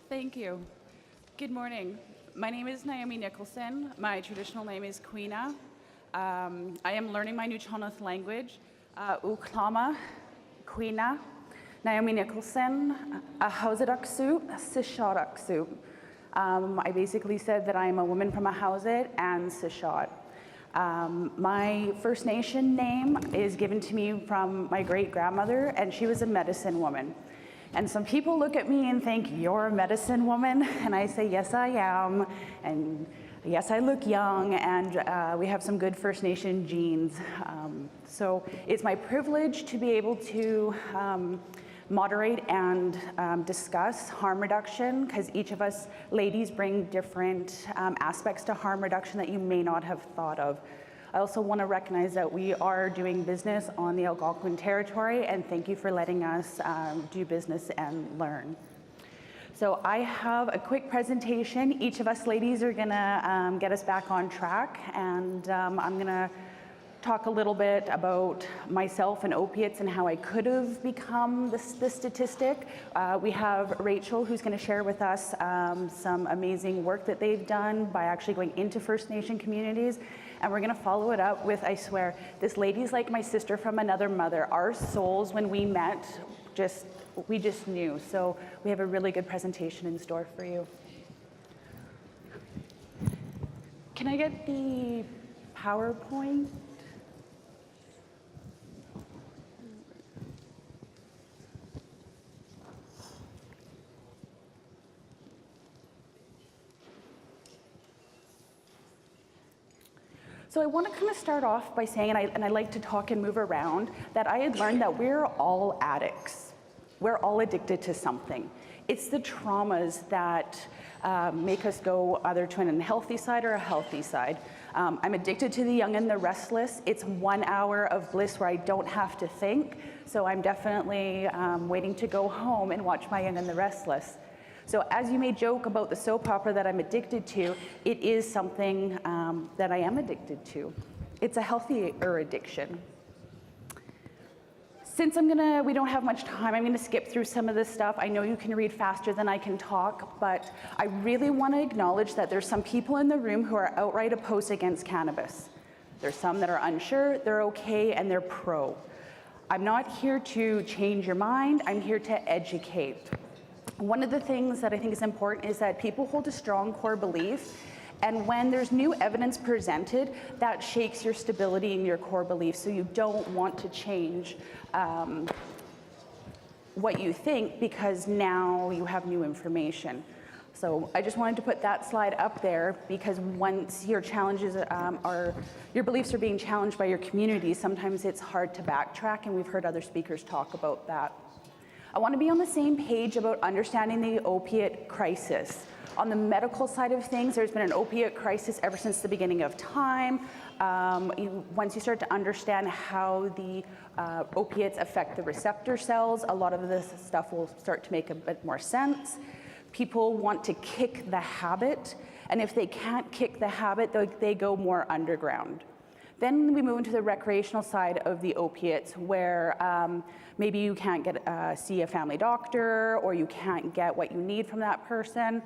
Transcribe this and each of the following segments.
Thank you. Good morning. My name is Naomi Nicholson. My traditional name is Queena. I am learning my Nuu-chah-nulth language. Uklama, Queena, Naomi Nicholson, Ahausadaksu, Tsesht. I basically said that I am a woman from Ahausa and Tsesht. My First Nation name is given to me from my great-grandmother, and she was a medicine woman. And some people look at me and think, you're a medicine woman? And I say, yes, I am. And yes, I look young, and we have some good First Nation genes. So it's my privilege to be able to moderate and discuss harm reduction, because each of us ladies bring different aspects to harm reduction that you may not have thought of. I also want to recognize that we are doing business on the Algonquin territory, and thank you for letting us do business and learn. So I have a quick presentation. Each of us ladies are gonna get us back on track, and I'm gonna talk a little bit about myself and opiates and how I could have become this statistic. We have Rachelle, who's going to share with us some amazing work that they've done by actually going into First Nation communities. And we're going to follow it up with, I swear, this lady's like my sister from another mother. Our souls, when we met, we just knew. So we have a really good presentation in store for you. Can I get the PowerPoint? So I want to kind of start off by saying, and I like to talk and move around, that I had learned that we're all addicts. We're all addicted to something. It's the traumas that make us go either to an unhealthy side or a healthy side. I'm addicted to the young and the restless. It's 1 hour of bliss where I don't have to think. So I'm definitely waiting to go home and watch my Young and the Restless. So as you may joke about the soap opera that I'm addicted to, it is something that I am addicted to. It's a healthier addiction. Since we don't have much time, I'm gonna skip through some of this stuff. I know you can read faster than I can talk, but I really wanna acknowledge that there's some people in the room who are outright opposed against cannabis. There's some that are unsure, they're okay, and they're pro. I'm not here to change your mind, I'm here to educate. One of the things that I think is important is that people hold a strong core belief, and when there's new evidence presented, that shakes your stability in your core beliefs, so you don't want to change what you think because now you have new information. So I just wanted to put that slide up there because once your challenges your beliefs are being challenged by your community, sometimes it's hard to backtrack, and we've heard other speakers talk about that. I want to be on the same page about understanding the opiate crisis. On the medical side of things, there's been an opiate crisis ever since the beginning of time. Once you start to understand how the opiates affect the receptor cells, a lot of this stuff will start to make a bit more sense. People want to kick the habit, and if they can't kick the habit, they go more underground. Then we move into the recreational side of the opiates, where maybe you can't see a family doctor, or you can't get what you need from that person.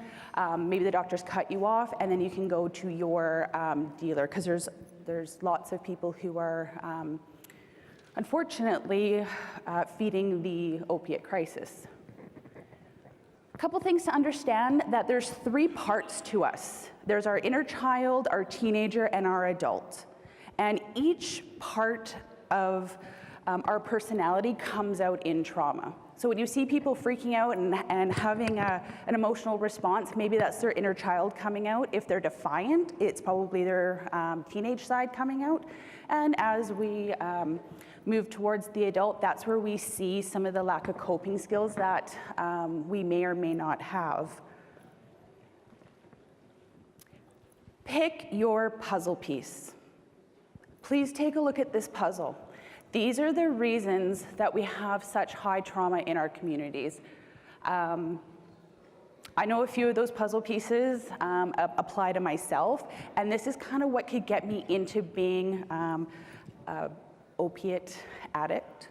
Maybe the doctors cut you off, and then you can go to your dealer, because there's lots of people who are unfortunately feeding the opiate crisis. A couple things to understand, that there's 3 parts to us. There's our inner child, our teenager, and our adult. And each part of our personality comes out in trauma. So when you see people freaking out and having an emotional response, maybe that's their inner child coming out. If they're defiant, it's probably their teenage side coming out. And as we move towards the adult, that's where we see some of the lack of coping skills that we may or may not have. Pick your puzzle piece. Please take a look at this puzzle. These are the reasons that we have such high trauma in our communities. I know a few of those puzzle pieces apply to myself, and this is kind of what could get me into being an opiate addict.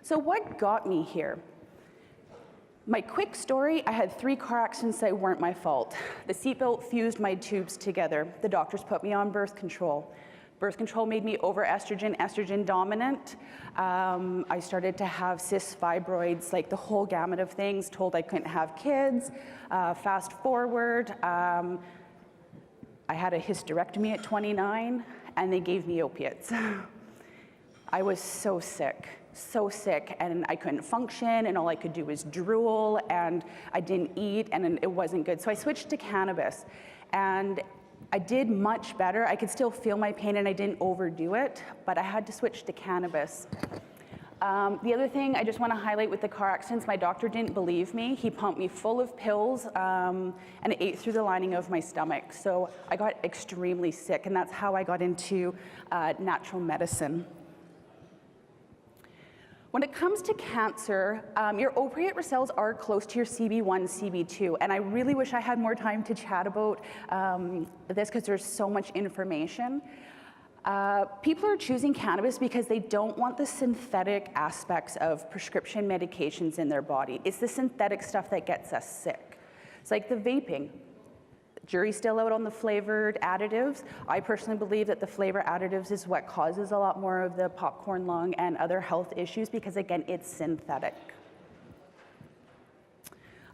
So what got me here? My quick story, I had 3 car accidents that weren't my fault. The seatbelt fused my tubes together. The doctors put me on birth control. Birth control made me estrogen dominant. I started to have cysts, fibroids, like the whole gamut of things, told I couldn't have kids. Fast forward, I had a hysterectomy at 29, and they gave me opiates. I was so sick, and I couldn't function, and all I could do was drool, and I didn't eat, and it wasn't good. So I switched to cannabis, and I did much better. I could still feel my pain, and I didn't overdo it, but I had to switch to cannabis. The other thing I just want to highlight with the car accidents, my doctor didn't believe me. He pumped me full of pills, and it ate through the lining of my stomach. So I got extremely sick, and that's how I got into natural medicine. When it comes to cancer, your opiate receptors are close to your CB1, CB2, and I really wish I had more time to chat about this because there's so much information. People are choosing cannabis because they don't want the synthetic aspects of prescription medications in their body. It's the synthetic stuff that gets us sick. It's like the vaping. Jury's still out on the flavored additives. I personally believe that the flavor additives is what causes a lot more of the popcorn lung and other health issues because, again, it's synthetic.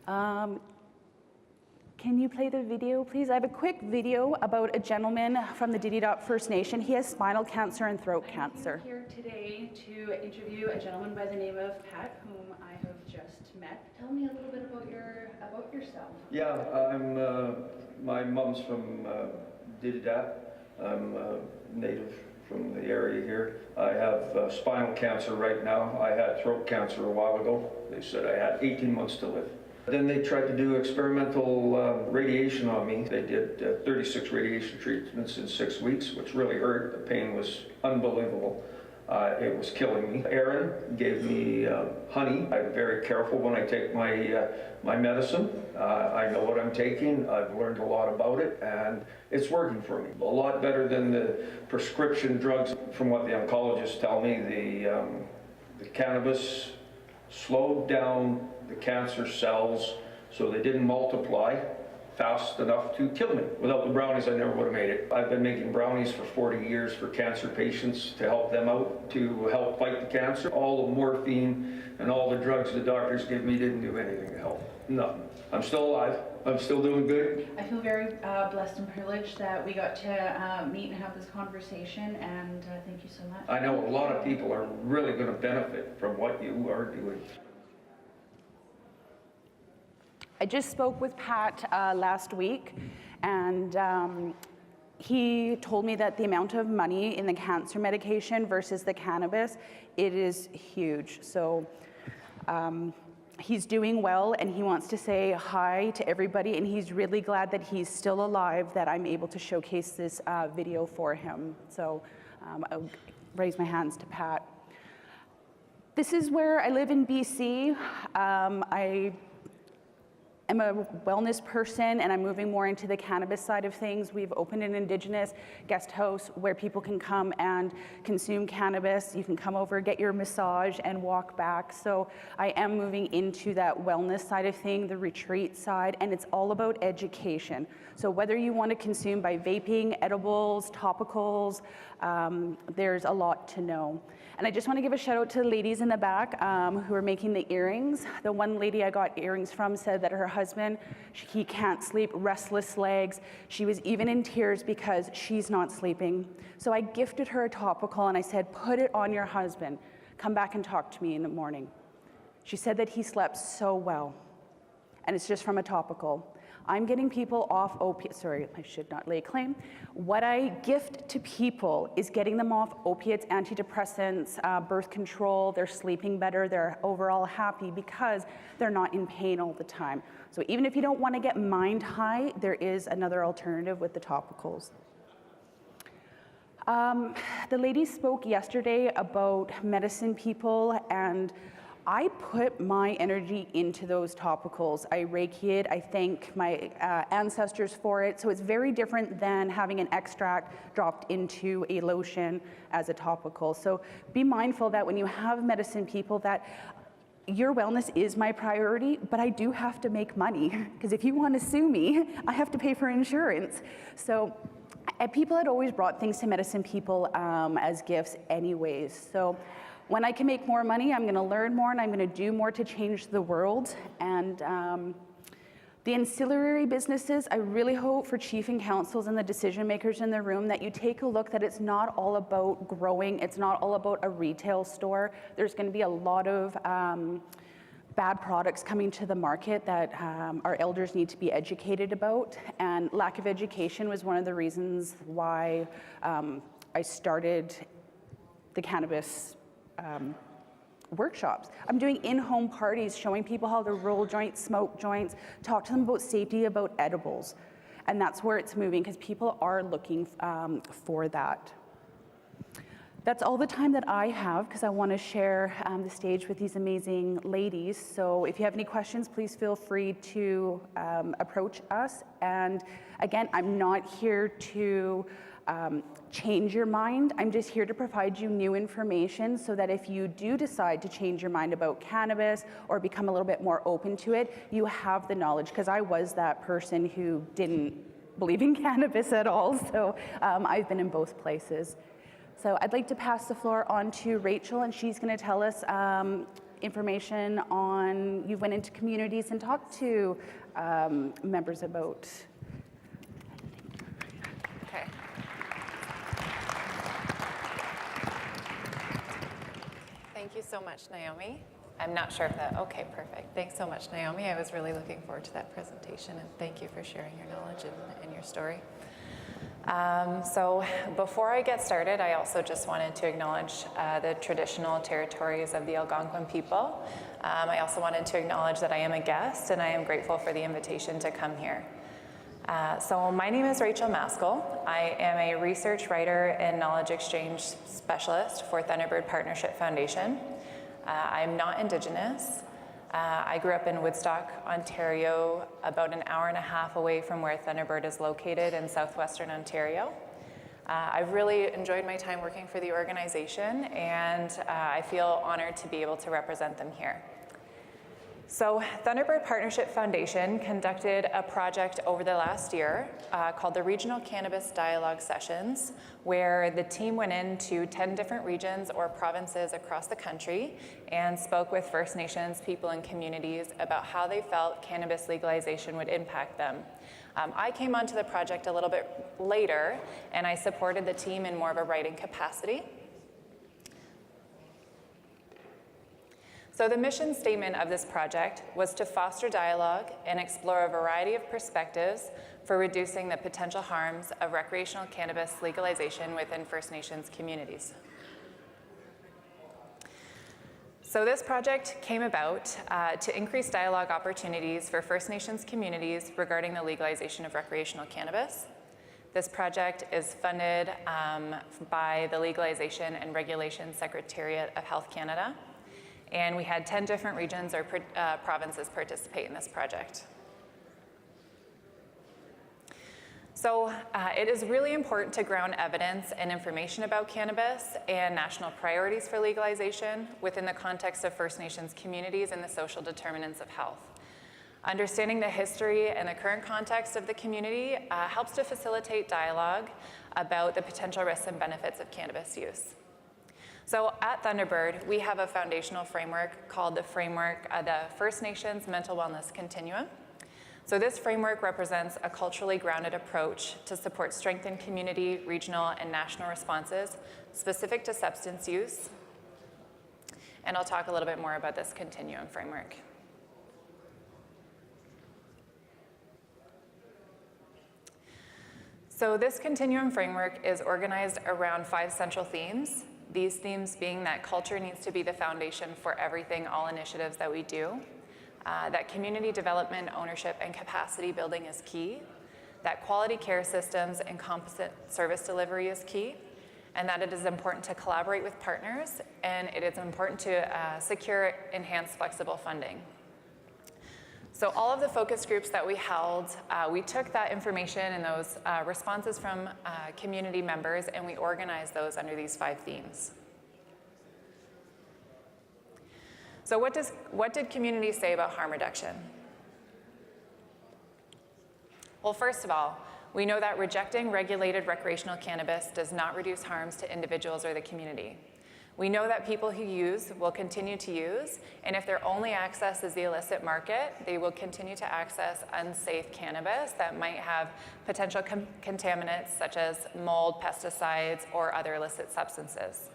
Can you play the video, please? I have a quick video about a gentleman from the Dididot First Nation. He has spinal cancer and throat cancer. I'm here today to interview a gentleman by the name of Pat, whom I have just met. Tell me a little bit about yourself. Yeah, my mom's from Dididot. I'm native from the area here. I have spinal cancer right now. I had throat cancer a while ago. They said I had 18 months to live. Then they tried to do experimental radiation on me. They did 36 radiation treatments in 6 weeks, which really hurt. The pain was unbelievable. It was killing me. Aaron gave me honey. I'm very careful when I take my medicine. I know what I'm taking. I've learned a lot about it, and it's working for me. A lot better than the prescription drugs. From what the oncologists tell me, the cannabis slowed down the cancer cells so they didn't multiply fast enough to kill me. Without the brownies, I never would have made it. I've been making brownies for 40 years for cancer patients to help them out, to help fight the cancer. All the morphine and all the drugs the doctors give me didn't do anything to help. Nothing. I'm still alive. I'm still doing good. I feel very blessed and privileged that we got to meet and have this conversation, and thank you so much. I know a lot of people are really going to benefit from what you are doing. I just spoke with Pat last week, and he told me that the amount of money in the cancer medication versus the cannabis, it is huge. So he's doing well, and he wants to say hi to everybody, and he's really glad that he's still alive, that I'm able to showcase this video for him. So I'll raise my hands to Pat. This is where I live in BC. I'm a wellness person, and I'm moving more into the cannabis side of things. We've opened an Indigenous guest house where people can come and consume cannabis. You can come over, get your massage, and walk back. So I am moving into that wellness side of things, the retreat side, and it's all about education. So whether you want to consume by vaping, edibles, topicals, there's a lot to know. And I just want to give a shout out to the ladies in the back who are making the earrings. The one lady I got earrings from said that her husband, he can't sleep, restless legs. She was even in tears because she's not sleeping. So I gifted her a topical, and I said, put it on your husband. Come back and talk to me in the morning. She said that he slept so well, and it's just from a topical. I'm getting people off opiates. Sorry, I should not lay claim. What I gift to people is getting them off opiates, antidepressants, birth control. They're sleeping better. They're overall happy because they're not in pain all the time. So even if you don't want to get mind high, there is another alternative with the topicals. The lady spoke yesterday about medicine people, and I put my energy into those topicals. I Reiki it, I thank my ancestors for it. So it's very different than having an extract dropped into a lotion as a topical. So be mindful that when you have medicine people, that your wellness is my priority, but I do have to make money, because if you want to sue me, I have to pay for insurance. So people had always brought things to medicine people as gifts anyways. So when I can make more money, I'm going to learn more and I'm going to do more to change the world. And the ancillary businesses, I really hope for chief and councils and the decision makers in the room that you take a look that it's not all about growing, it's not all about a retail store. There's going to be a lot of bad products coming to the market that our elders need to be educated about, and lack of education was one of the reasons why I started the cannabis workshops. I'm doing in-home parties, showing people how to roll joints, smoke joints, talk to them about safety, about edibles. And that's where it's moving, because people are looking for that. That's all the time that I have, because I want to share the stage with these amazing ladies. So if you have any questions, please feel free to approach us. And again, I'm not here to change your mind. I'm just here to provide you new information so that if you do decide to change your mind about cannabis or become a little bit more open to it, you have the knowledge, because I was that person who didn't believe in cannabis at all. So I've been in both places. So I'd like to pass the floor on to Rachel, and she's going to tell us information on, you went into communities and talked to members about. Okay. Thank you so much, Naomi. I'm not sure if that, okay, perfect. Thanks so much, Naomi. I was really looking forward to that presentation, and thank you for sharing your knowledge and your story. So before I get started, I also just wanted to acknowledge the traditional territories of the Algonquin people. I also wanted to acknowledge that I am a guest, and I am grateful for the invitation to come here. So my name is Rachelle Maskell. I am a research writer and knowledge exchange specialist for Thunderbird Partnership Foundation. I'm not Indigenous. I grew up in Woodstock, Ontario, about an hour and a half away from where Thunderbird is located in southwestern Ontario. I've really enjoyed my time working for the organization, and I feel honored to be able to represent them here. So Thunderbird Partnership Foundation conducted a project over the last year called the Regional Cannabis Dialogue Sessions, where the team went into 10 different regions or provinces across the country and spoke with First Nations people and communities about how they felt cannabis legalization would impact them. I came onto the project a little bit later, and I supported the team in more of a writing capacity. So the mission statement of this project was to foster dialogue and explore a variety of perspectives for reducing the potential harms of recreational cannabis legalization within First Nations communities. So this project came about to increase dialogue opportunities for First Nations communities regarding the legalization of recreational cannabis. This project is funded by the Legalization and Regulation Secretariat of Health Canada. And we had 10 different regions or provinces participate in this project. So it is really important to ground evidence and information about cannabis and national priorities for legalization within the context of First Nations communities and the social determinants of health. Understanding the history and the current context of the community helps to facilitate dialogue about the potential risks and benefits of cannabis use. So at Thunderbird, we have a foundational framework called the First Nations Mental Wellness Continuum. So this framework represents a culturally grounded approach to support strengthened community, regional, and national responses specific to substance use. And I'll talk a little bit more about this continuum framework. So this continuum framework is organized around 5 central themes. These themes being that culture needs to be the foundation for everything, all initiatives that we do, that community development, ownership, and capacity building is key, that quality care systems and competent service delivery is key, and that it is important to collaborate with partners, and it is important to secure enhanced flexible funding. So all of the focus groups that we held, we took that information and those responses from community members, and we organized those under these 5 themes. So what did communities say about harm reduction? Well, first of all, we know that rejecting regulated recreational cannabis does not reduce harms to individuals or the community. We know that people who use will continue to use, and if their only access is the illicit market, they will continue to access unsafe cannabis that might have potential contaminants such as mold, pesticides, or other illicit substances.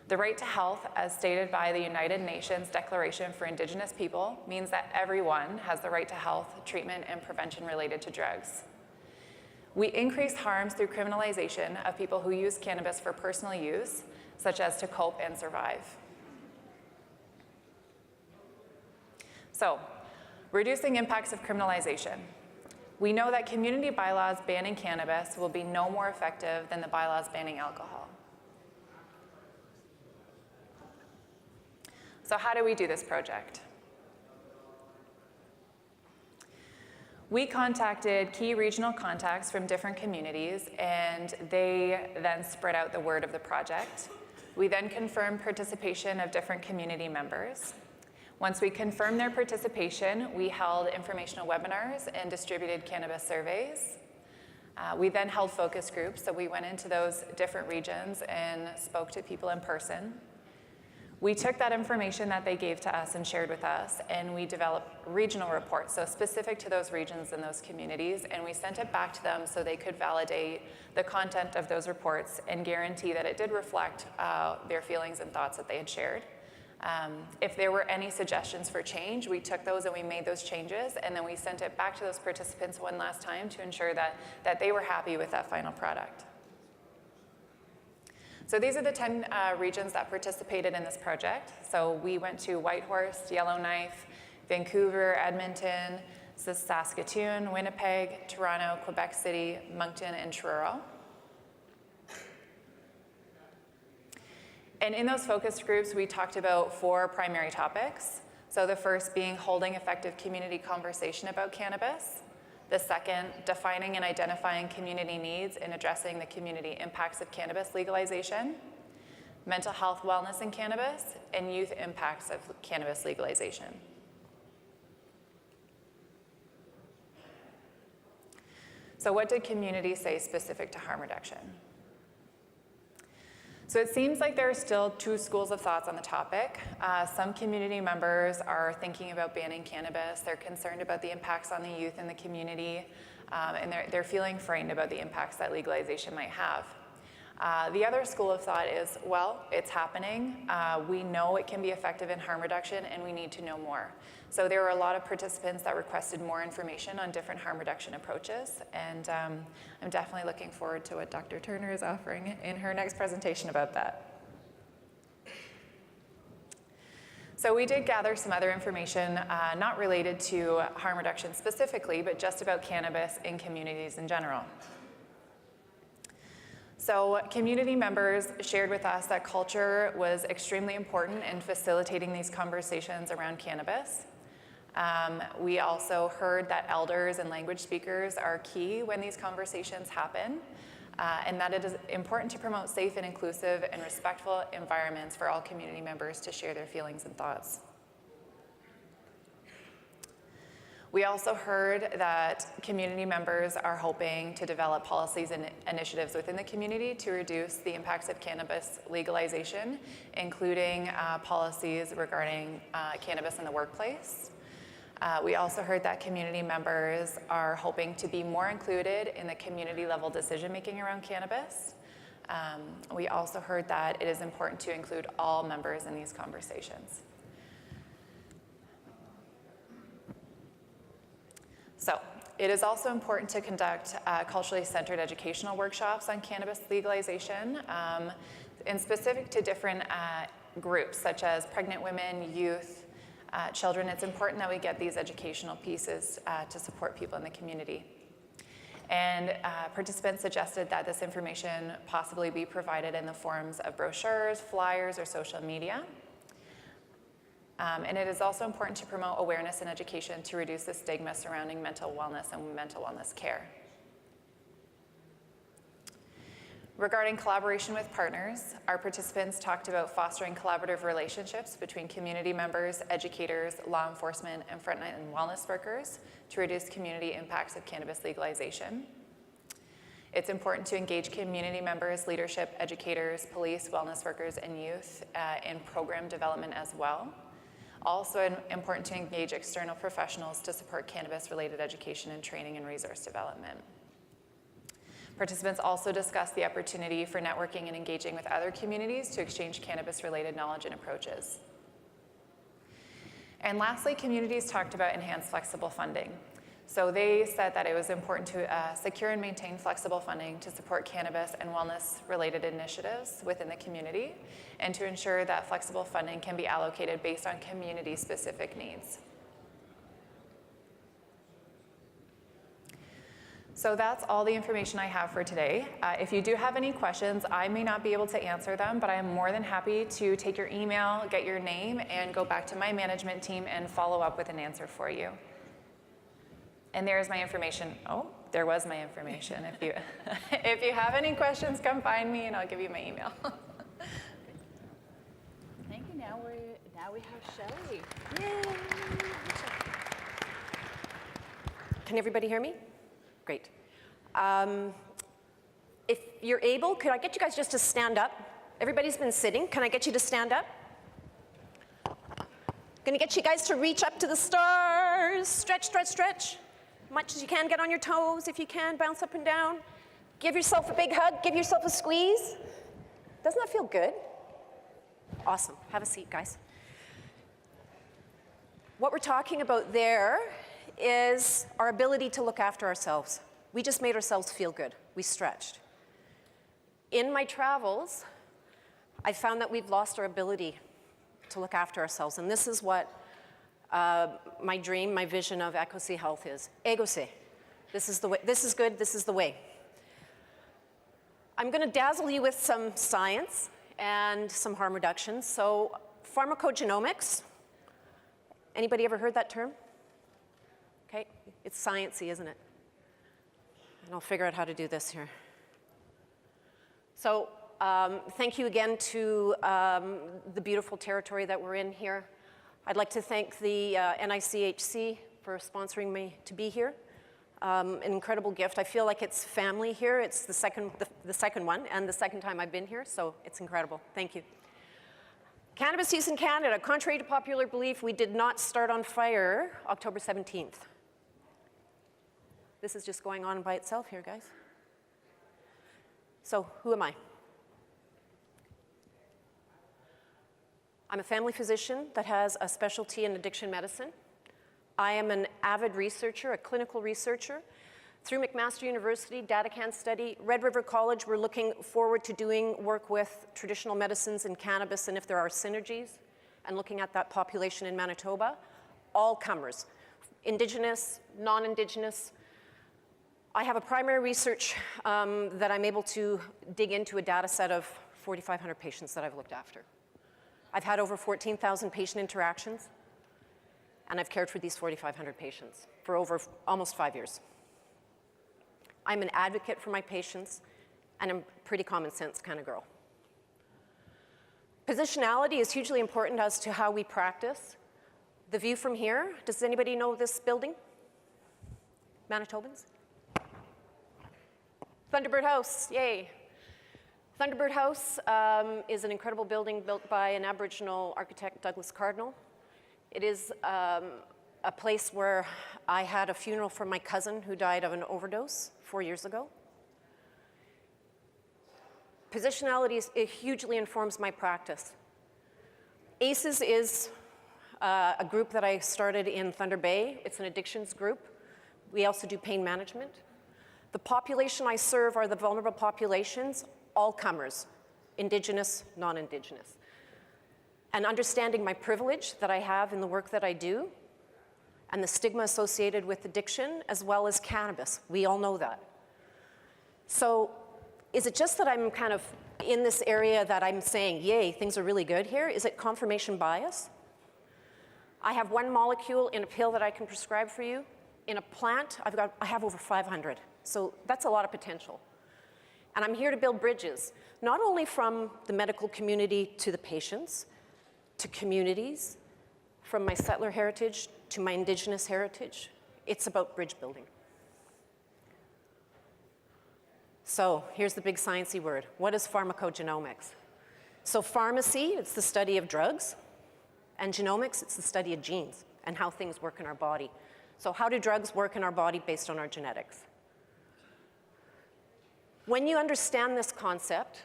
The right to health, as stated by the United Nations Declaration for Indigenous People, means that everyone has the right to health, treatment, and prevention related to drugs. We increase harms through criminalization of people who use cannabis for personal use, such as to cope and survive. So, reducing impacts of criminalization. We know that community bylaws banning cannabis will be no more effective than the bylaws banning alcohol. So how do we do this project? We contacted key regional contacts from different communities, and they then spread out the word of the project. We then confirmed participation of different community members. Once we confirmed their participation, we held informational webinars and distributed cannabis surveys. We then held focus groups, so we went into those different regions and spoke to people in person. We took that information that they gave to us and shared with us, and we developed regional reports, so specific to those regions and those communities, and we sent it back to them so they could validate the content of those reports and guarantee that it did reflect their feelings and thoughts that they had shared. If there were any suggestions for change, we took those and we made those changes, and then we sent it back to those participants one last time to ensure that they were happy with that final product. So these are the 10 regions that participated in this project. So we went to Whitehorse, Yellowknife, Vancouver, Edmonton, Saskatoon, Winnipeg, Toronto, Quebec City, Moncton, and Truro. And in those focus groups, we talked about 4 primary topics. So the first being holding effective community conversation about cannabis. The second, defining and identifying community needs and addressing the community impacts of cannabis legalization. Mental health wellness in cannabis, and youth impacts of cannabis legalization. So what did communities say specific to harm reduction? So it seems like there are still 2 schools of thoughts on the topic. Some community members are thinking about banning cannabis. They're concerned about the impacts on the youth in the community, and they're feeling frightened about the impacts that legalization might have. The other school of thought is, well, it's happening. We know it can be effective in harm reduction, and we need to know more. So there were a lot of participants that requested more information on different harm reduction approaches, and I'm definitely looking forward to what Dr. Turner is offering in her next presentation about that. So we did gather some other information, not related to harm reduction specifically, but just about cannabis in communities in general. So community members shared with us that culture was extremely important in facilitating these conversations around cannabis. We also heard that elders and language speakers are key when these conversations happen, and that it is important to promote safe and inclusive and respectful environments for all community members to share their feelings and thoughts. We also heard that community members are hoping to develop policies and initiatives within the community to reduce the impacts of cannabis legalization, including policies regarding cannabis in the workplace. We also heard that community members are hoping to be more included in the community level decision-making around cannabis. We also heard that it is important to include all members in these conversations. So, it is also important to conduct culturally centered educational workshops on cannabis legalization, and specific to different groups, such as pregnant women, youth, children. It's important that we get these educational pieces to support people in the community. And participants suggested that this information possibly be provided in the forms of brochures, flyers, or social media. And it is also important to promote awareness and education to reduce the stigma surrounding mental wellness and mental wellness care. Regarding collaboration with partners, our participants talked about fostering collaborative relationships between community members, educators, law enforcement, and frontline and wellness workers to reduce community impacts of cannabis legalization. It's important to engage community members, leadership, educators, police, wellness workers, and youth in program development as well. Also important to engage external professionals to support cannabis-related education and training and resource development. Participants also discussed the opportunity for networking and engaging with other communities to exchange cannabis-related knowledge and approaches. And lastly, communities talked about enhanced flexible funding. So they said that it was important to secure and maintain flexible funding to support cannabis and wellness-related initiatives within the community, and to ensure that flexible funding can be allocated based on community-specific needs. So that's all the information I have for today. If you do have any questions, I may not be able to answer them, but I am more than happy to take your email, get your name, and go back to my management team and follow up with an answer for you. And there's my information. Oh, there was my information. If you have any questions, come find me and I'll give you my email. Thank you. Now we have Shelley. Yay! Can everybody hear me? Great. If you're able, could I get you guys just to stand up? Everybody's been sitting. Can I get you to stand up? Gonna get you guys to reach up to the stars. Stretch, stretch, stretch. Much as you can, get on your toes if you can, bounce up and down. Give yourself a big hug, give yourself a squeeze. Doesn't that feel good? Awesome, have a seat, guys. What we're talking about there is our ability to look after ourselves. We just made ourselves feel good, we stretched. In my travels, I found that we've lost our ability to look after ourselves, and this is what my dream, my vision of Ecosy Health is. Ecosy. This is the way. This is good. This is the way. I'm going to dazzle you with some science and some harm reduction. So, pharmacogenomics. Anybody ever heard that term? Okay, it's sciencey, isn't it? And I'll figure out how to do this here. So, thank you again to the beautiful territory that we're in here. I'd like to thank the NICHC for sponsoring me to be here. An incredible gift. I feel like it's family here. It's the second one and the second time I've been here, so it's incredible. Thank you. Cannabis use in Canada. Contrary to popular belief, we did not start on fire October 17th. This is just going on by itself here, guys. So who am I? I'm a family physician that has a specialty in addiction medicine. I am an avid researcher, a clinical researcher. Through McMaster University, DataCan study, Red River College, we're looking forward to doing work with traditional medicines and cannabis, and if there are synergies, and looking at that population in Manitoba. All comers, Indigenous, non-Indigenous. I have a primary research that I'm able to dig into a data set of 4,500 patients that I've looked after. I've had over 14,000 patient interactions, and I've cared for these 4,500 patients for over almost 5 years. I'm an advocate for my patients, and I'm a pretty common sense kind of girl. Positionality is hugely important as to how we practice. The view from here, does anybody know this building? Manitobans? Thunderbird House, yay. Thunderbird House is an incredible building built by an Aboriginal architect, Douglas Cardinal. It is a place where I had a funeral for my cousin who died of an overdose 4 years ago. Positionality it hugely informs my practice. ACEs is a group that I started in Thunder Bay. It's an addictions group. We also do pain management. The population I serve are the vulnerable populations, all comers, Indigenous, non-Indigenous. And understanding my privilege that I have in the work that I do, and the stigma associated with addiction, as well as cannabis. We all know that. So is it just that I'm kind of in this area that I'm saying, yay, things are really good here? Is it confirmation bias? I have one molecule in a pill that I can prescribe for you. In a plant, I have over 500. So that's a lot of potential. And I'm here to build bridges, not only from the medical community to the patients, to communities, from my settler heritage to my Indigenous heritage. It's about bridge building. So here's the big sciencey word. What is pharmacogenomics? So pharmacy, it's the study of drugs, and genomics, it's the study of genes and how things work in our body. So how do drugs work in our body based on our genetics? When you understand this concept,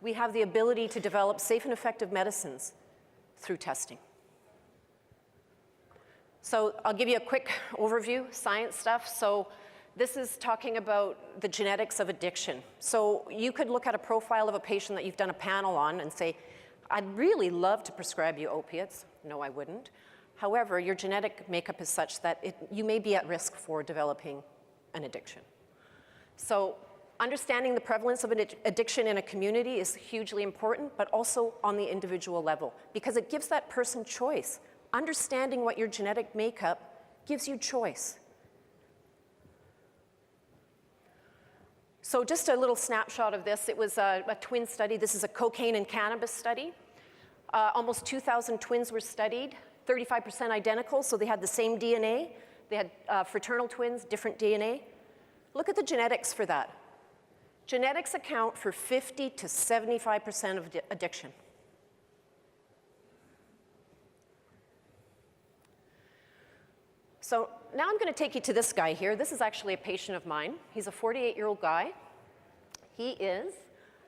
we have the ability to develop safe and effective medicines through testing. So I'll give you a quick overview, science stuff. So this is talking about the genetics of addiction. So you could look at a profile of a patient that you've done a panel on and say, I'd really love to prescribe you opiates. No, I wouldn't. However, your genetic makeup is such that you may be at risk for developing an addiction. So understanding the prevalence of an addiction in a community is hugely important, but also on the individual level, because it gives that person choice. Understanding what your genetic makeup gives you choice. So just a little snapshot of this. It was a twin study. This is a cocaine and cannabis study. Almost 2,000 twins were studied, 35% identical, so they had the same DNA. They had fraternal twins, different DNA. Look at the genetics for that. Genetics account for 50 to 75% of addiction. So now I'm going to take you to this guy here. This is actually a patient of mine. He's a 48-year-old guy. He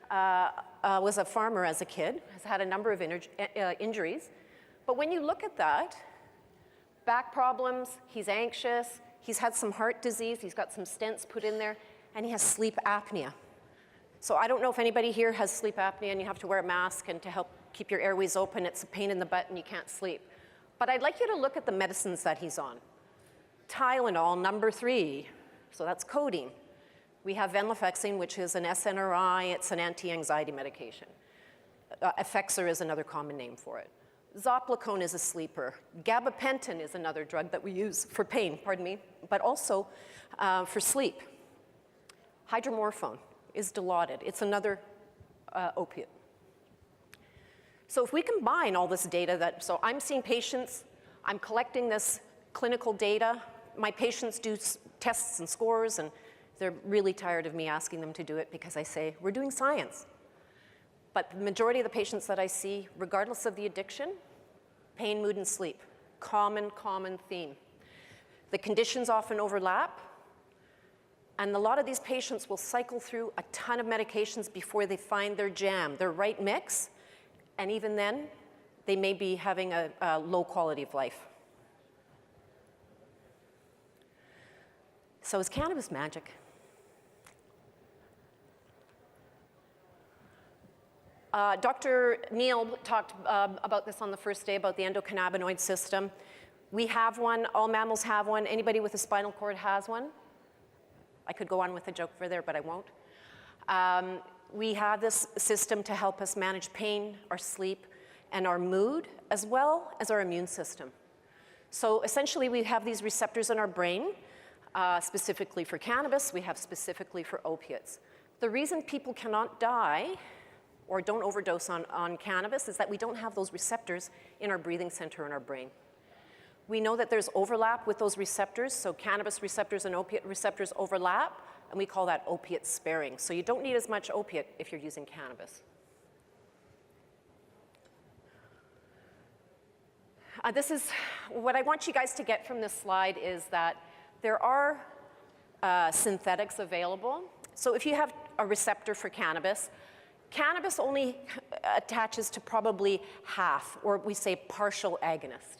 was a farmer as a kid, has had a number of injuries. But when you look at that, back problems, he's anxious, he's had some heart disease, he's got some stents put in there, and he has sleep apnea. So I don't know if anybody here has sleep apnea and you have to wear a mask and to help keep your airways open, it's a pain in the butt and you can't sleep. But I'd like you to look at the medicines that he's on. Tylenol, number 3, so that's codeine. We have venlafaxine, which is an SNRI, it's an anti-anxiety medication. Effexor is another common name for it. Zopiclone is a sleeper. Gabapentin is another drug that we use for pain, pardon me, but also for sleep. Hydromorphone is Dilaudid. It's another opiate. So if we combine all this data so I'm seeing patients, I'm collecting this clinical data, my patients do tests and scores, and they're really tired of me asking them to do it because I say, we're doing science. But the majority of the patients that I see, regardless of the addiction, pain, mood, and sleep, common theme. The conditions often overlap, and a lot of these patients will cycle through a ton of medications before they find their jam, their right mix, and even then, they may be having a low quality of life. So is cannabis magic? Dr. Neil talked about this on the first day, about the endocannabinoid system. We have one, all mammals have one. Anybody with a spinal cord has one. I could go on with a joke for there, but I won't. We have this system to help us manage pain, our sleep, and our mood, as well as our immune system. So essentially, we have these receptors in our brain, specifically for cannabis, we have specifically for opiates. The reason people cannot die or don't overdose on cannabis is that we don't have those receptors in our breathing center in our brain. We know that there's overlap with those receptors, so cannabis receptors and opiate receptors overlap, and we call that opiate sparing. So you don't need as much opiate if you're using cannabis. This is what I want you guys to get from this slide is that there are synthetics available. So if you have a receptor for cannabis, cannabis only attaches to probably half, or we say partial agonist.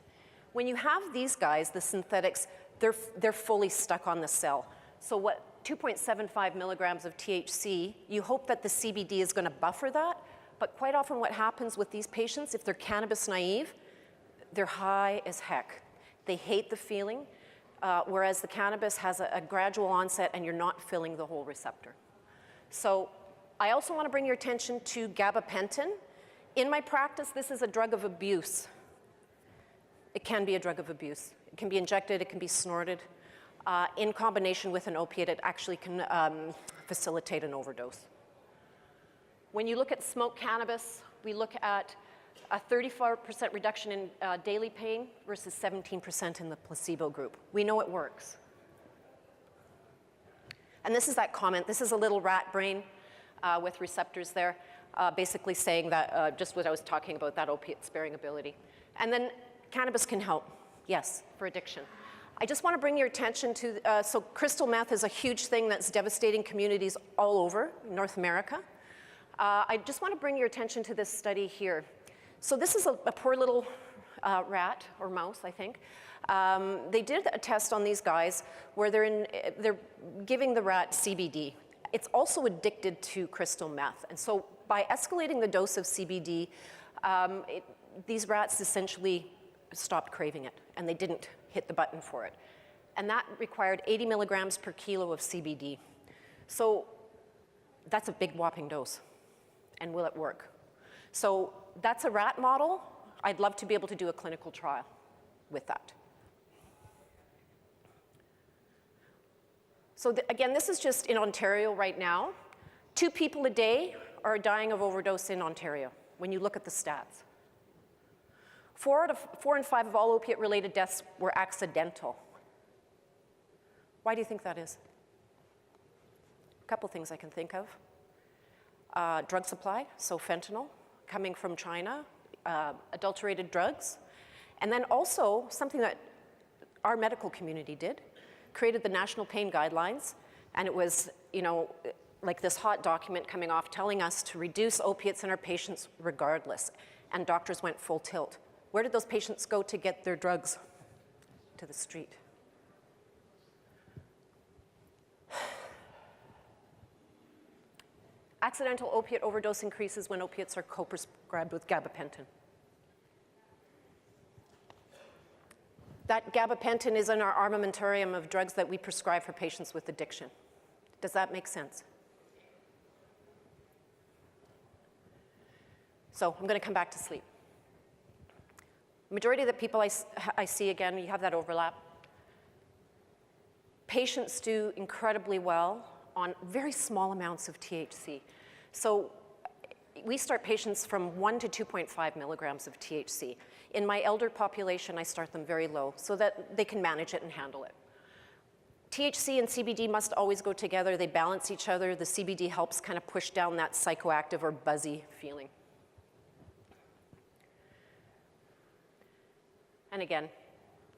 When you have these guys, the synthetics, they're fully stuck on the cell. So what 2.75 milligrams of THC, you hope that the CBD is going to buffer that, but quite often what happens with these patients, if they're cannabis naive, they're high as heck. They hate the feeling, whereas the cannabis has a gradual onset and you're not filling the whole receptor. So I also want to bring your attention to gabapentin. In my practice, this is a drug of abuse. It can be a drug of abuse. It can be injected, it can be snorted. In combination with an opiate, it actually can facilitate an overdose. When you look at smoked cannabis, we look at a 34% reduction in daily pain versus 17% in the placebo group. We know it works. And this is that comment. This is a little rat brain with receptors there, basically saying that just what I was talking about, that opiate-sparing ability. And then cannabis can help, yes, for addiction. I just want to bring your attention to, so crystal meth is a huge thing that's devastating communities all over North America. I just want to bring your attention to this study here. So this is a poor little rat, or mouse, I think. They did a test on these guys where they're giving the rat CBD. It's also addicted to crystal meth. And so by escalating the dose of CBD, these rats essentially stopped craving it, and they didn't hit the button for it. And that required 80 milligrams per kilo of CBD. So that's a big whopping dose. And will it work? So that's a rat model. I'd love to be able to do a clinical trial with that. So again, this is just in Ontario right now. 2 people a day are dying of overdose in Ontario when you look at the stats. 4 in 5 of all opiate-related deaths were accidental. Why do you think that is? A couple things I can think of. Drug supply, so fentanyl, coming from China, adulterated drugs, and then also something that our medical community did, created the National Pain Guidelines, and it was, you know, like this hot document coming off telling us to reduce opiates in our patients regardless, and doctors went full tilt. Where did those patients go to get their drugs? To the street. Accidental opiate overdose increases when opiates are co-prescribed with gabapentin. That gabapentin is in our armamentarium of drugs that we prescribe for patients with addiction. Does that make sense? So I'm going to come back to sleep. Majority of the people I see, again, you have that overlap. Patients do incredibly well on very small amounts of THC. So we start patients from 1 to 2.5 milligrams of THC. In my elder population, I start them very low so that they can manage it and handle it. THC and CBD must always go together. They balance each other. The CBD helps kind of push down that psychoactive or buzzy feeling. And again,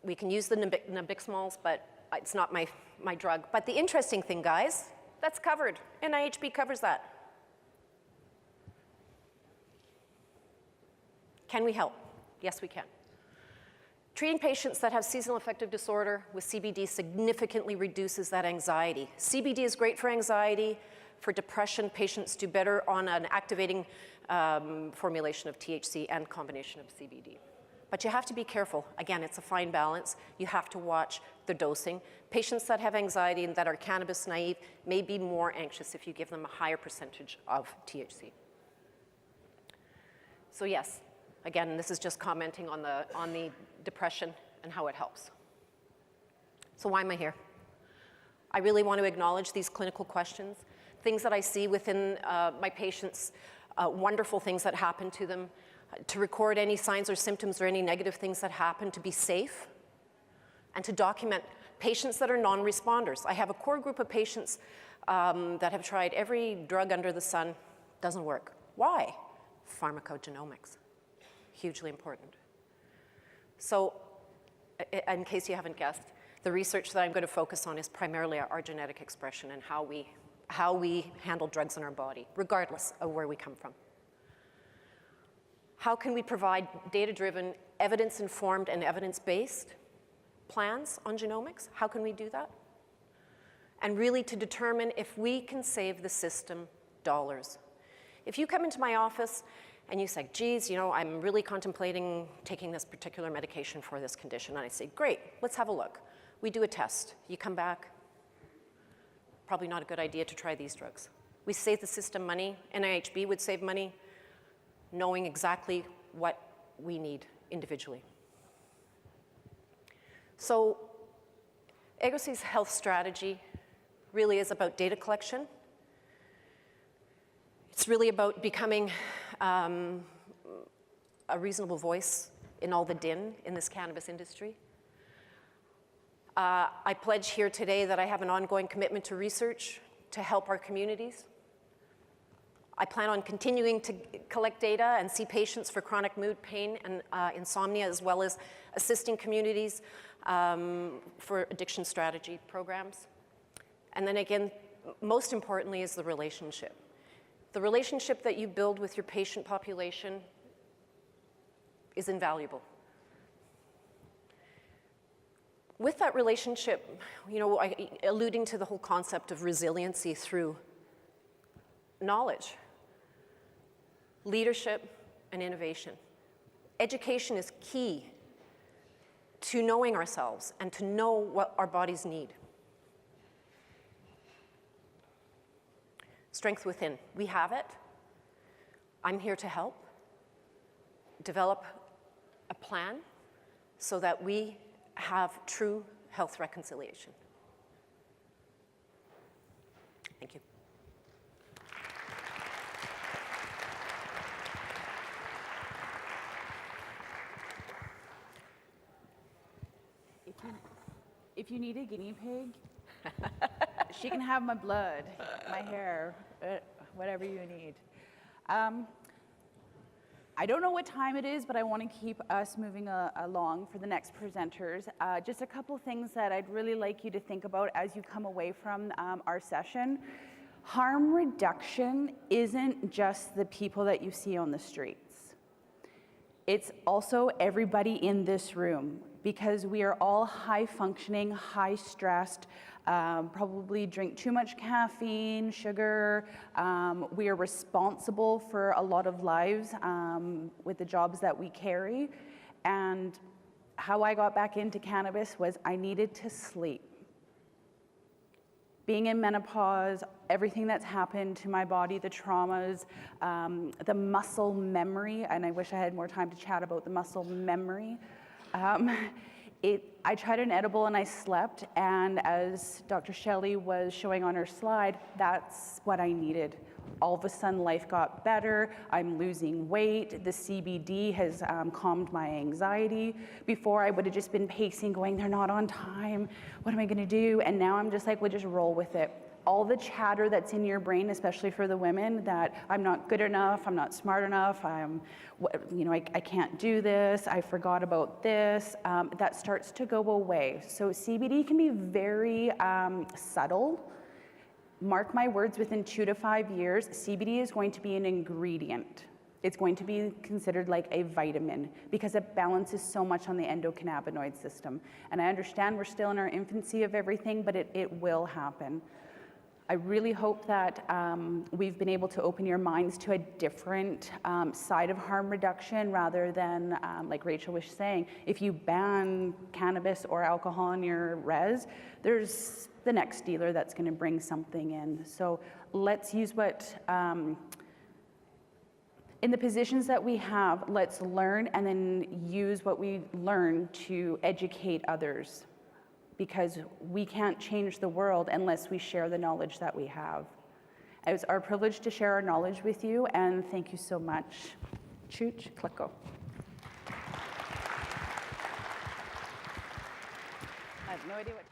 we can use the nabiximols, but it's not my drug. But the interesting thing, guys, that's covered. NIHB covers that. Can we help? Yes, we can. Treating patients that have seasonal affective disorder with CBD significantly reduces that anxiety. CBD is great for anxiety. For depression, patients do better on an activating formulation of THC and combination of CBD. But you have to be careful. Again, it's a fine balance. You have to watch the dosing. Patients that have anxiety and that are cannabis naive may be more anxious if you give them a higher percentage of THC. So yes, again, this is just commenting on the depression and how it helps. So why am I here? I really want to acknowledge these clinical questions, things that I see within my patients, wonderful things that happen to them, to record any signs or symptoms or any negative things that happen, to be safe, and to document patients that are non-responders. I have a core group of patients that have tried every drug under the sun, doesn't work. Why? Pharmacogenomics, hugely important. So, in case you haven't guessed, the research that I'm going to focus on is primarily our genetic expression and how we handle drugs in our body, regardless of where we come from. How can we provide data-driven, evidence-informed, and evidence-based plans on genomics? How can we do that? And really to determine if we can save the system dollars. If you come into my office and you say, geez, you know, I'm really contemplating taking this particular medication for this condition, and I say, great, let's have a look. We do a test. You come back, probably not a good idea to try these drugs. We save the system money. NIHB would save money, knowing exactly what we need individually. So AgroSea's health strategy really is about data collection. It's really about becoming a reasonable voice in all the din in this cannabis industry. I pledge here today that I have an ongoing commitment to research to help our communities. I plan on continuing to collect data and see patients for chronic mood, pain, and insomnia, as well as assisting communities for addiction strategy programs. And then again, most importantly is the relationship. The relationship that you build with your patient population is invaluable. With that relationship, alluding to the whole concept of resiliency through knowledge, leadership, and innovation. Education is key to knowing ourselves and to know what our bodies need. Strength within, we have it. I'm here to help develop a plan so that we have true health reconciliation. Thank you. If you need a guinea pig, she can have my blood, my hair, whatever you need. I don't know what time it is, but I want to keep us moving along for the next presenters. Just a couple things that I'd really like you to think about as you come away from our session. Harm reduction isn't just the people that you see on the streets. It's also everybody in this room, because we are all high functioning, high stressed, probably drink too much caffeine, sugar. We are responsible for a lot of lives with the jobs that we carry. And how I got back into cannabis was I needed to sleep. Being in menopause, everything that's happened to my body, the traumas, the muscle memory, and I wish I had more time to chat about the muscle memory. I tried an edible and I slept, and as Dr. Shelley was showing on her slide, that's what I needed. All of a sudden, life got better. I'm losing weight. The CBD has calmed my anxiety. Before, I would have just been pacing, going, they're not on time. What am I going to do? And now I'm just like, well, just roll with it. All the chatter that's in your brain, especially for the women, that I'm not good enough, I'm not smart enough, I can't do this, I forgot about this, that starts to go away. So CBD can be very subtle. Mark my words, within 2 to 5 years, CBD is going to be an ingredient. It's going to be considered like a vitamin because it balances so much on the endocannabinoid system. And I understand we're still in our infancy of everything, but it will happen. I really hope that we've been able to open your minds to a different side of harm reduction rather than, like Rachel was saying, if you ban cannabis or alcohol in your res, there's the next dealer that's going to bring something in. So let's use what, in the positions that we have, let's learn and then use what we learn to educate others, because we can't change the world unless we share the knowledge that we have. It was our privilege to share our knowledge with you, and thank you so much. Chooch, Kliko. I have no idea what time.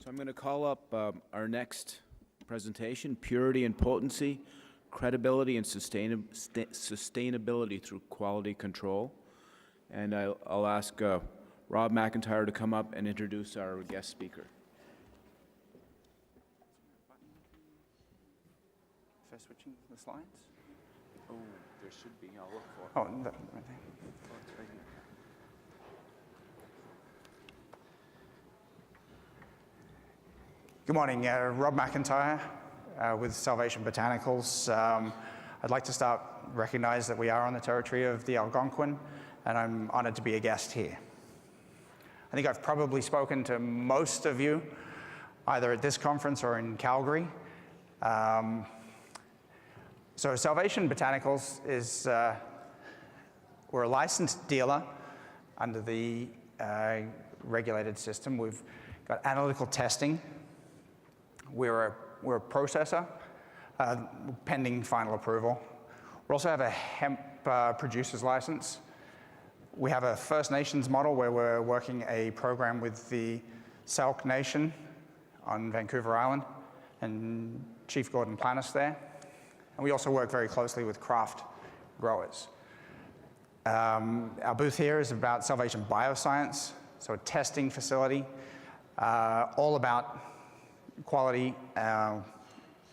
So I'm going to call up our next presentation, Purity and Potency, Credibility and Sustainability Through Quality Control. And I'll ask Rob McIntyre to come up and introduce our guest speaker. First switching the slides? Oh, there should be. I'll look for it. Oh, that right there. Oh, it's right here. Good morning, Rob McIntyre with Salvation Botanicals. I'd like to recognize that we are on the territory of the Algonquin, and I'm honored to be a guest here. I think I've probably spoken to most of you, either at this conference or in Calgary. So Salvation Botanicals is, we're a licensed dealer under the regulated system. We've got analytical testing. We're a processor, pending final approval. We also have a hemp producer's license. We have a First Nations model where we're working a program with the Selk Nation on Vancouver Island and Chief Gordon Planis there. And we also work very closely with craft growers. Our booth here is about Salvation Bioscience, so a testing facility, all about quality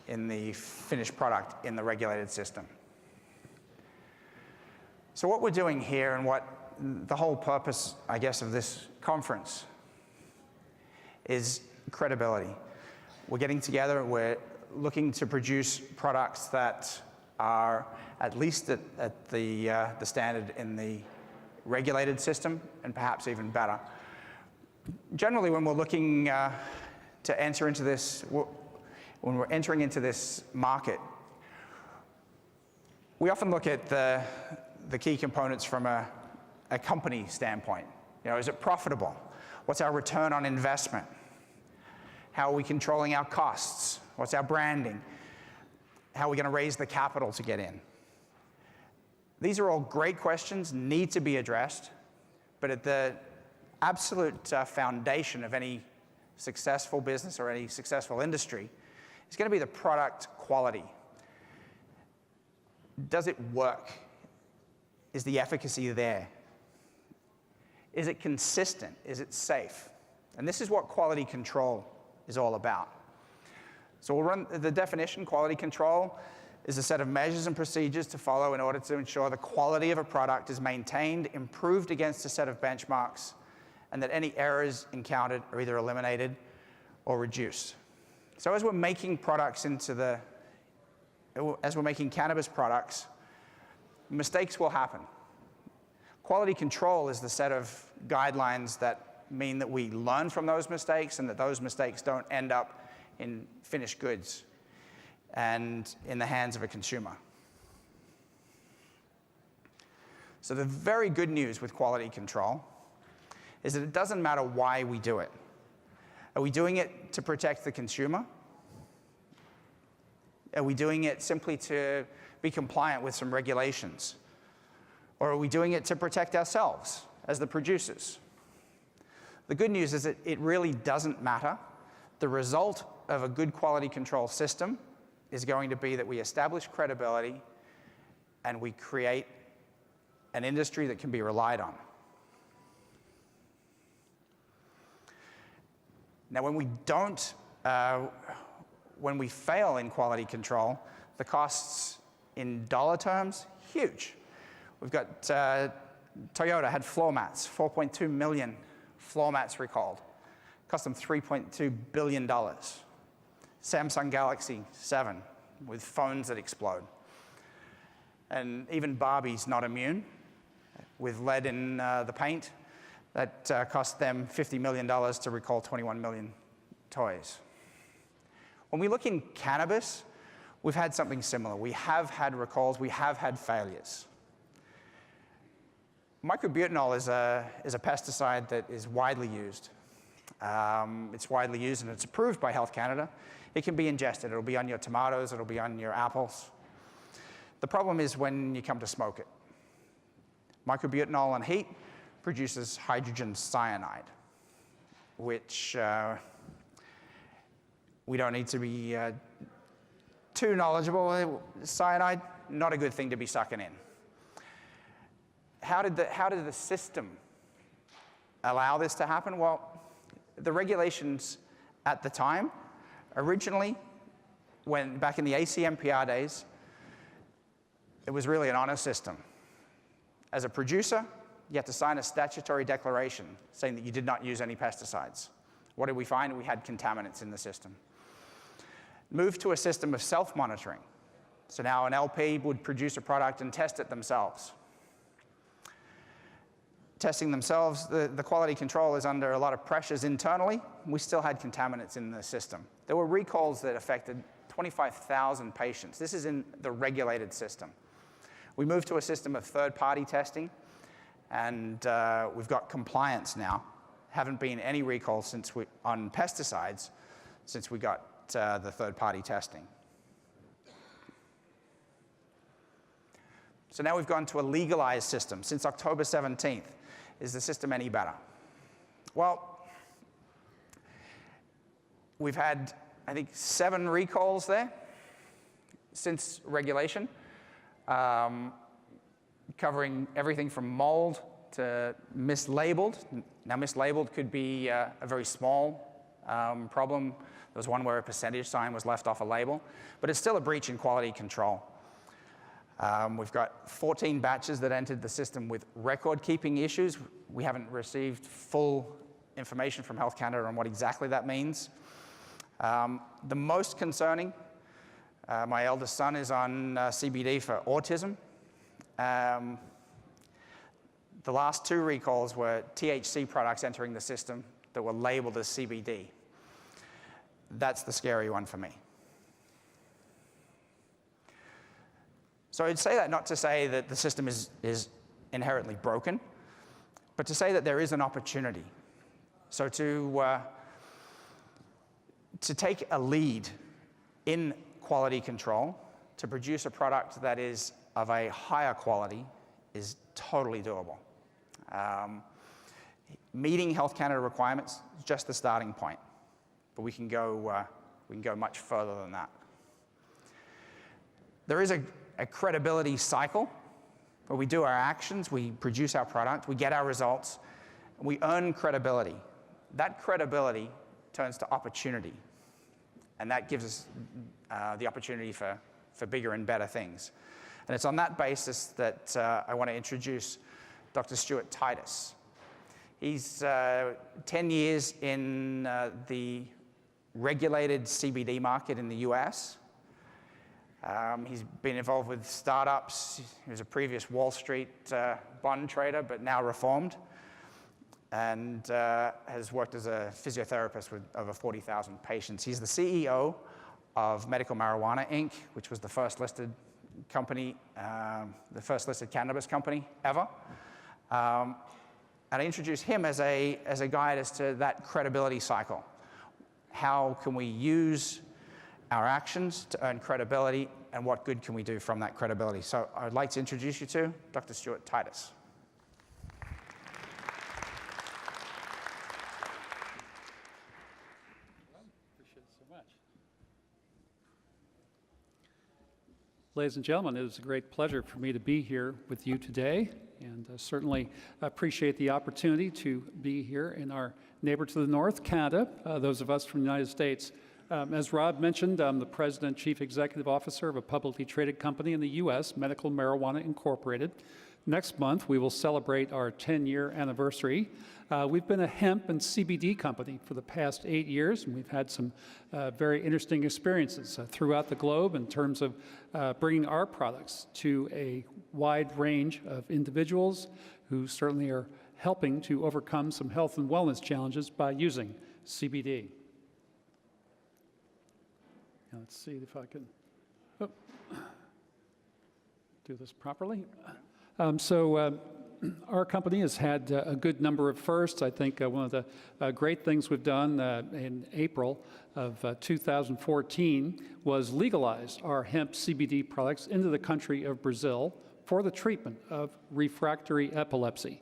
in the finished product in the regulated system. So what we're doing here and what the whole purpose, I guess, of this conference is credibility. We're getting together, we're looking to produce products that are at least at the standard in the regulated system and perhaps even better. Generally, when we're looking to enter into this, when we're entering into this market, we often look at the key components from a company standpoint. You know, is it profitable? What's our return on investment? How are we controlling our costs? What's our branding? How are we going to raise the capital to get in? These are all great questions, need to be addressed, but at the absolute foundation of any successful business or any successful industry is going to be the product quality. Does it work? Is the efficacy there? Is it consistent? Is it safe? And this is what quality control is all about. So we'll run the definition. Quality control is a set of measures and procedures to follow in order to ensure the quality of a product is maintained, improved against a set of benchmarks, and that any errors encountered are either eliminated or reduced. So as we're making products as we're making cannabis products, mistakes will happen. Quality control is the set of guidelines that mean that we learn from those mistakes and that those mistakes don't end up in finished goods and in the hands of a consumer. So the very good news with quality control is that it doesn't matter why we do it. Are we doing it to protect the consumer? Are we doing it simply to be compliant with some regulations? Or are we doing it to protect ourselves as the producers? The good news is that it really doesn't matter. The result of a good quality control system is going to be that we establish credibility and we create an industry that can be relied on. Now, when we fail in quality control, the costs in dollar terms, huge. We've got Toyota had floor mats, 4.2 million floor mats recalled. Cost them $3.2 billion. Samsung Galaxy 7 with phones that explode. And even Barbie's not immune with lead in the paint. That cost them $50 million to recall 21 million toys. When we look in cannabis, we've had something similar. We have had recalls, we have had failures. Microbutanol is a pesticide that is widely used. It's widely used and it's approved by Health Canada. It can be ingested. It'll be on your tomatoes, it'll be on your apples. The problem is when you come to smoke it. Microbutanol on heat produces hydrogen cyanide, which We don't need to be too knowledgeable. Cyanide, not a good thing to be sucking in. How did the system allow this to happen? Well, the regulations at the time, originally, back in the ACMPR days, it was really an honor system. As a producer, you had to sign a statutory declaration saying that you did not use any pesticides. What did we find? We had contaminants in the system. Moved to a system of self-monitoring. So now an LP would produce a product and test it themselves. Testing themselves, the quality control is under a lot of pressures internally. We still had contaminants in the system. There were recalls that affected 25,000 patients. This is in the regulated system. We moved to a system of third-party testing, and we've got compliance now. Haven't been any recalls on pesticides since we got the third-party testing. So now we've gone to a legalized system since October 17th. Is the system any better? Well, we've had, I think, 7 recalls there since regulation, covering everything from mold to mislabeled. Now, mislabeled could be a very small problem. There was one where a percentage sign was left off a label, but it's still a breach in quality control. We've got 14 batches that entered the system with record-keeping issues. We haven't received full information from Health Canada on what exactly that means. The most concerning, my eldest son is on CBD for autism. The last 2 recalls were THC products entering the system that were labeled as CBD. That's the scary one for me. So I'd say that not to say that the system is inherently broken, but to say that there is an opportunity. So to take a lead in quality control, to produce a product that is of a higher quality is totally doable. Meeting Health Canada requirements is just the starting point, but we can go much further than that. There is a credibility cycle where we do our actions, we produce our product, we get our results, and we earn credibility. That credibility turns to opportunity, and that gives us the opportunity for bigger and better things. And it's on that basis that I want to introduce Dr. Stuart Titus. He's 10 years in the regulated CBD market in the US. He's been involved with startups. He was a previous Wall Street bond trader, but now reformed, and has worked as a physiotherapist with over 40,000 patients. He's the CEO of Medical Marijuana, Inc., which was the first listed company, the first listed cannabis company ever. And I introduce him as a guide as to that credibility cycle. How can we use our actions to earn credibility, and what good can we do from that credibility? So I'd like to introduce you to Dr. Stuart Titus. Appreciate it so much. Ladies and gentlemen, it is a great pleasure for me to be here with you today, and certainly appreciate the opportunity to be here in our neighbor to the north, Canada, those of us from the United States. As Rob mentioned, I'm the President Chief Executive Officer of a publicly traded company in the U.S., Medical Marijuana Incorporated. Next month, we will celebrate our 10-year anniversary. We've been a hemp and CBD company for the past 8 years, and we've had some very interesting experiences throughout the globe in terms of bringing our products to a wide range of individuals who certainly are helping to overcome some health and wellness challenges by using CBD. Now, let's see if I can do this properly. Our company has had a good number of firsts. I think one of the great things we've done in April of 2014 was legalize our hemp CBD products into the country of Brazil for the treatment of refractory epilepsy.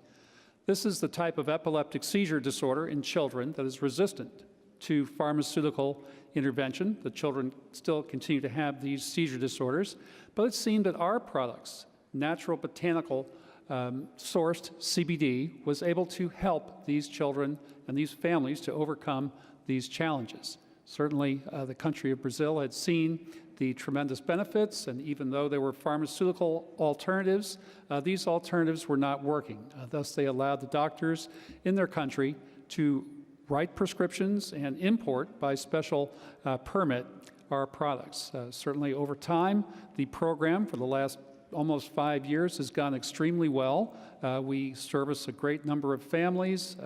This is the type of epileptic seizure disorder in children that is resistant to pharmaceutical intervention. The children still continue to have these seizure disorders, but it seemed that our products, natural botanical sourced CBD, was able to help these children and these families to overcome these challenges. Certainly, the country of Brazil had seen the tremendous benefits, and even though there were pharmaceutical alternatives, these alternatives were not working. Thus, they allowed the doctors in their country to write prescriptions and import by special permit our products. Certainly, over time, the program for the last almost 5 years has gone extremely well. We service a great number of families.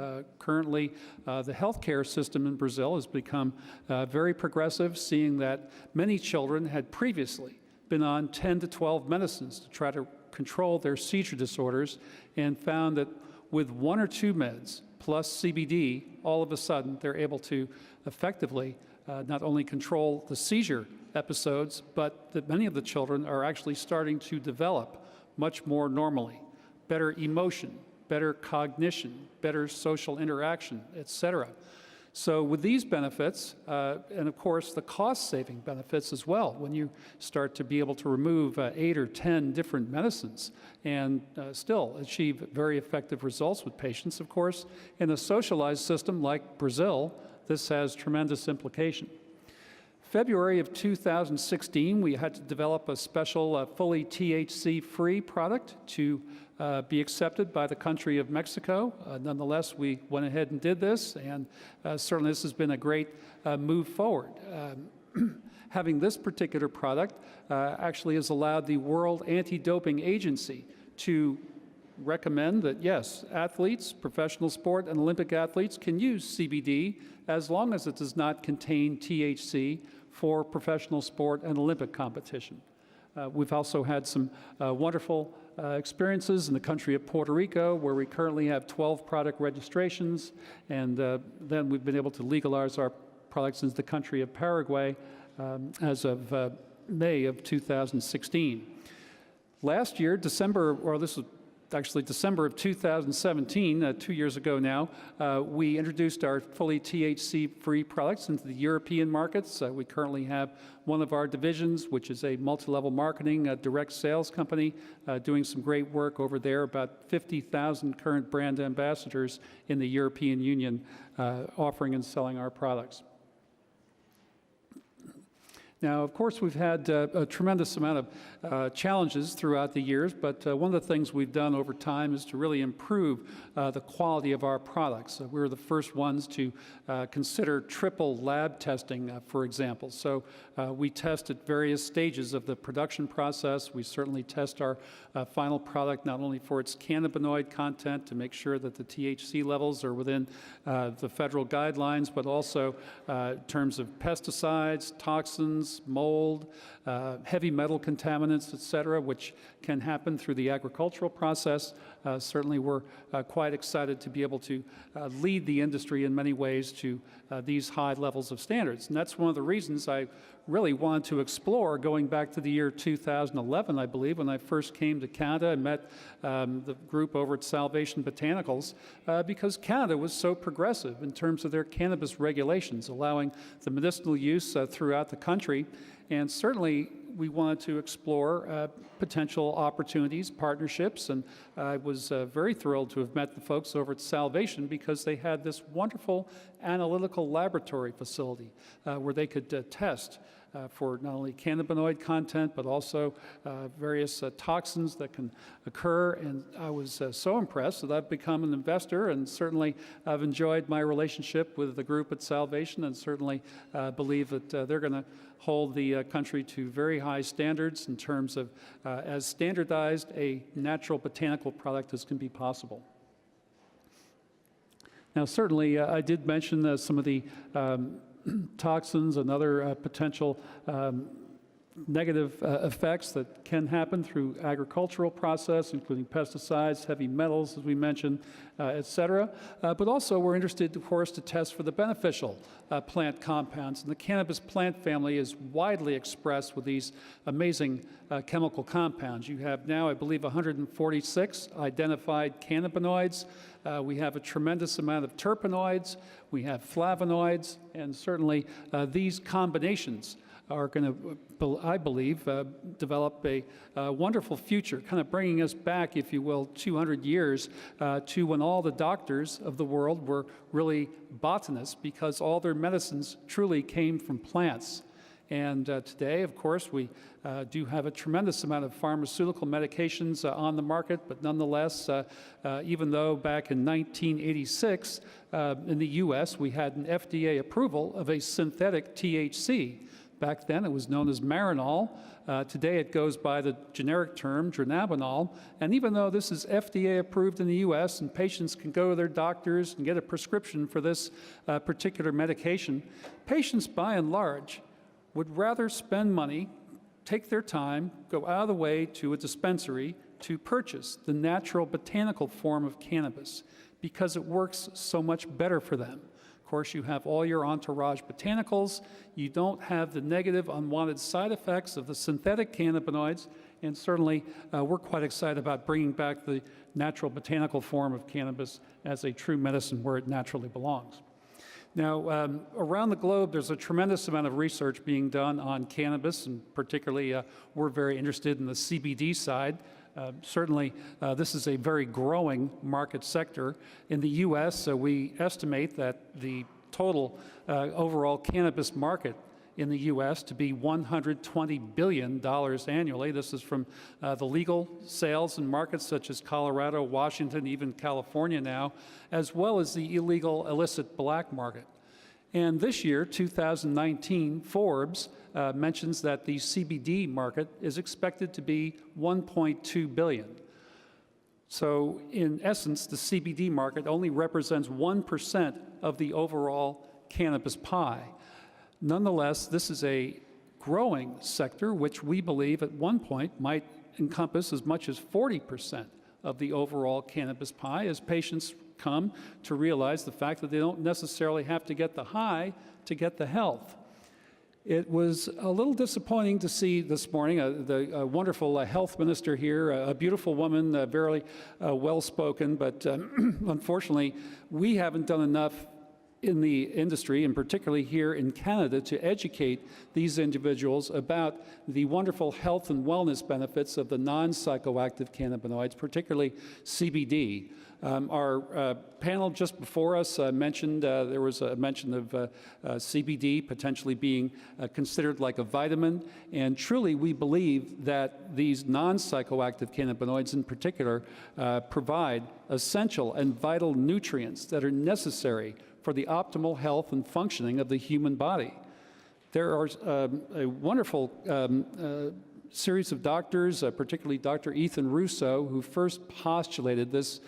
Currently, the healthcare system in Brazil has become very progressive, seeing that many children had previously been on 10 to 12 medicines to try to control their seizure disorders, and found that with 1 or 2 meds plus CBD, all of a sudden they're able to effectively not only control the seizure episodes, but that many of the children are actually starting to develop much more normally. Better emotion, better cognition, better social interaction, etc. So with these benefits, and of course the cost-saving benefits as well, when you start to be able to remove 8 or 10 different medicines and still achieve very effective results with patients, of course, in a socialized system like Brazil, this has tremendous implication. February of 2016, we had to develop a special fully THC-free product to be accepted by the country of Mexico. Nonetheless, we went ahead and did this, and certainly this has been a great move forward. Having this particular product actually has allowed the World Anti-Doping Agency to recommend that, yes, athletes, professional sport and Olympic athletes can use CBD as long as it does not contain THC for professional sport and Olympic competition. We've also had some wonderful experiences in the country of Puerto Rico, where we currently have 12 product registrations, and then we've been able to legalize our products in the country of Paraguay as of May of 2016. Last year, December of 2017, 2 years ago now, we introduced our fully THC-free products into the European markets. We currently have one of our divisions, which is a multi-level marketing direct sales company, doing some great work over there, about 50,000 current brand ambassadors in the European Union offering and selling our products. Now, of course, we've had a tremendous amount of challenges throughout the years, but one of the things we've done over time is to really improve the quality of our products. We were the first ones to consider triple lab testing, for example. So we test at various stages of the production process. We certainly test our final product not only for its cannabinoid content to make sure that the THC levels are within the federal guidelines, but also in terms of pesticides, toxins, mold, heavy metal contaminants, et cetera, which can happen through the agricultural process. Certainly we're quite excited to be able to lead the industry in many ways to these high levels of standards. And that's one of the reasons I really wanted to explore going back to the year 2011, I believe, when I first came to Canada and met the group over at Salvation Botanicals, because Canada was so progressive in terms of their cannabis regulations, allowing the medicinal use throughout the country. And certainly we wanted to explore potential opportunities, partnerships, and I was very thrilled to have met the folks over at Salvation because they had this wonderful analytical laboratory facility where they could test for not only cannabinoid content, but also various toxins that can occur. And I was so impressed that I've become an investor, and certainly I've enjoyed my relationship with the group at Salvation, and certainly believe that they're going to hold the country to very high standards in terms of as standardized a natural botanical product as can be possible. Now, certainly, I did mention some of the toxins and other potential negative effects that can happen through agricultural process, including pesticides, heavy metals, as we mentioned, et cetera. But also we're interested, of course, to test for the beneficial plant compounds. And the cannabis plant family is widely expressed with these amazing chemical compounds. You have now, I believe, 146 identified cannabinoids. We have a tremendous amount of terpenoids. We have flavonoids. And certainly these combinations are going to, I believe, develop a wonderful future, kind of bringing us back, if you will, 200 years to when all the doctors of the world were really botanists, because all their medicines truly came from plants. And today, of course, we do have a tremendous amount of pharmaceutical medications on the market, but nonetheless, even though back in 1986 in the US we had an FDA approval of a synthetic THC. Back then, it was known as Marinol. Today, it goes by the generic term dronabinol. And even though this is FDA approved in the US and patients can go to their doctors and get a prescription for this particular medication, patients, by and large, would rather spend money, take their time, go out of the way to a dispensary to purchase the natural botanical form of cannabis because it works so much better for them. Of course, you have all your entourage botanicals. You don't have the negative, unwanted side effects of the synthetic cannabinoids. And certainly, we're quite excited about bringing back the natural botanical form of cannabis as a true medicine where it naturally belongs. Now, around the globe, there's a tremendous amount of research being done on cannabis, and particularly we're very interested in the CBD side. Certainly, this is a very growing market sector. In the U.S., we estimate that the total overall cannabis market in the U.S. to be $120 billion annually. This is from the legal sales in markets such as Colorado, Washington, even California now, as well as the illegal illicit black market. And this year, 2019, Forbes mentions that the CBD market is expected to be $1.2 billion. So in essence, the CBD market only represents 1% of the overall cannabis pie. Nonetheless, this is a growing sector, which we believe at one point might encompass as much as 40% of the overall cannabis pie as patients come to realize the fact that they don't necessarily have to get the high to get the health. It was a little disappointing to see this morning the wonderful health minister here, a beautiful woman, very well-spoken, but unfortunately, we haven't done enough in the industry, and particularly here in Canada, to educate these individuals about the wonderful health and wellness benefits of the non-psychoactive cannabinoids, particularly CBD. Our panel just before us mentioned, there was a mention of CBD potentially being considered like a vitamin, and truly we believe that these non-psychoactive cannabinoids in particular provide essential and vital nutrients that are necessary for the optimal health and functioning of the human body. There are a wonderful series of doctors, particularly Dr. Ethan Russo, who first postulated this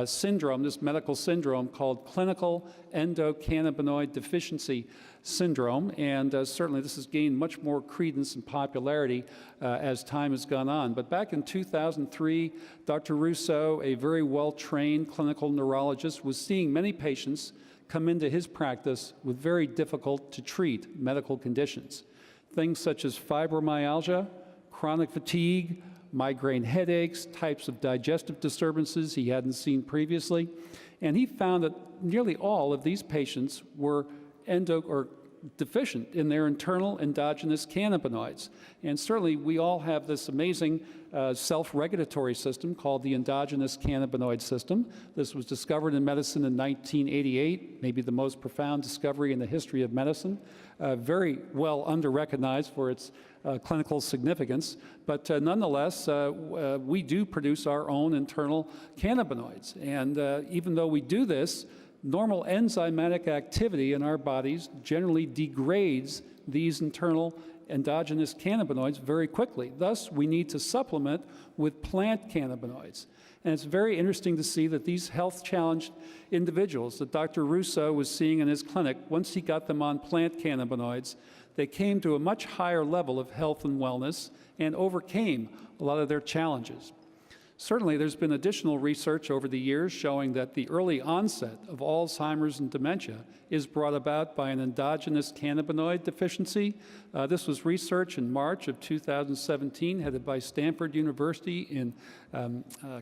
syndrome, this medical syndrome called clinical endocannabinoid deficiency syndrome, and certainly this has gained much more credence and popularity as time has gone on. But back in 2003, Dr. Russo, a very well-trained clinical neurologist, was seeing many patients come into his practice with very difficult to treat medical conditions. Things such as fibromyalgia, chronic fatigue, migraine headaches, types of digestive disturbances he hadn't seen previously. And he found that nearly all of these patients were deficient in their internal endogenous cannabinoids. And certainly we all have this amazing self-regulatory system called the endogenous cannabinoid system. This was discovered in medicine in 1988, maybe the most profound discovery in the history of medicine. Very well under-recognized for its clinical significance, but nonetheless, we do produce our own internal cannabinoids. And even though we do this, normal enzymatic activity in our bodies generally degrades these internal endogenous cannabinoids very quickly. Thus, we need to supplement with plant cannabinoids. And it's very interesting to see that these health-challenged individuals that Dr. Russo was seeing in his clinic, once he got them on plant cannabinoids, they came to a much higher level of health and wellness and overcame a lot of their challenges. Certainly, there's been additional research over the years showing that the early onset of Alzheimer's and dementia is brought about by an endogenous cannabinoid deficiency. This was research in March of 2017, headed by Stanford University in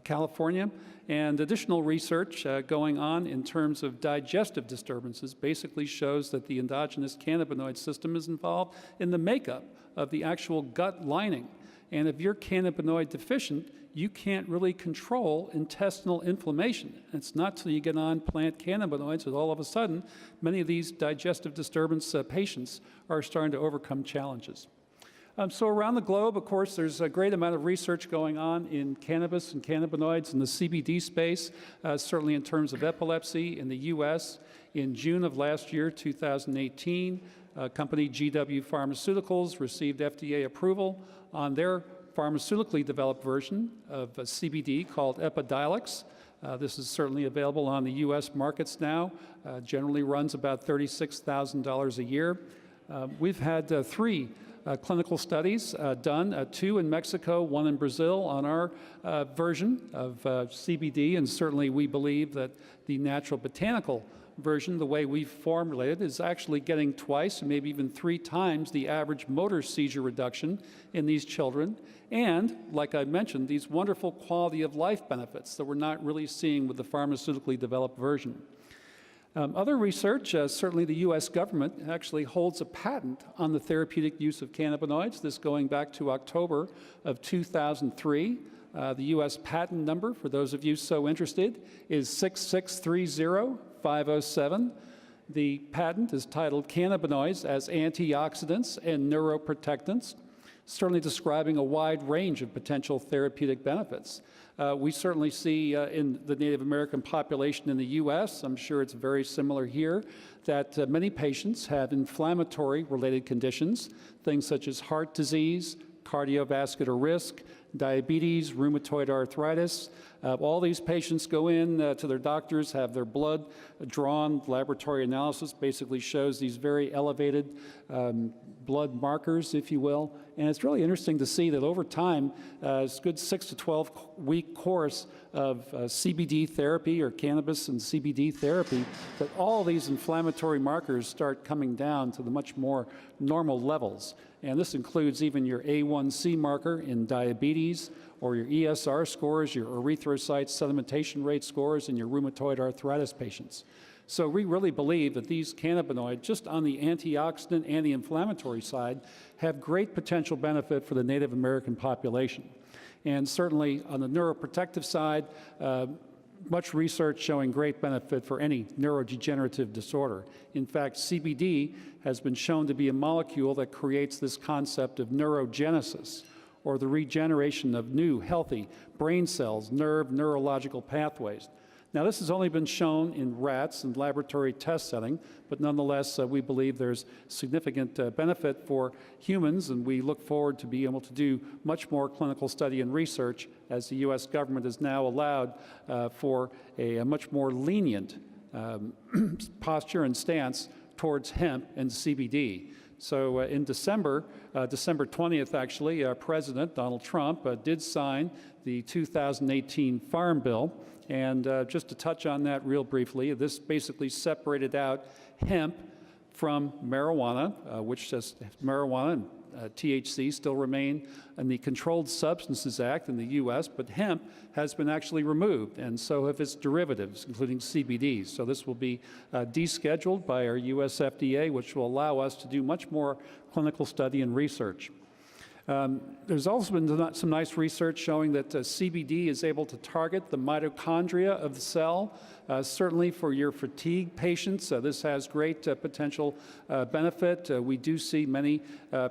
California, and additional research going on in terms of digestive disturbances basically shows that the endogenous cannabinoid system is involved in the makeup of the actual gut lining. And if you're cannabinoid deficient, you can't really control intestinal inflammation. It's not till you get on plant cannabinoids that all of a sudden, many of these digestive disturbance patients are starting to overcome challenges. So around the globe, of course, there's a great amount of research going on in cannabis and cannabinoids in the CBD space, certainly in terms of epilepsy in the US. In June of last year, 2018, company GW Pharmaceuticals received FDA approval on their pharmaceutically developed version of CBD called Epidiolex. This is certainly available on the US markets now, generally runs about $36,000 a year. We've had 3 clinical studies done, 2 in Mexico, 1 in Brazil on our version of CBD, and certainly we believe that the natural botanical version, the way we've formulated, is actually getting twice, maybe even 3 times the average motor seizure reduction in these children. And, like I mentioned, these wonderful quality of life benefits that we're not really seeing with the pharmaceutically developed version. Other research, certainly the US government actually holds a patent on the therapeutic use of cannabinoids, this going back to October of 2003. The US patent number, for those of you so interested, is 6630507. The patent is titled Cannabinoids as Antioxidants and Neuroprotectants, certainly describing a wide range of potential therapeutic benefits. We certainly see in the Native American population in the US, I'm sure it's very similar here, that many patients have inflammatory related conditions, things such as heart disease, cardiovascular risk, diabetes, rheumatoid arthritis. All these patients go in to their doctors, have their blood drawn. Laboratory analysis basically shows these very elevated blood markers, if you will. And it's really interesting to see that over time, it's a good 6 to 12 week course of CBD therapy or cannabis and CBD therapy, that all these inflammatory markers start coming down to the much more normal levels. And this includes even your A1C marker in diabetes, or your ESR scores, your erythrocyte sedimentation rate scores in your rheumatoid arthritis patients. So we really believe that these cannabinoids, just on the antioxidant, anti-inflammatory side, have great potential benefit for the Native American population. And certainly on the neuroprotective side, much research showing great benefit for any neurodegenerative disorder. In fact, CBD has been shown to be a molecule that creates this concept of neurogenesis, or the regeneration of new, healthy brain cells, neurological pathways. Now, this has only been shown in rats and laboratory test setting, but nonetheless, we believe there's significant benefit for humans, and we look forward to being able to do much more clinical study and research as the U.S. government has now allowed for a much more lenient posture and stance towards hemp and CBD. So in December 20th, actually, President Donald Trump did sign the 2018 Farm Bill. And just to touch on that real briefly, this basically separated out hemp from marijuana, which says marijuana and THC still remain in the Controlled Substances Act in the U.S., but hemp has been actually removed, and so have its derivatives, including CBD. So this will be descheduled by our U.S. FDA, which will allow us to do much more clinical study and research. There's also been some nice research showing that CBD is able to target the mitochondria of the cell. Certainly for your fatigue patients, this has great potential benefit. We do see many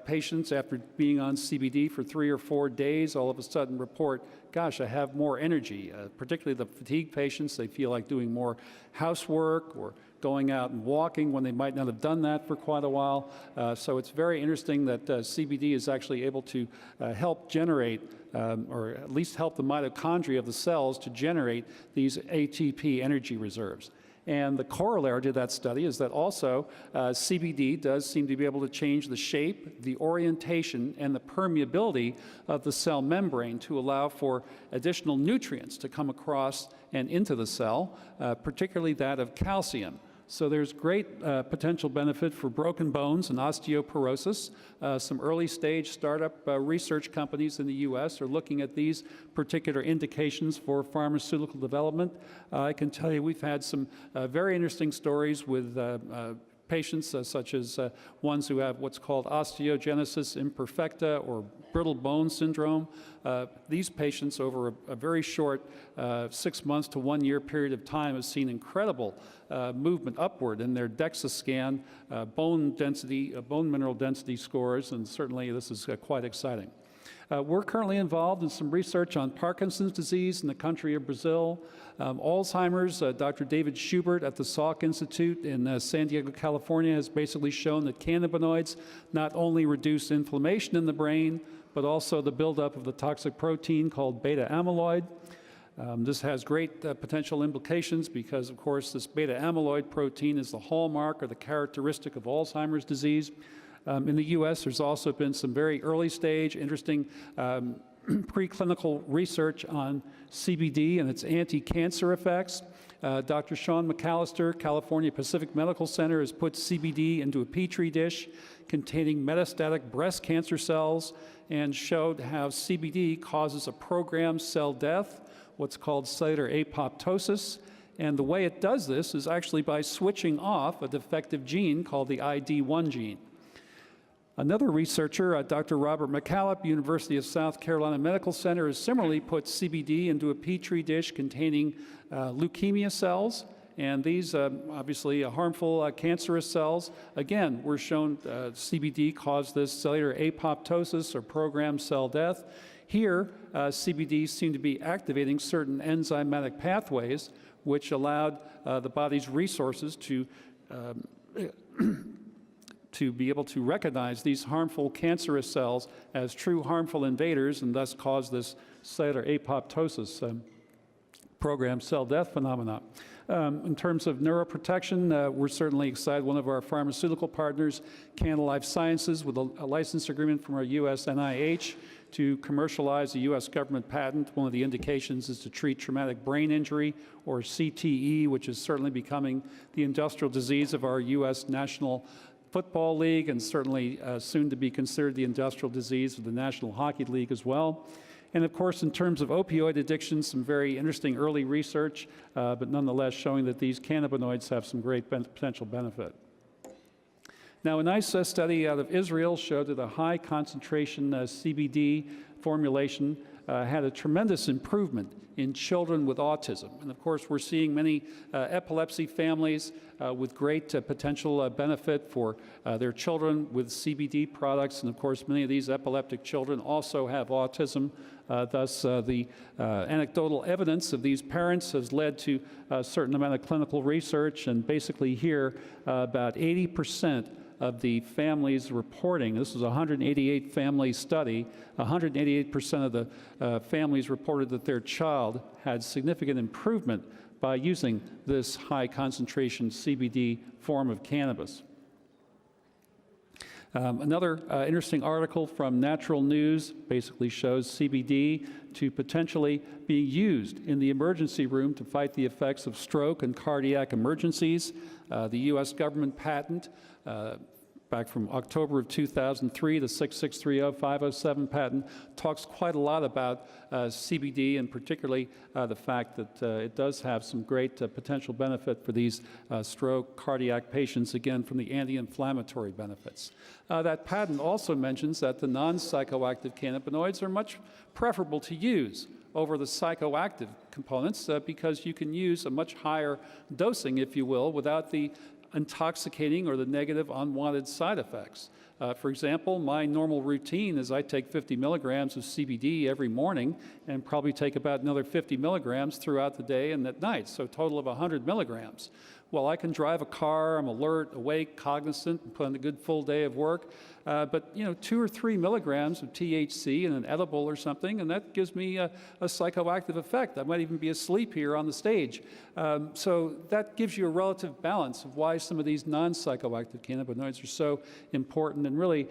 patients after being on CBD for 3 or 4 days all of a sudden report, gosh, I have more energy. Particularly the fatigue patients, they feel like doing more housework or going out and walking when they might not have done that for quite a while. So it's very interesting that CBD is actually able to help generate, or at least help the mitochondria of the cells to generate these ATP energy reserves. And the corollary to that study is that also CBD does seem to be able to change the shape, the orientation, and the permeability of the cell membrane to allow for additional nutrients to come across and into the cell, particularly that of calcium. So there's great potential benefit for broken bones and osteoporosis. Some early stage startup research companies in the US are looking at these particular indications for pharmaceutical development. I can tell you we've had some very interesting stories with patients such as ones who have what's called osteogenesis imperfecta or brittle bone syndrome. These patients over a very short 6 months to 1 year period of time have seen incredible movement upward in their DEXA scan, bone density, bone mineral density scores, and certainly this is quite exciting. We're currently involved in some research on Parkinson's disease in the country of Brazil, Alzheimer's. Dr. David Schubert at the Salk Institute in San Diego, California, has basically shown that cannabinoids not only reduce inflammation in the brain, but also the buildup of the toxic protein called beta amyloid. This has great potential implications because, of course, this beta amyloid protein is the hallmark or the characteristic of Alzheimer's disease. In the US, there's also been some very early stage, interesting preclinical research on CBD and its anti-cancer effects. Dr. Sean McAllister, California Pacific Medical Center, has put CBD into a petri dish containing metastatic breast cancer cells and showed how CBD causes a programmed cell death, what's called cellular apoptosis. And the way it does this is actually by switching off a defective gene called the ID1 gene. Another researcher, Dr. Robert McCallop, University of South Carolina Medical Center, has similarly put CBD into a petri dish containing leukemia cells, and these obviously harmful cancerous cells. Again, we're shown CBD caused this cellular apoptosis or programmed cell death. Here, CBD seemed to be activating certain enzymatic pathways, which allowed the body's resources to be able to recognize these harmful cancerous cells as true harmful invaders and thus cause this cellular apoptosis, programmed cell death phenomena. In terms of neuroprotection, we're certainly excited. One of our pharmaceutical partners, Canada Life Sciences, with a license agreement from our US NIH to commercialize a US government patent. One of the indications is to treat traumatic brain injury, or CTE, which is certainly becoming the industrial disease of our US National Football League, and certainly soon to be considered the industrial disease of the National Hockey League as well. And of course, in terms of opioid addiction, some very interesting early research, but nonetheless showing that these cannabinoids have some great potential benefit. Now, a nice study out of Israel showed that a high concentration CBD formulation had a tremendous improvement in children with autism. And of course, we're seeing many epilepsy families with great potential benefit for their children with CBD products. And of course, many of these epileptic children also have autism. Thus, the anecdotal evidence of these parents has led to a certain amount of clinical research. And basically here, about 80% of the families reporting, this was a 188 family study, 188% of the families reported that their child had significant improvement by using this high concentration CBD form of cannabis. Another interesting article from Natural News basically shows CBD to potentially be used in the emergency room to fight the effects of stroke and cardiac emergencies. The US government patent back from October of 2003, the 6630507 patent, talks quite a lot about CBD, and particularly the fact that it does have some great potential benefit for these stroke cardiac patients, again, from the anti-inflammatory benefits. That patent also mentions that the non-psychoactive cannabinoids are much preferable to use over the psychoactive components because you can use a much higher dosing, if you will, without the intoxicating or the negative unwanted side effects. For example, my normal routine is I take 50 milligrams of CBD every morning and probably take about another 50 milligrams throughout the day and at night, so a total of 100 milligrams. well, I can drive a car, I'm alert, awake, cognizant, and put in a good full day of work. But 2 or 3 milligrams of THC in an edible or something, and that gives me a psychoactive effect. I might even be asleep here on the stage. So that gives you a relative balance of why some of these non-psychoactive cannabinoids are so important. And really,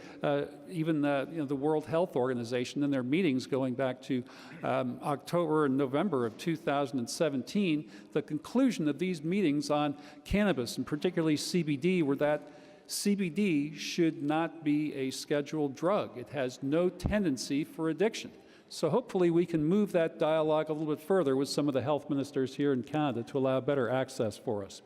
even the World Health Organization in their meetings going back to October and November of 2017, the conclusion of these meetings on cannabis, and particularly CBD, were that CBD should not be a scheduled drug. It has no tendency for addiction. So hopefully we can move that dialogue a little bit further with some of the health ministers here in Canada to allow better access for us.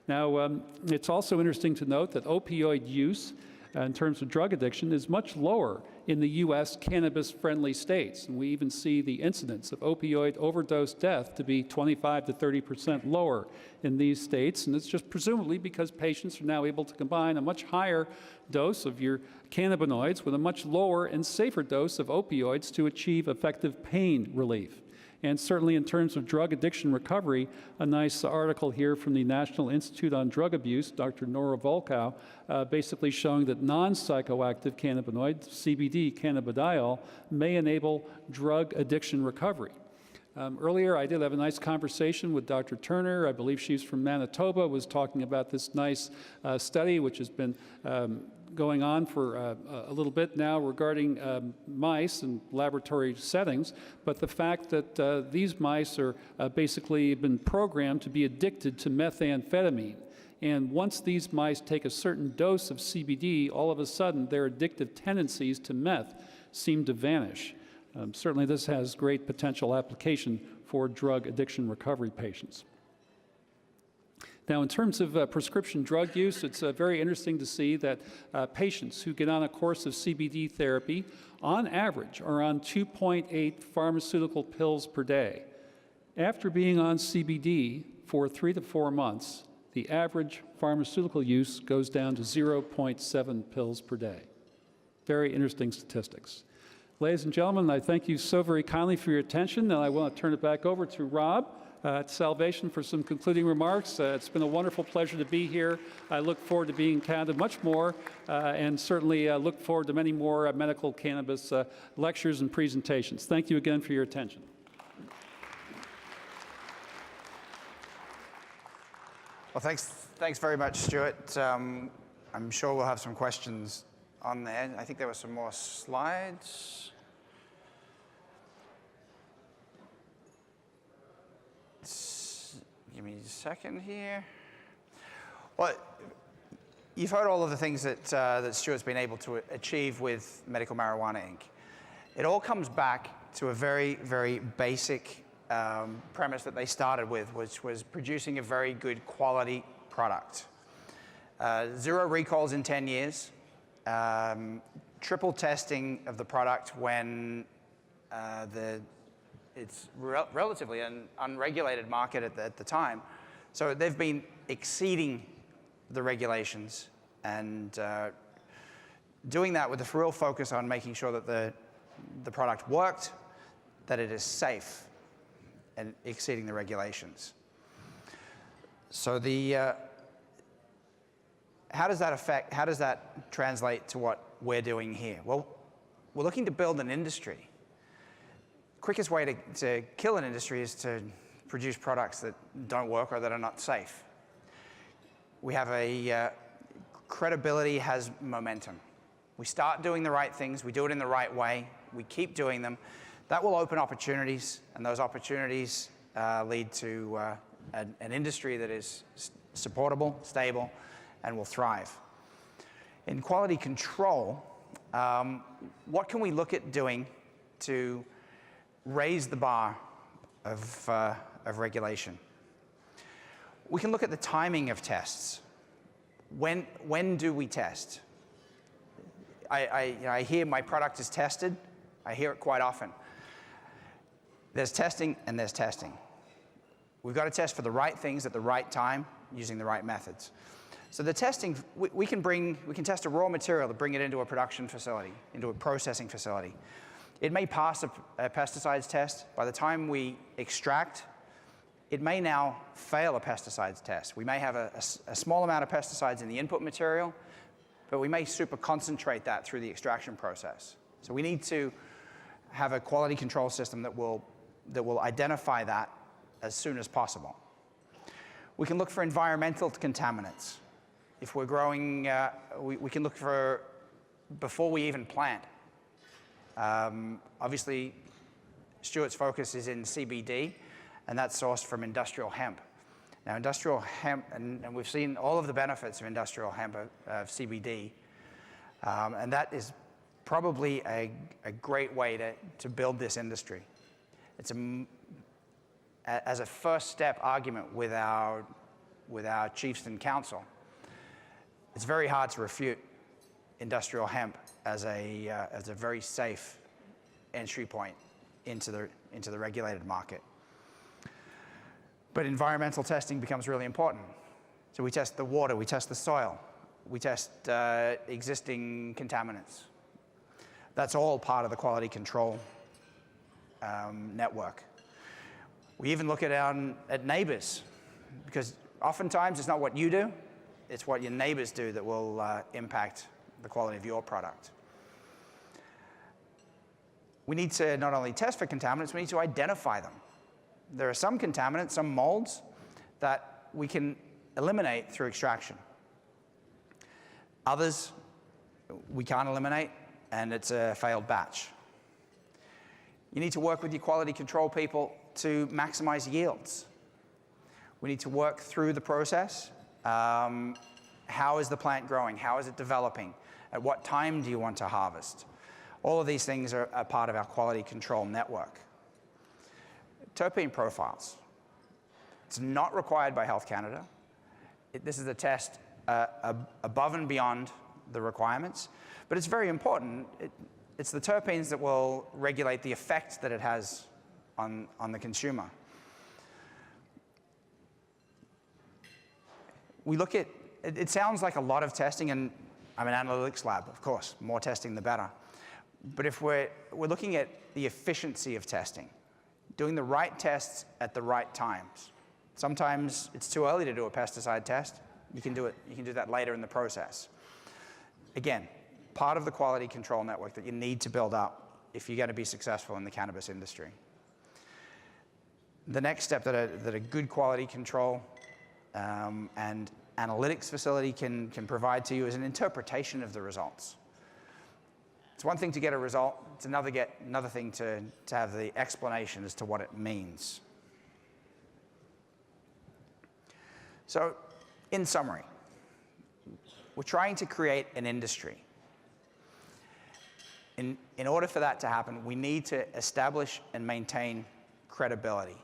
Now, it's also interesting to note that opioid use in terms of drug addiction is much lower in the U.S. cannabis-friendly states. And we even see the incidence of opioid overdose death to be 25 to 30% lower in these states. And it's just presumably because patients are now able to combine a much higher dose of your cannabinoids with a much lower and safer dose of opioids to achieve effective pain relief. And certainly in terms of drug addiction recovery, a nice article here from the National Institute on Drug Abuse, Dr. Nora Volkow, basically showing that non-psychoactive cannabinoids, CBD, cannabidiol, may enable drug addiction recovery. Earlier, I did have a nice conversation with Dr. Turner. I believe she's from Manitoba, was talking about this nice study, which has been going on for a little bit now regarding mice and laboratory settings, but the fact that these mice are basically been programmed to be addicted to methamphetamine. And once these mice take a certain dose of CBD, all of a sudden their addictive tendencies to meth seem to vanish. Certainly this has great potential application for drug addiction recovery patients. Now, in terms of prescription drug use, it's very interesting to see that patients who get on a course of CBD therapy, on average, are on 2.8 pharmaceutical pills per day. After being on CBD for 3 to 4 months, the average pharmaceutical use goes down to 0.7 pills per day. Very interesting statistics. Ladies and gentlemen, I thank you so very kindly for your attention, and I want to turn it back over to Rob at Salvation for some concluding remarks. It's been a wonderful pleasure to be here. I look forward to being in Canada much more, and certainly look forward to many more medical cannabis lectures and presentations. Thank you again for your attention. Well, thanks very much, Stuart. I'm sure we'll have some questions on there. I think there were some more slides. Give me a second here. Well, you've heard all of the things that Stuart's been able to achieve with Medical Marijuana Inc. It all comes back to a very, very basic premise that they started with, which was producing a very good quality product. 0 recalls in 10 years, triple testing of the product when it's relatively an unregulated market at the time. So they've been exceeding the regulations and doing that with a real focus on making sure that the product worked, that it is safe, and exceeding the regulations. So how does that translate to what we're doing here? Well, we're looking to build an industry. Quickest way to kill an industry is to produce products that don't work or that are not safe. We have credibility has momentum. We start doing the right things, we do it in the right way, we keep doing them. That will open opportunities, and those opportunities lead to an industry that is supportable, stable, and will thrive. In quality control, what can we look at doing to raise the bar of regulation? We can look at the timing of tests. When do we test? I hear my product is tested. I hear it quite often. There's testing and there's testing. We've got to test for the right things at the right time using the right methods. So the testing, we can test a raw material to bring it into a production facility, into a processing facility. It may pass a pesticides test. By the time we extract it may now fail a pesticides test. We may have a small amount of pesticides in the input material, but we may super concentrate that through the extraction process. So we need to have a quality control system that will identify that as soon as possible. We can look for environmental contaminants. If we're growing, we can look for before we even plant. Obviously, Stuart's focus is in CBD, and that's sourced from industrial hemp. Now, industrial hemp, and we've seen all of the benefits of industrial hemp of CBD, and that is probably a great way to build this industry. It's as a first step argument with our chiefs and council. It's very hard to refute industrial hemp as a very safe entry point into the regulated market. But environmental testing becomes really important. So we test the water, we test the soil, we test existing contaminants. That's all part of the quality control network. We even look at neighbors, because oftentimes it's not what you do, it's what your neighbors do that will impact the quality of your product. We need to not only test for contaminants, we need to identify them. There are some contaminants, some molds, that we can eliminate through extraction. Others we can't eliminate, and it's a failed batch. You need to work with your quality control people to maximize yields. We need to work through the process. How is the plant growing? How is it developing? At what time do you want to harvest? All of these things are a part of our quality control network. Terpene profiles. It's not required by Health Canada. This is a test above and beyond the requirements, but it's very important. It's the terpenes that will regulate the effect that it has on the consumer. We look at, it sounds like a lot of testing, and I'm an analytics lab, of course, more testing the better. But if we're looking at the efficiency of testing, doing the right tests at the right times. Sometimes it's too early to do a pesticide test. You can do that later in the process. Again, part of the quality control network that you need to build up if you're going to be successful in the cannabis industry. The next step that a good quality control and analytics facility can provide to you is an interpretation of the results. It's one thing to get a result, it's another thing to have the explanation as to what it means. So, in summary, we're trying to create an industry. In order for that to happen, we need to establish and maintain credibility.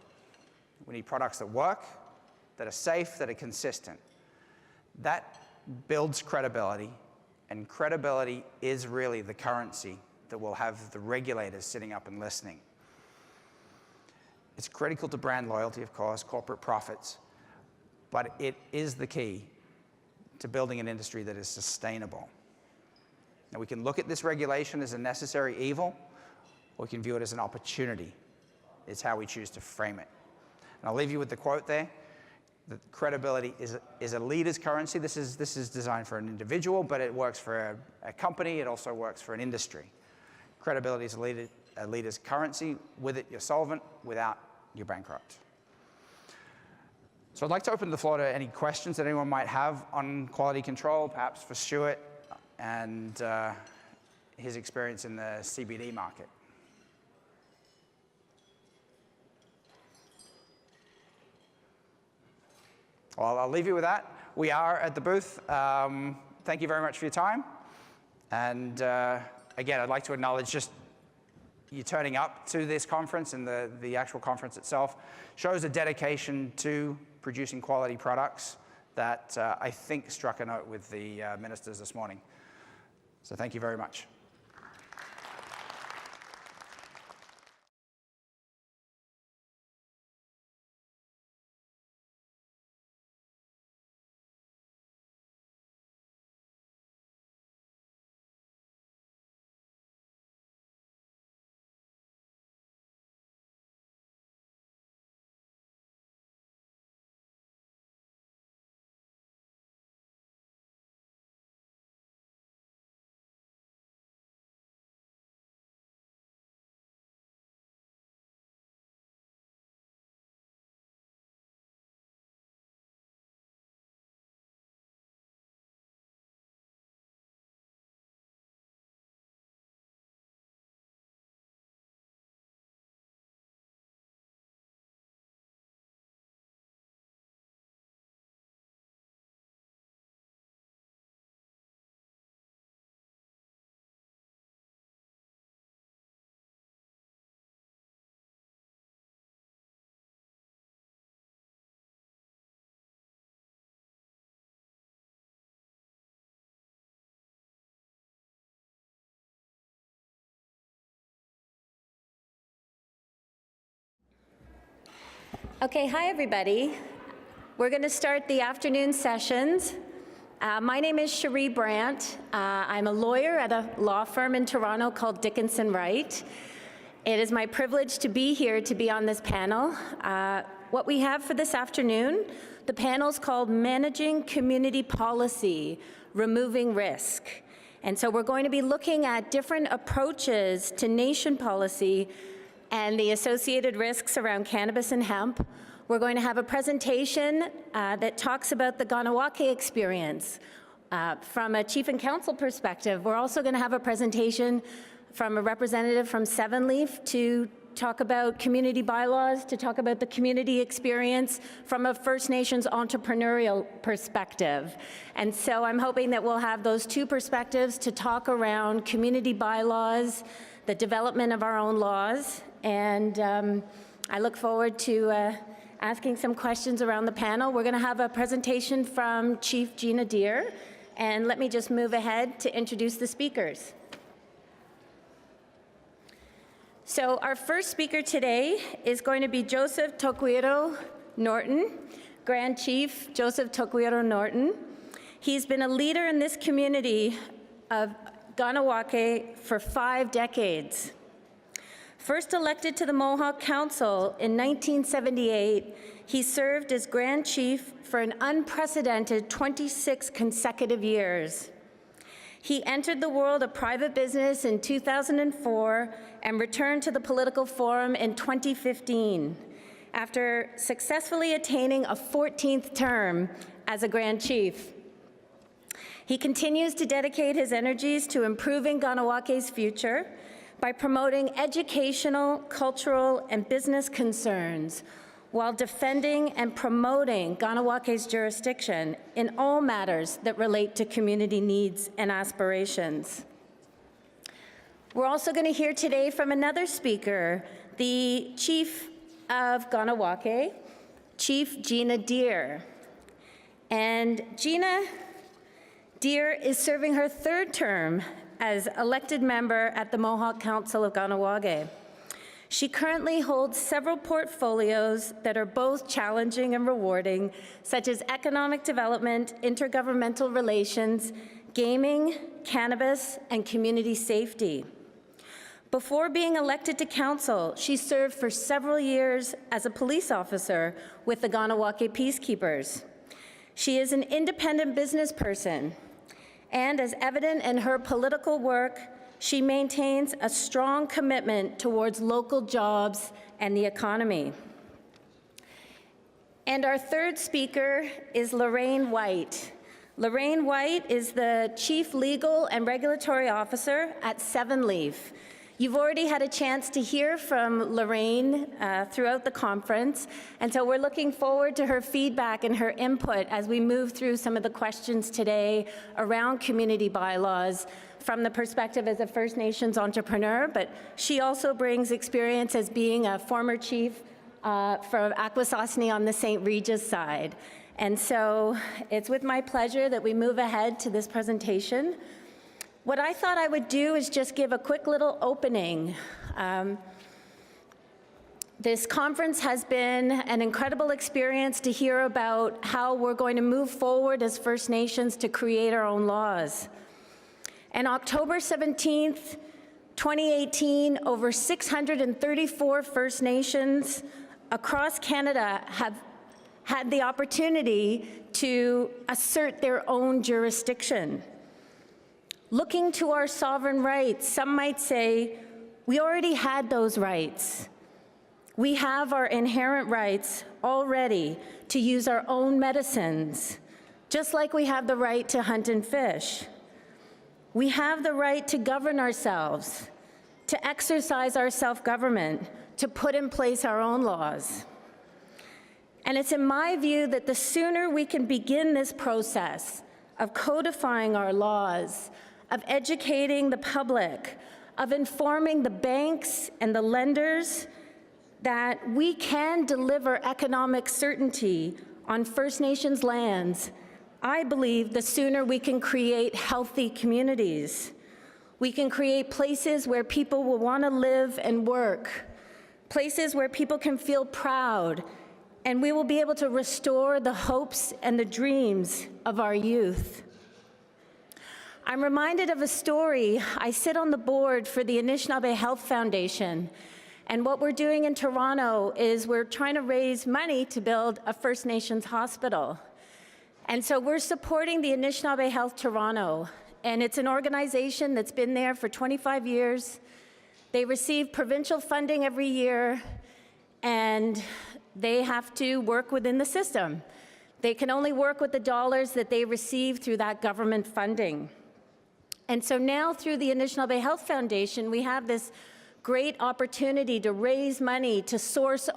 We need products that work, that are safe, that are consistent. That builds credibility, and credibility is really the currency that will have the regulators sitting up and listening. It's critical to brand loyalty, of course, corporate profits, but it is the key to building an industry that is sustainable. Now, we can look at this regulation as a necessary evil, or we can view it as an opportunity. It's how we choose to frame it. And I'll leave you with the quote there. That credibility is a leader's currency. This is designed for an individual, but it works for a company. It also works for an industry. Credibility is a leader's currency. With it, you're solvent. Without, you're bankrupt. So I'd like to open the floor to any questions that anyone might have on quality control, perhaps for Stuart and his experience in the CBD market. Well, I'll leave you with that. We are at the booth. Thank you very much for your time. And again, I'd like to acknowledge just you turning up to this conference, and the actual conference itself shows a dedication to producing quality products that I think struck a note with the ministers this morning. So thank you very much. Okay, hi everybody. We're going to start the afternoon sessions. My name is Cherie Brandt. I'm a lawyer at a law firm in Toronto called Dickinson Wright. It is my privilege to be here to be on this panel. What we have for this afternoon, the panel is called Managing Community Policy, Removing Risk. And so we're going to be looking at different approaches to nation policy and the associated risks around cannabis and hemp. We're going to have a presentation that talks about the Ganawake experience from a chief and council perspective. We're also going to have a presentation from a representative from Seven Leaf to talk about community bylaws, to talk about the community experience from a First Nations entrepreneurial perspective. And so I'm hoping that we'll have those two perspectives to talk around community bylaws, the development of our own laws, and I look forward to asking some questions around the panel. We're going to have a presentation from Chief Gina Deer, and let me just move ahead to introduce the speakers. So our first speaker today is going to be Joseph Tokwiro Norton, Grand Chief Joseph Tokwiro Norton. He's been a leader in this community of Ganawake for 5 decades. First elected to the Mohawk Council in 1978, he served as Grand Chief for an unprecedented 26 consecutive years. He entered the world of private business in 2004 and returned to the political forum in 2015 after successfully attaining a 14th term as a Grand Chief. He continues to dedicate his energies to improving Ganawake's future by promoting educational, cultural, and business concerns while defending and promoting Ganawake's jurisdiction in all matters that relate to community needs and aspirations. We're also going to hear today from another speaker, the Chief of Ganawake, Chief Gina Deer. And Gina Deer is serving her 3rd term as elected member at the Mohawk Council of Ganawake. She currently holds several portfolios that are both challenging and rewarding, such as economic development, intergovernmental relations, gaming, cannabis, and community safety. Before being elected to council, she served for several years as a police officer with the Ganawake Peacekeepers. She is an independent business person, and as evident in her political work, she maintains a strong commitment towards local jobs and the economy. And our 3rd speaker is Lorraine White. Lorraine White is the Chief Legal and Regulatory Officer at Seven Leaf. You've already had a chance to hear from Lorraine throughout the conference, and so we're looking forward to her feedback and her input as we move through some of the questions today around community bylaws from the perspective as a First Nations entrepreneur, but she also brings experience as being a former chief from Akwesasne on the St. Regis side. And so it's with my pleasure that we move ahead to this presentation. What I thought I would do is just give a quick little opening. This conference has been an incredible experience to hear about how we're going to move forward as First Nations to create our own laws. And October 17th, 2018, over 634 First Nations across Canada have had the opportunity to assert their own jurisdiction. Looking to our sovereign rights, some might say, we already had those rights. We have our inherent rights already to use our own medicines, just like we have the right to hunt and fish. We have the right to govern ourselves, to exercise our self-government, to put in place our own laws. And it's in my view that the sooner we can begin this process of codifying our laws, of educating the public, of informing the banks and the lenders that we can deliver economic certainty on First Nations lands, I believe the sooner we can create healthy communities. We can create places where people will want to live and work, places where people can feel proud and we will be able to restore the hopes and the dreams of our youth. I'm reminded of a story. I sit on the board for the Anishinaabe Health Foundation, and what we're doing in Toronto is we're trying to raise money to build a First Nations hospital. And so we're supporting the Anishinaabe Health Toronto, and it's an organization that's been there for 25 years. They receive provincial funding every year, and they have to work within the system. They can only work with the dollars that they receive through that government funding. And so now through the Anishinaabe Health Foundation, we have this great opportunity to raise money to source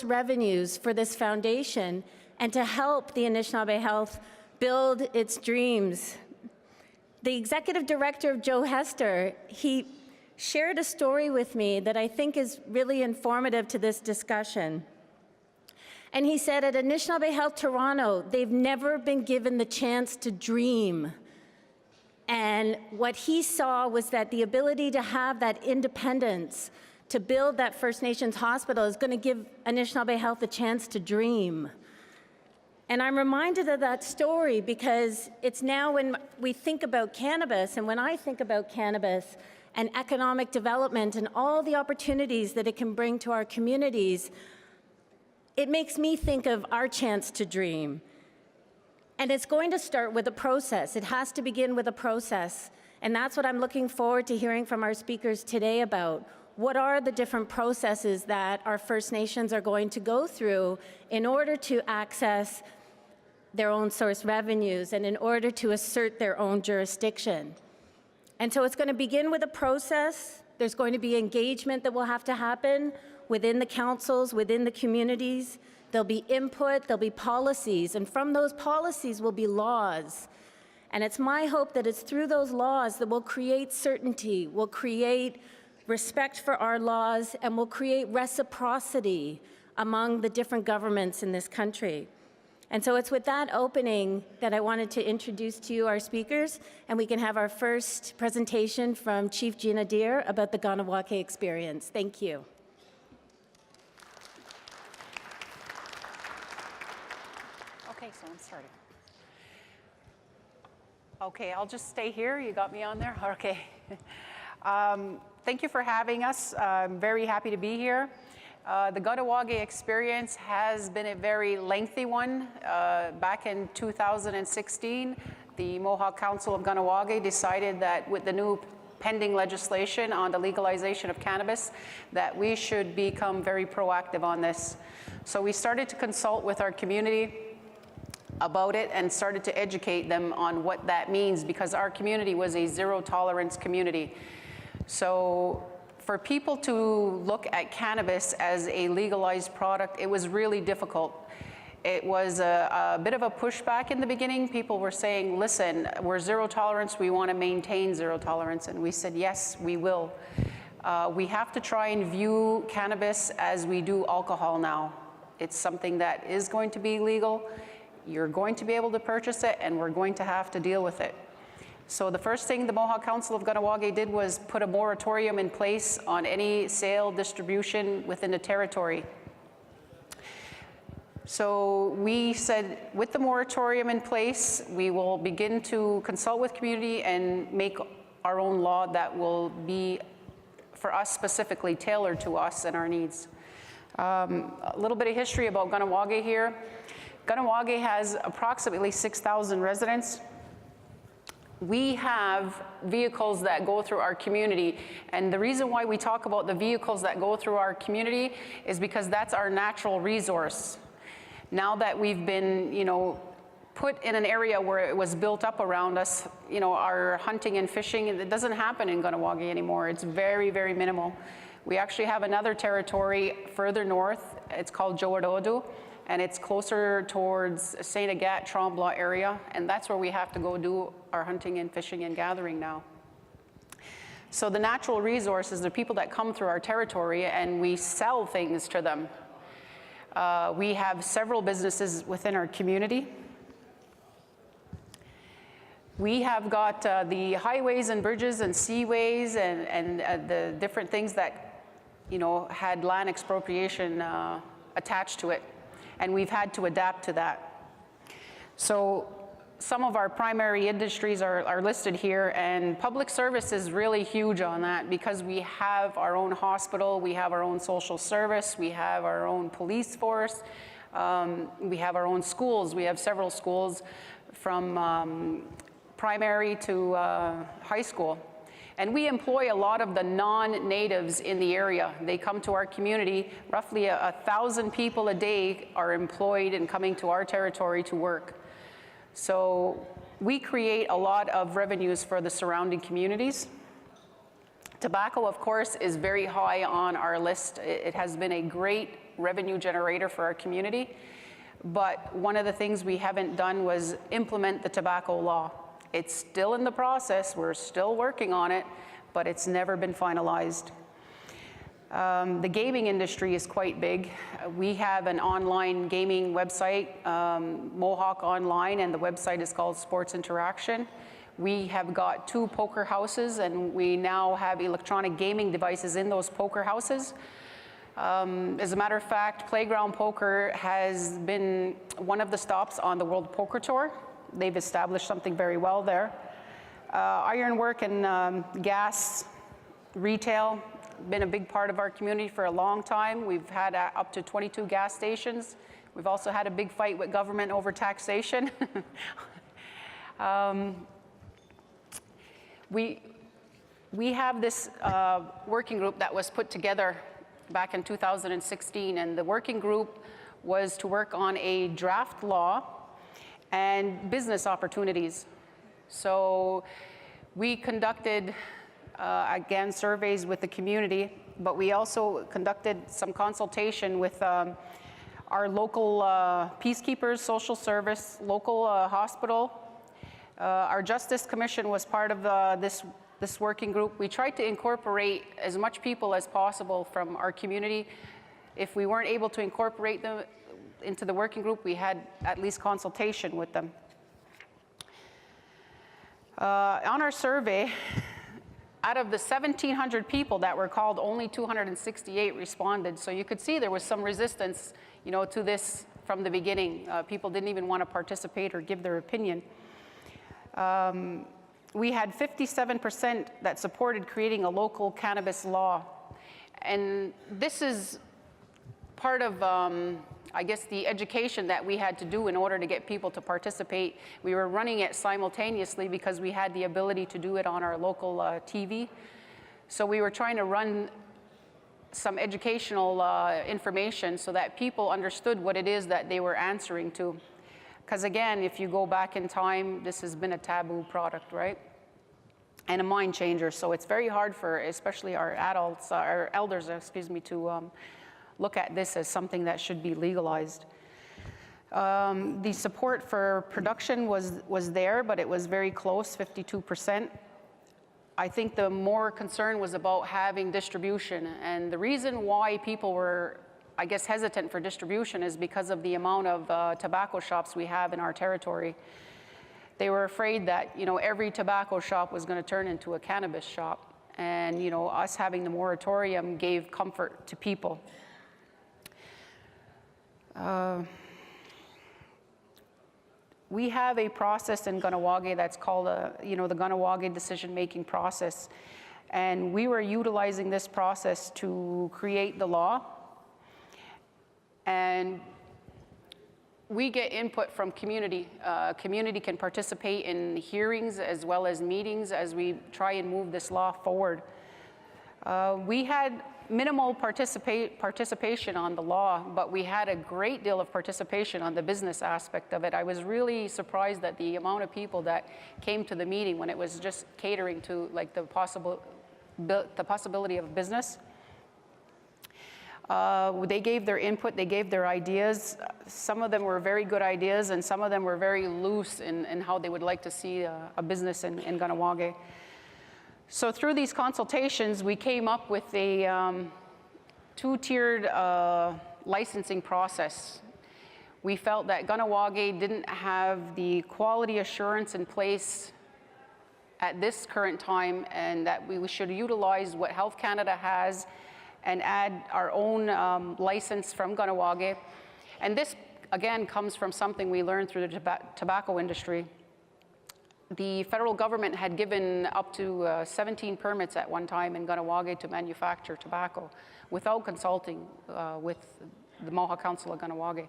revenues for this foundation and to help the Anishinaabe Health build its dreams. The executive director of Joe Hester, he shared a story with me that I think is really informative to this discussion. And he said at Anishinaabe Health Toronto, they've never been given the chance to dream. And what he saw was that the ability to have that independence to build that First Nations hospital is going to give Anishinaabe Health a chance to dream. And I'm reminded of that story because it's now when we think about cannabis, and when I think about cannabis and economic development and all the opportunities that it can bring to our communities, it makes me think of our chance to dream. And it's going to start with a process. It has to begin with a process. And that's what I'm looking forward to hearing from our speakers today about. What are the different processes that our First Nations are going to go through in order to access their own source revenues and in order to assert their own jurisdiction? And so it's going to begin with a process. There's going to be engagement that will have to happen within the councils, within the communities. There'll be input, there'll be policies, and from those policies will be laws. And it's my hope that it's through those laws that we'll create certainty, we'll create respect for our laws, and we'll create reciprocity among the different governments in this country. And so it's with that opening that I wanted to introduce to you our speakers, and we can have our first presentation from Chief Gina Deer about the Kahnawake experience. Thank you. Okay, so I'm starting. Okay, I'll just stay here. You got me on there? Okay. Thank you for having us. I'm very happy to be here. The Kahnawake experience has been a very lengthy one. Back in 2016, the Mohawk Council of Kahnawake decided that with the new pending legislation on the legalization of cannabis, that we should become very proactive on this. So we started to consult with our community about it and started to educate them on what that means, because our community was a zero tolerance community. So for people to look at cannabis as a legalized product, it was really difficult. It was a bit of a pushback in the beginning. People were saying, listen, we're zero tolerance, we want to maintain zero tolerance. And we said, yes, we will. We have to try and view cannabis as we do alcohol now. It's something that is going to be legal. You're going to be able to purchase it, and we're going to have to deal with it. So the first thing the Mohawk Council of Kahnawake did was put a moratorium in place on any sale, distribution within the territory. So we said, with the moratorium in place, we will begin to consult with community and make our own law that will be, for us specifically, tailored to us and our needs. A little bit of history about Kahnawake here. Kahnawake has approximately 6,000 residents. We have vehicles that go through our community, and the reason why we talk about the vehicles that go through our community is because that's our natural resource. Now that we've been, put in an area where it was built up around us, our hunting and fishing, it doesn't happen in Kahnawake anymore. It's very, very minimal. We actually have another territory further north. It's called Jowadodu, and it's closer towards St. Agathe, Tremblant area, and that's where we have to go do our hunting and fishing and gathering now. So the natural resources, the people that come through our territory, and we sell things to them. We have several businesses within our community. We have got the highways and bridges and seaways and the different things that, had land expropriation attached to it, and we've had to adapt to that. So some of our primary industries are listed here, and public service is really huge on that because we have our own hospital, we have our own social service, we have our own police force, we have our own schools. We have several schools from primary to high school. And we employ a lot of the non-natives in the area. They come to our community. Roughly 1,000 people a day are employed and coming to our territory to work. So we create a lot of revenues for the surrounding communities. Tobacco, of course, is very high on our list. It has been a great revenue generator for our community. But one of the things we haven't done was implement the tobacco law. It's still in the process, we're still working on it, but it's never been finalized. The gaming industry is quite big. We have an online gaming website, Mohawk Online, and the website is called Sports Interaction. We have got 2 poker houses, and we now have electronic gaming devices in those poker houses. As a matter of fact, Playground Poker has been one of the stops on the World Poker Tour. They've established something very well there. Ironwork and gas retail, been a big part of our community for a long time. We've had up to 22 gas stations. We've also had a big fight with government over taxation. We have this working group that was put together back in 2016, and the working group was to work on a draft law and business opportunities. So we conducted, again, surveys with the community, but we also conducted some consultation with our local peacekeepers, social service, local hospital. Our Justice Commission was part of this working group. We tried to incorporate as much people as possible from our community. If we weren't able to incorporate them into the working group, we had at least consultation with them. On our survey, out of the 1,700 people that were called, only 268 responded. So you could see there was some resistance, to this from the beginning. People didn't even want to participate or give their opinion. We had 57% that supported creating a local cannabis law. And this is part of, I guess, the education that we had to do in order to get people to participate. We were running it simultaneously because we had the ability to do it on our local TV. So we were trying to run some educational information so that people understood what it is that they were answering to. Because again, if you go back in time, this has been a taboo product, right? And a mind changer. So it's very hard for, especially our adults, our elders, to look at this as something that should be legalized. The support for production was there, but it was very close, 52%. I think the more concern was about having distribution. And the reason why people were, I guess, hesitant for distribution is because of the amount of tobacco shops we have in our territory. They were afraid that, every tobacco shop was going to turn into a cannabis shop. And, us having the moratorium gave comfort to people. We have a process in Kahnawake that's called, the Kahnawake decision-making process. And we were utilizing this process to create the law. And we get input from community. Community can participate in hearings as well as meetings as we try and move this law forward. We had minimal participation on the law, but we had a great deal of participation on the business aspect of it. I was really surprised at the amount of people that came to the meeting when it was just catering to the possibility of business. They gave their input, they gave their ideas. Some of them were very good ideas, and some of them were very loose in how they would like to see a business in Kahnawake. So through these consultations, we came up with a two-tiered licensing process. We felt that Kahnawake didn't have the quality assurance in place at this current time, and that we should utilize what Health Canada has and add our own license from Kahnawake. And this, again, comes from something we learned through the tobacco industry. The federal government had given up to 17 permits at one time in Kahnawake to manufacture tobacco without consulting with the Mohawk Council of Kahnawake.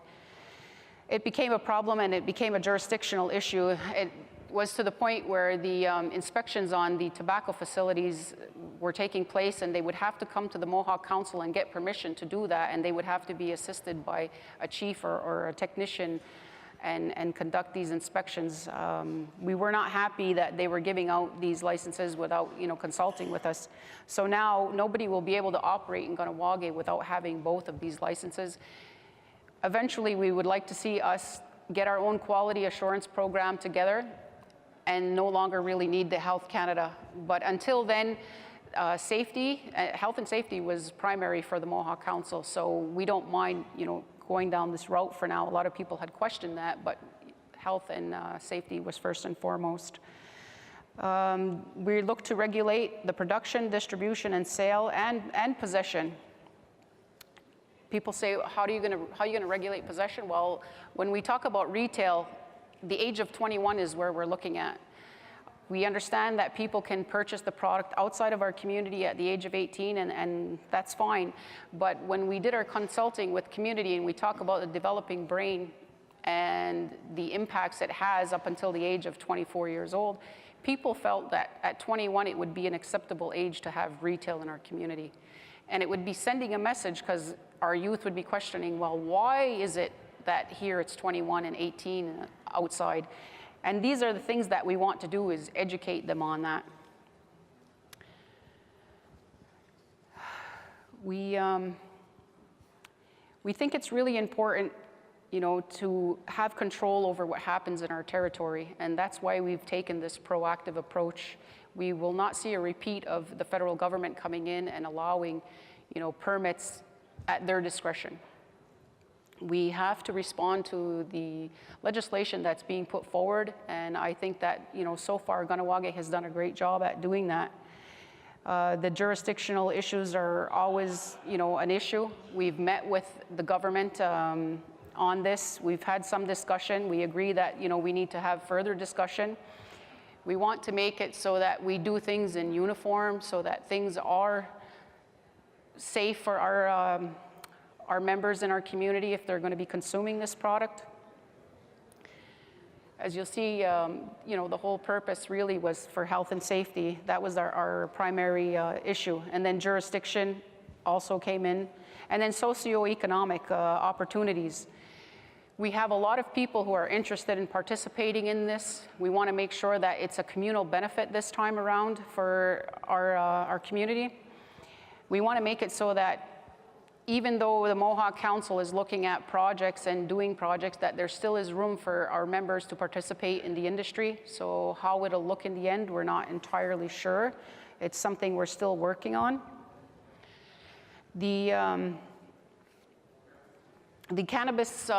It became a problem and it became a jurisdictional issue. It was to the point where the inspections on the tobacco facilities were taking place, and they would have to come to the Mohawk Council and get permission to do that, and they would have to be assisted by a chief or a technician and conduct these inspections. We were not happy that they were giving out these licenses without, consulting with us. So now nobody will be able to operate in Kahnawake without having both of these licenses. Eventually, we would like to see us get our own quality assurance program together and no longer really need the Health Canada. But until then, health and safety was primary for the Mohawk Council, so we don't mind, going down this route for now. A lot of people had questioned that, but health and safety was first and foremost. We look to regulate the production, distribution, and sale, and possession. People say, how are you going to regulate possession? Well, when we talk about retail, the age of 21 is where we're looking at. We understand that people can purchase the product outside of our community at the age of 18, and that's fine. But when we did our consulting with community and we talk about the developing brain and the impacts it has up until the age of 24 years old, people felt that at 21 it would be an acceptable age to have retail in our community. And it would be sending a message, because our youth would be questioning, well, why is it that here it's 21 and 18 outside? And these are the things that we want to do, is educate them on that. We think it's really important, to have control over what happens in our territory, and that's why we've taken this proactive approach. We will not see a repeat of the federal government coming in and allowing, permits at their discretion. We have to respond to the legislation that's being put forward, and I think that, so far Kahnawake has done a great job at doing that. The jurisdictional issues are always, an issue. We've met with the government on this. We've had some discussion. We agree that, we need to have further discussion. We want to make it so that we do things in uniform, so that things are safe for our members in our community if they're going to be consuming this product. As you'll see, the whole purpose really was for health and safety. That was our primary issue. And then jurisdiction also came in. And then socioeconomic opportunities. We have a lot of people who are interested in participating in this. We want to make sure that it's a communal benefit this time around for our community. We want to make it so that even though the Mohawk Council is looking at projects and doing projects, that there still is room for our members to participate in the industry. So how it'll look in the end, we're not entirely sure. It's something we're still working on. The Cannabis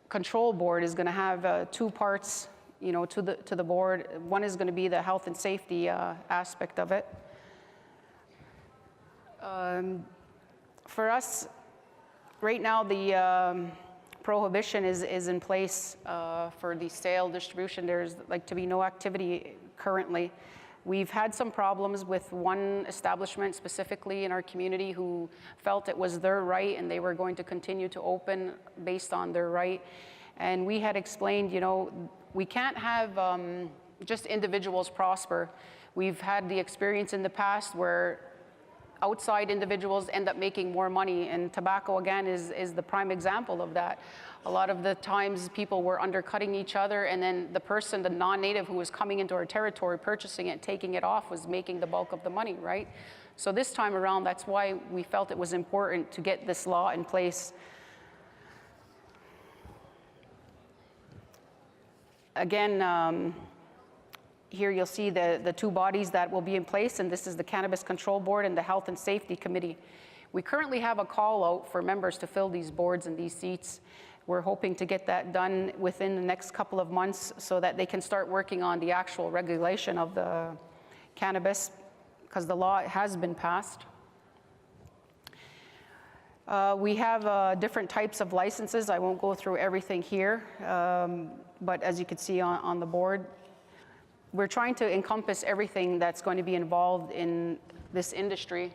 Control Board is going to have two parts, to the board. One is going to be the health and safety aspect of it. For us, right now, the prohibition is in place for the sale, distribution. There's to be no activity currently. We've had some problems with one establishment specifically in our community who felt it was their right and they were going to continue to open based on their right. And we had explained, we can't have just individuals prosper. We've had the experience in the past where outside individuals end up making more money, and tobacco, again, is the prime example of that. A lot of the times people were undercutting each other, and then the person, the non-native who was coming into our territory, purchasing it, taking it off, was making the bulk of the money, right? So this time around, that's why we felt it was important to get this law in place. Again, here you'll see the two bodies that will be in place, and this is the Cannabis Control Board and the Health and Safety Committee. We currently have a call out for members to fill these boards and these seats. We're hoping to get that done within the next couple of months so that they can start working on the actual regulation of the cannabis, because the law has been passed. We have different types of licenses. I won't go through everything here, but as you can see on the board, we're trying to encompass everything that's going to be involved in this industry,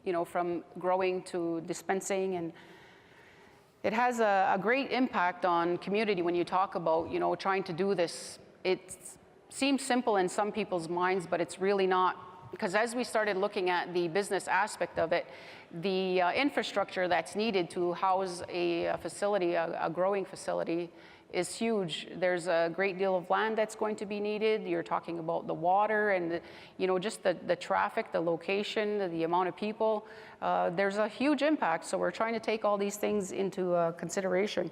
you know, from growing to dispensing, and it has a great impact on community when you talk about, you know, trying to do this. It seems simple in some people's minds, but it's really not, because as we started looking at the business aspect of it, the infrastructure that's needed to house a facility, a growing facility, is huge. There's a great deal of land that's going to be needed. You're talking about the water and you know, just the traffic, the location, the amount of people. There's a huge impact, so we're trying to take all these things into consideration.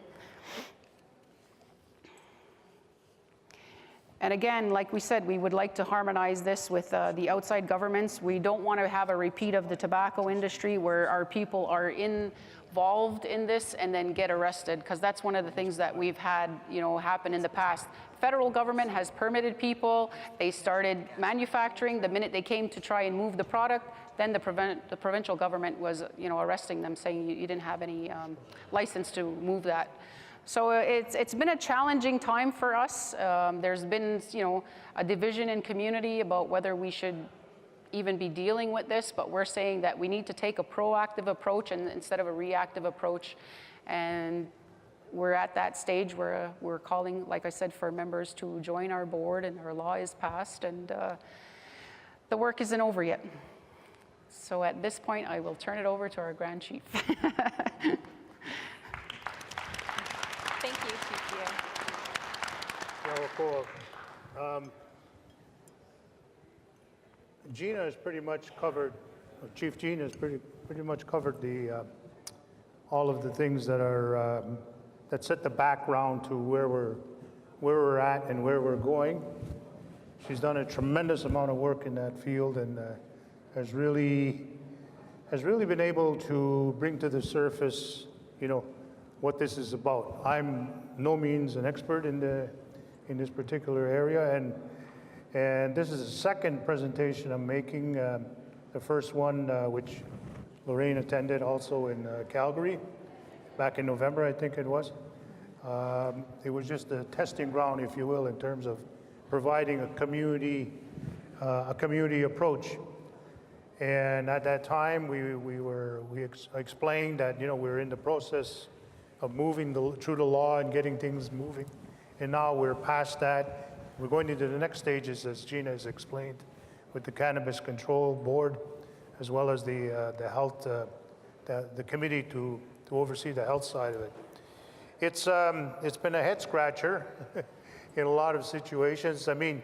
And again, like we said, we would like to harmonize this with the outside governments. We don't want to have a repeat of the tobacco industry where our people are involved in this and then get arrested, because that's one of the things that we've had, you know, happen in the past. Federal government has permitted people. They started manufacturing. The minute they came to try and move the product, then the provincial government was, you know, arresting them, saying you didn't have any license to move that. So it's been a challenging time for us. There's been, you know, a division in community about whether we should even be dealing with this, but we're saying that we need to take a proactive approach instead of a reactive approach. And we're at that stage where we're calling, like I said, for members to join our board, and our law is passed, and the work isn't over yet. So at this point, I will turn it over to our Grand Chief. Thank you, Chief Well, cool. Gina has pretty much covered, Chief Gina has pretty much covered the all of the things that are that set the background to where we're at and where we're going. She's done a tremendous amount of work in that field, and has really been able to bring to the surface, you know, what this is about. I'm no means an expert in this particular area, and this is the second presentation I'm making. The first one, which Lorraine attended also in Calgary, back in November, I think it was. It was just a testing ground, if you will, in terms of providing a community approach. And at that time, we explained that, you know, we're in the process of moving through the law and getting things moving. And now we're past that. We're going into the next stages, as Gina has explained, with the Cannabis Control Board, as well as the health, the committee to oversee the health side of it. It's been a head scratcher in a lot of situations. I mean,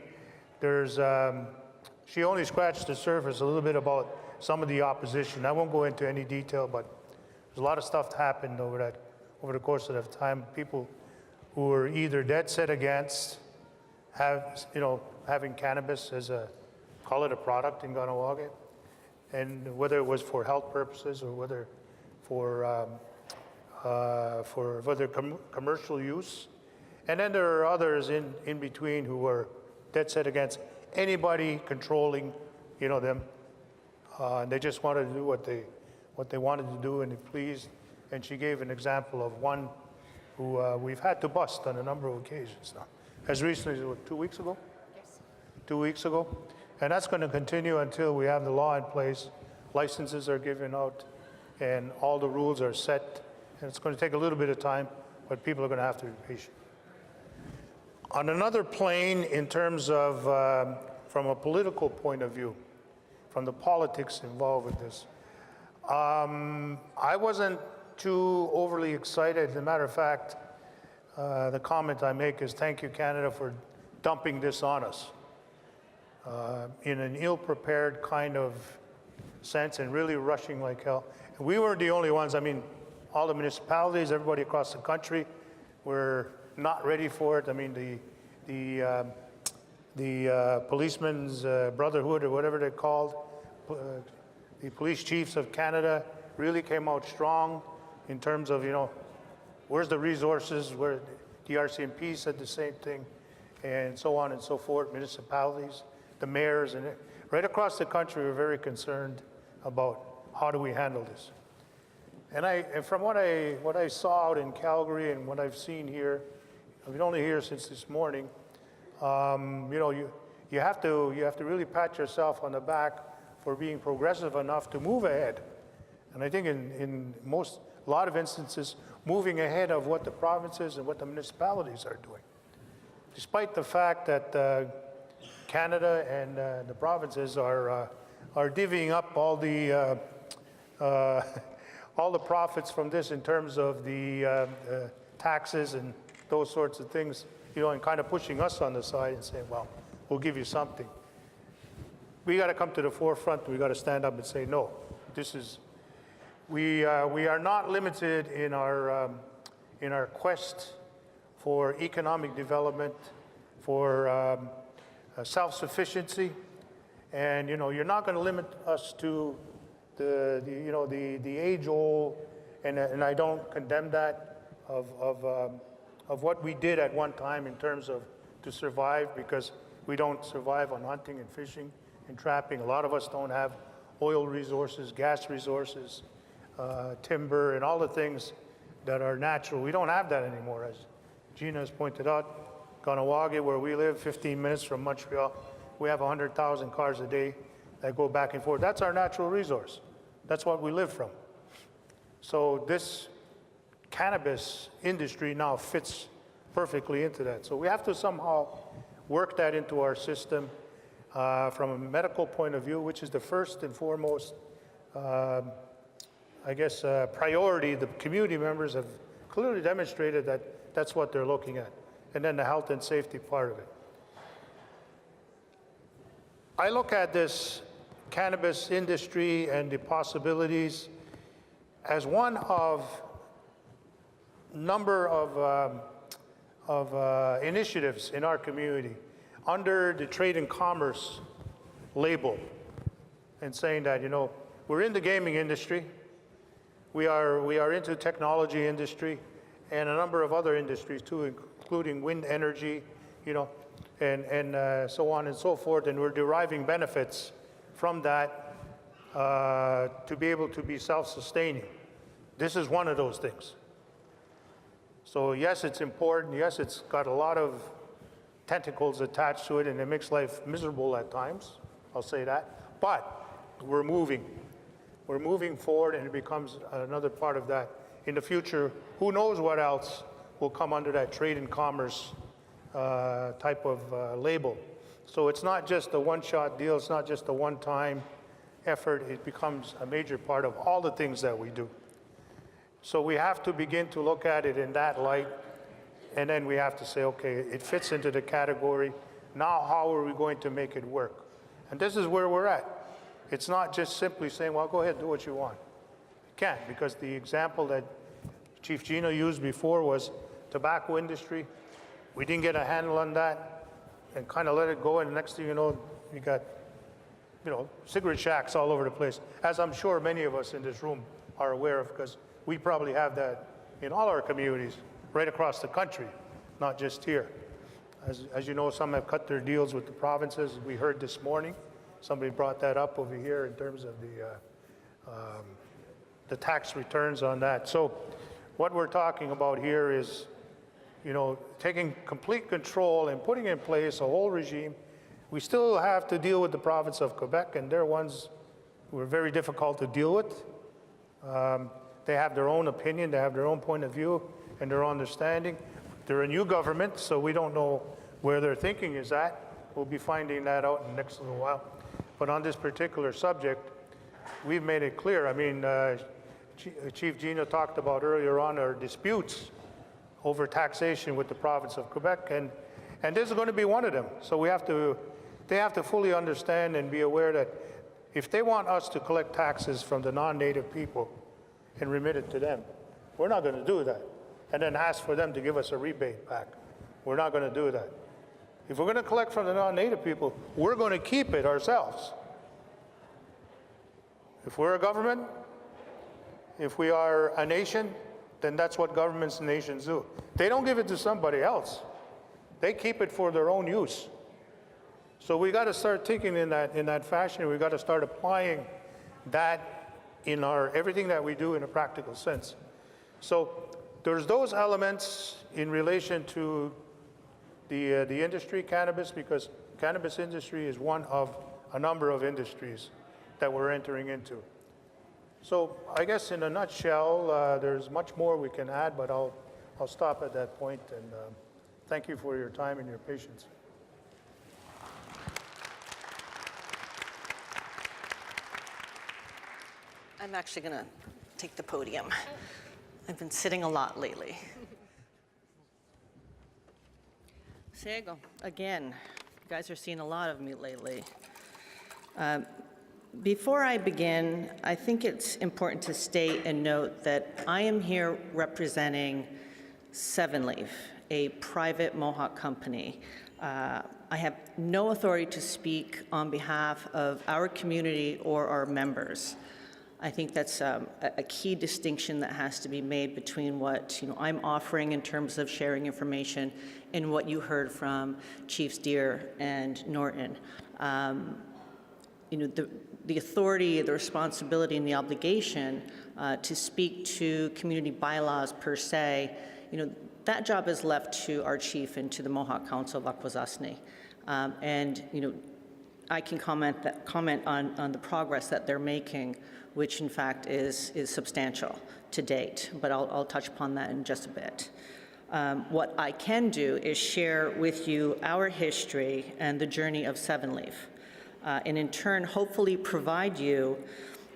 there's she only scratched the surface a little bit about some of the opposition. I won't go into any detail, but there's a lot of stuff that happened over the course of that time. People who were either dead set against having cannabis as call it a product in Kahnawake, and whether it was for health purposes or whether for commercial use. And then there are others in between who were dead set against anybody controlling, you know, them. And they just wanted to do what they wanted to do, and it pleased. And she gave an example of one who we've had to bust on a number of occasions now. As recently as, what, 2 weeks ago? Yes. 2 weeks ago. And that's going to continue until we have the law in place, licenses are given out, and all the rules are set. And it's going to take a little bit of time, but people are going to have to be patient. On another plane, in terms of, from a political point of view, from the politics involved with this, I wasn't too overly excited. As a matter of fact, the comment I make is thank you, Canada, for dumping this on us in an ill-prepared kind of sense and really rushing like hell. And we weren't the only ones. I mean, all the municipalities, everybody across the country were not ready for it. I mean, the policemen's brotherhood, or whatever they're called, the police chiefs of Canada really came out strong in terms of, you know, where's the resources, where the RCMP said the same thing, and so on and so forth, municipalities, the mayors, and right across the country were very concerned about how do we handle this. And from what I saw out in Calgary and what I've seen here, I've been only here since this morning. You know, you have to really pat yourself on the back for being progressive enough to move ahead. And I think in a lot of instances, moving ahead of what the provinces and what the municipalities are doing. Despite the fact that Canada and the provinces are divvying up all the profits from this in terms of the taxes and those sorts of things, you know, and kind of pushing us on the side and saying, well, we'll give you something. We got to come to the forefront. We got to stand up and say, no, we are not limited in our quest for economic development, for self-sufficiency, and you know, you're not going to limit us to the age-old, and I don't condemn that of what we did at one time in terms of to survive, because we don't survive on hunting and fishing and trapping. A lot of us don't have oil resources, gas resources, timber, and all the things that are natural. We don't have that anymore, as Gina has pointed out. Kahnawake, where we live, 15 minutes from Montreal, we have 100,000 cars a day that go back and forth. That's our natural resource. That's what we live from. So this cannabis industry now fits perfectly into that. So we have to somehow work that into our system from a medical point of view, which is the first and foremost, I guess, priority. The community members have clearly demonstrated that that's what they're looking at. And then the health and safety part of it. I look at this cannabis industry and the possibilities as one of number of initiatives in our community under the trade and commerce label, and saying that, you know, we're in the gaming industry, we are into technology industry, and a number of other industries too, including wind energy, you know, and so on and so forth, and we're deriving benefits from that to be able to be self-sustaining. This is one of those things. So yes, it's important. Yes, it's got a lot of tentacles attached to it, and it makes life miserable at times. I'll say that. But we're moving. We're moving forward, and it becomes another part of that. In the future, who knows what else will come under that trade and commerce type of label. So it's not just a one-shot deal. It's not just a one-time effort. It becomes a major part of all the things that we do. So we have to begin to look at it in that light, and then we have to say, okay, it fits into the category. Now, how are we going to make it work? And this is where we're at. It's not just simply saying, well, go ahead, do what you want. You can't, because the example that Chief Gino used before was tobacco industry. We didn't get a handle on that and kind of let it go, and the next thing you know, you got, you know, cigarette shacks all over the place, as I'm sure many of us in this room are aware of, because we probably have that in all our communities right across the country, not just here. As you know, some have cut their deals with the provinces. We heard this morning, somebody brought that up over here in terms of the tax returns on that. So what we're talking about here is, you know, taking complete control and putting in place a whole regime. We still have to deal with the province of Quebec, and they're ones who are very difficult to deal with. They have their own opinion, they have their own point of view, and their understanding. They're a new government, so we don't know where their thinking is at. We'll be finding that out in the next little while. But on this particular subject, we've made it clear. I mean, Chief Gino talked about earlier on our disputes over taxation with the province of Quebec, and this is going to be one of them. So they have to fully understand and be aware that if they want us to collect taxes from the non-native people and remit it to them, we're not going to do that. And then ask for them to give us a rebate back. We're not going to do that. If we're going to collect from the non-native people, we're going to keep it ourselves. If we're a government, if we are a nation, then that's what governments and nations do. They don't give it to somebody else. They keep it for their own use. So we got to start thinking in that fashion. We got to start applying that in everything that we do in a practical sense. So there's those elements in relation to the industry, cannabis, because cannabis industry is one of a number of industries that we're entering into. So I guess in a nutshell, there's much more we can add, but I'll stop at that point, and thank you for your time and your patience. I'm actually going to take the podium. I've been sitting a lot lately. Sego, again, you guys are seeing a lot of me lately. Before I begin, I think it's important to state and note that I am here representing Seven Leaf, a private Mohawk company. I have no authority to speak on behalf of our community or our members. I think that's a key distinction that has to be made between what I'm offering in terms of sharing information and what you heard from Chiefs Deere and Norton. The authority, the responsibility, and the obligation to speak to community bylaws per se, that job is left to our chief and to the Mohawk Council of Akwesasne. I can comment on the progress that they're making, which in fact is substantial to date, but I'll touch upon that in just a bit. What I can do is share with you our history and the journey of Seven Leaf, and in turn, hopefully provide you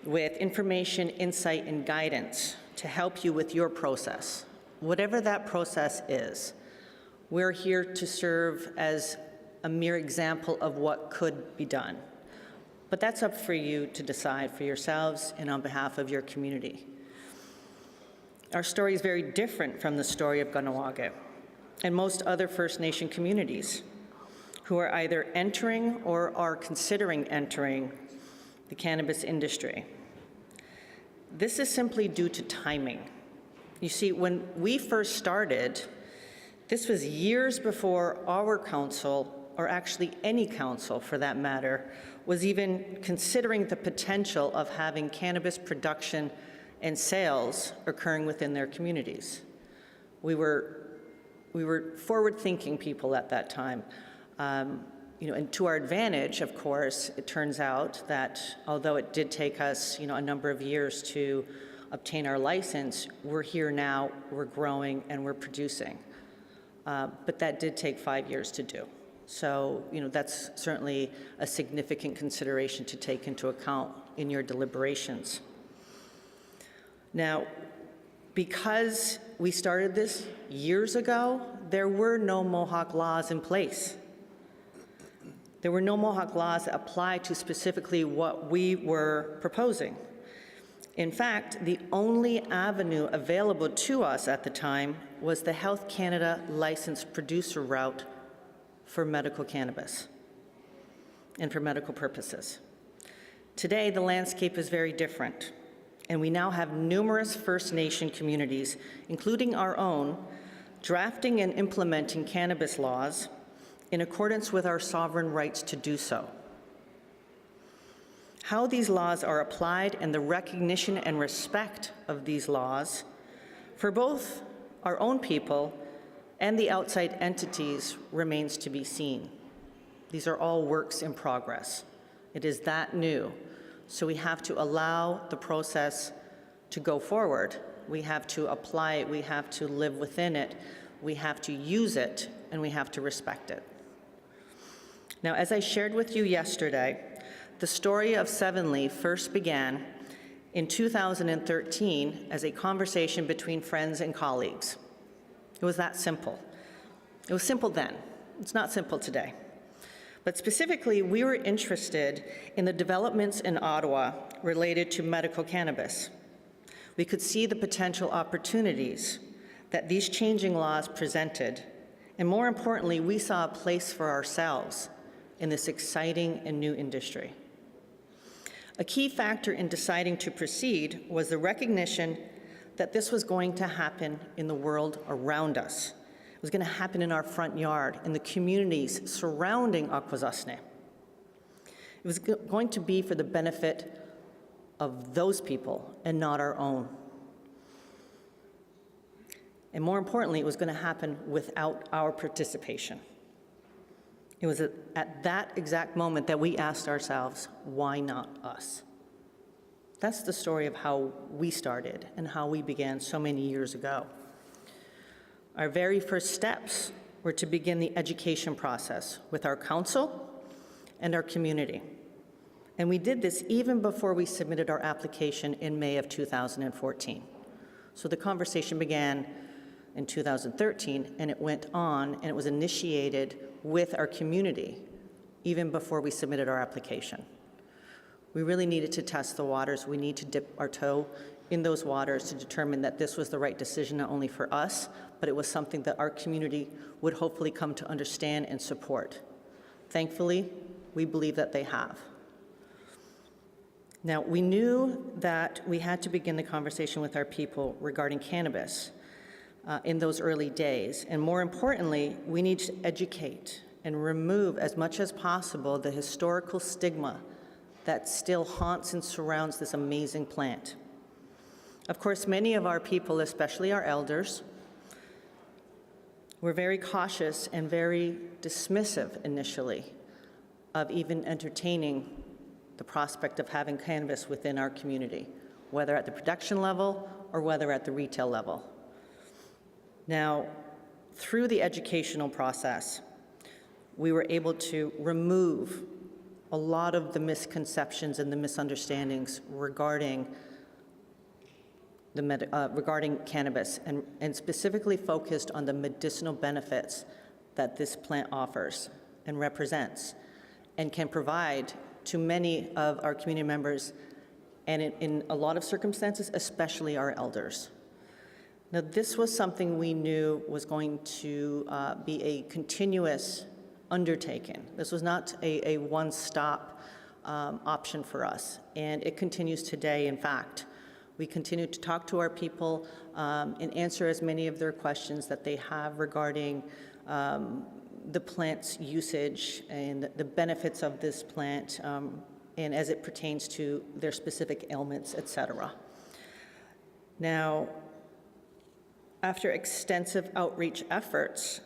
with information, insight, and guidance to help you with your process. Whatever that process is, we're here to serve as a mere example of what could be done. But that's up for you to decide for yourselves and on behalf of your community. Our story is very different from the story of Kahnawake and most other First Nation communities who are either entering or are considering entering the cannabis industry. This is simply due to timing. You see, when we first started, this was years before our council, or actually any council for that matter, was even considering the potential of having cannabis production and sales occurring within their communities. We were forward-thinking people at that time. And to our advantage, of course, it turns out that although it did take us, a number of years to obtain our license, we're here now, we're growing, and we're producing. But that did take 5 years to do. So, that's certainly a significant consideration to take into account in your deliberations. Now, because we started this years ago, there were no Mohawk laws in place. There were no Mohawk laws that applied to specifically what we were proposing. In fact, the only avenue available to us at the time was the Health Canada licensed producer route for medical cannabis and for medical purposes. Today, the landscape is very different, and we now have numerous First Nation communities, including our own, drafting and implementing cannabis laws in accordance with our sovereign rights to do so. How these laws are applied and the recognition and respect of these laws for both our own people and the outside entities remains to be seen. These are all works in progress. It is that new. So we have to allow the process to go forward. We have to apply it, we have to live within it, we have to use it, and we have to respect it. Now, as I shared with you yesterday, the story of Seven Leaf first began in 2013 as a conversation between friends and colleagues. It was that simple. It was simple then. It's not simple today. But specifically, we were interested in the developments in Ottawa related to medical cannabis. We could see the potential opportunities that these changing laws presented, and more importantly, we saw a place for ourselves in this exciting and new industry. A key factor in deciding to proceed was the recognition that this was going to happen in the world around us. It was going to happen in our front yard, in the communities surrounding Akwesasne. It was going to be for the benefit of those people and not our own. And more importantly, it was going to happen without our participation. It was at that exact moment that we asked ourselves, why not us? That's the story of how we started and how we began so many years ago. Our very first steps were to begin the education process with our council and our community. And we did this even before we submitted our application in May of 2014. So the conversation began in 2013, and it went on, and it was initiated with our community even before we submitted our application. We really needed to test the waters. We need to dip our toe in those waters to determine that this was the right decision, not only for us, but it was something that our community would hopefully come to understand and support. Thankfully, we believe that they have. Now, we knew that we had to begin the conversation with our people regarding cannabis in those early days. And more importantly, we need to educate and remove as much as possible the historical stigma that still haunts and surrounds this amazing plant. Of course, many of our people, especially our elders, were very cautious and very dismissive initially of even entertaining the prospect of having cannabis within our community, whether at the production level or whether at the retail level. Now, through the educational process, we were able to remove a lot of the misconceptions and the misunderstandings regarding regarding cannabis, and specifically focused on the medicinal benefits that this plant offers and represents and can provide to many of our community members, and in a lot of circumstances, especially our elders. Now, this was something we knew was going to be a continuous undertaking. This was not a one-stop option for us, and it continues today, in fact. We continue to talk to our people and answer as many of their questions that they have regarding the plant's usage and the benefits of this plant, and as it pertains to their specific ailments, et cetera. Now, after extensive outreach efforts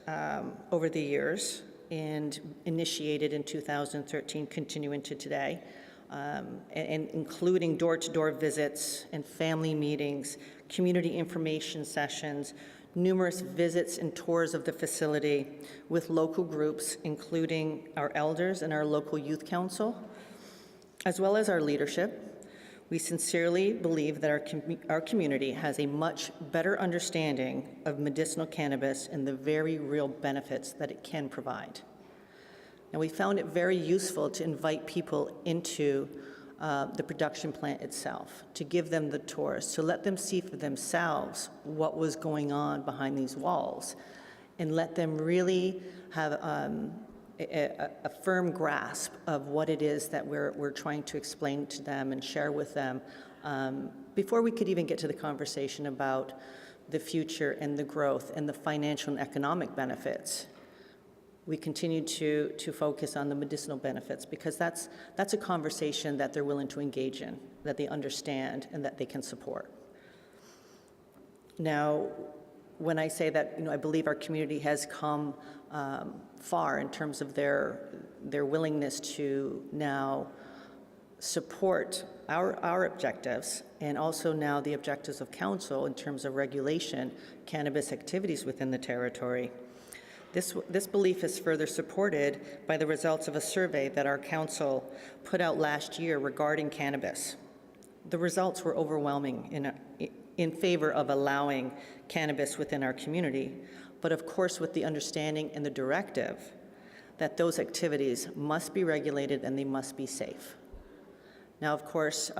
over the years, and initiated in 2013, continuing to today, and including door-to-door visits and family meetings, community information sessions, numerous visits and tours of the facility with local groups, including our elders and our local youth council, as well as our leadership. We sincerely believe that our community has a much better understanding of medicinal cannabis and the very real benefits that it can provide. And we found it very useful to invite people into the production plant itself, to give them the tours, to let them see for themselves what was going on behind these walls, and let them really have a firm grasp of what it is that we're trying to explain to them and share with them before we could even get to the conversation about the future and the growth and the financial and economic benefits. We continue to focus on the medicinal benefits, because that's a conversation that they're willing to engage in, that they understand, and that they can support. Now, when I say that, I believe our community has come far in terms of their willingness to now support our objectives, and also now the objectives of council in terms of regulation, cannabis activities within the territory. This belief is further supported by the results of a survey that our council put out last year regarding cannabis. The results were overwhelming in favor of allowing cannabis within our community, but of course with the understanding and the directive that those activities must be regulated and they must be safe. Now, of course,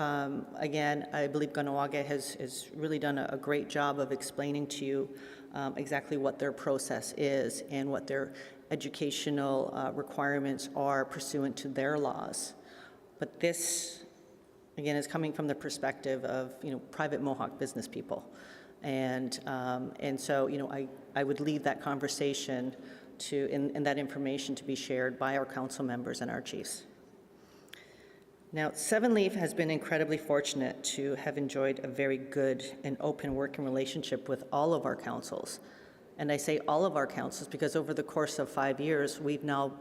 again, I believe Kahnawake has really done a great job of explaining to you exactly what their process is and what their educational requirements are pursuant to their laws. But this, again, is coming from the perspective of private Mohawk business people, and so I would leave that conversation and that information to be shared by our council members and our chiefs. Now, Seven Leaf has been incredibly fortunate to have enjoyed a very good and open working relationship with all of our councils. And I say all of our councils because over the course of 5 years, we've now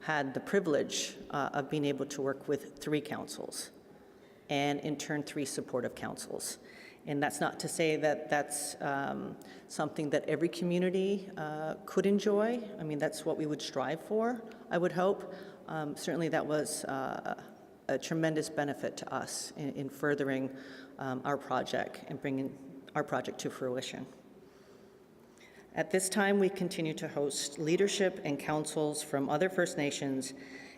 had the privilege of being able to work with 3 councils and in turn 3 supportive councils. And that's not to say that that's something that every community could enjoy. I mean, that's what we would strive for, I would hope. Certainly that was a tremendous benefit to us in furthering our project and bringing our project to fruition. At this time, we continue to host leadership and councils from other First Nations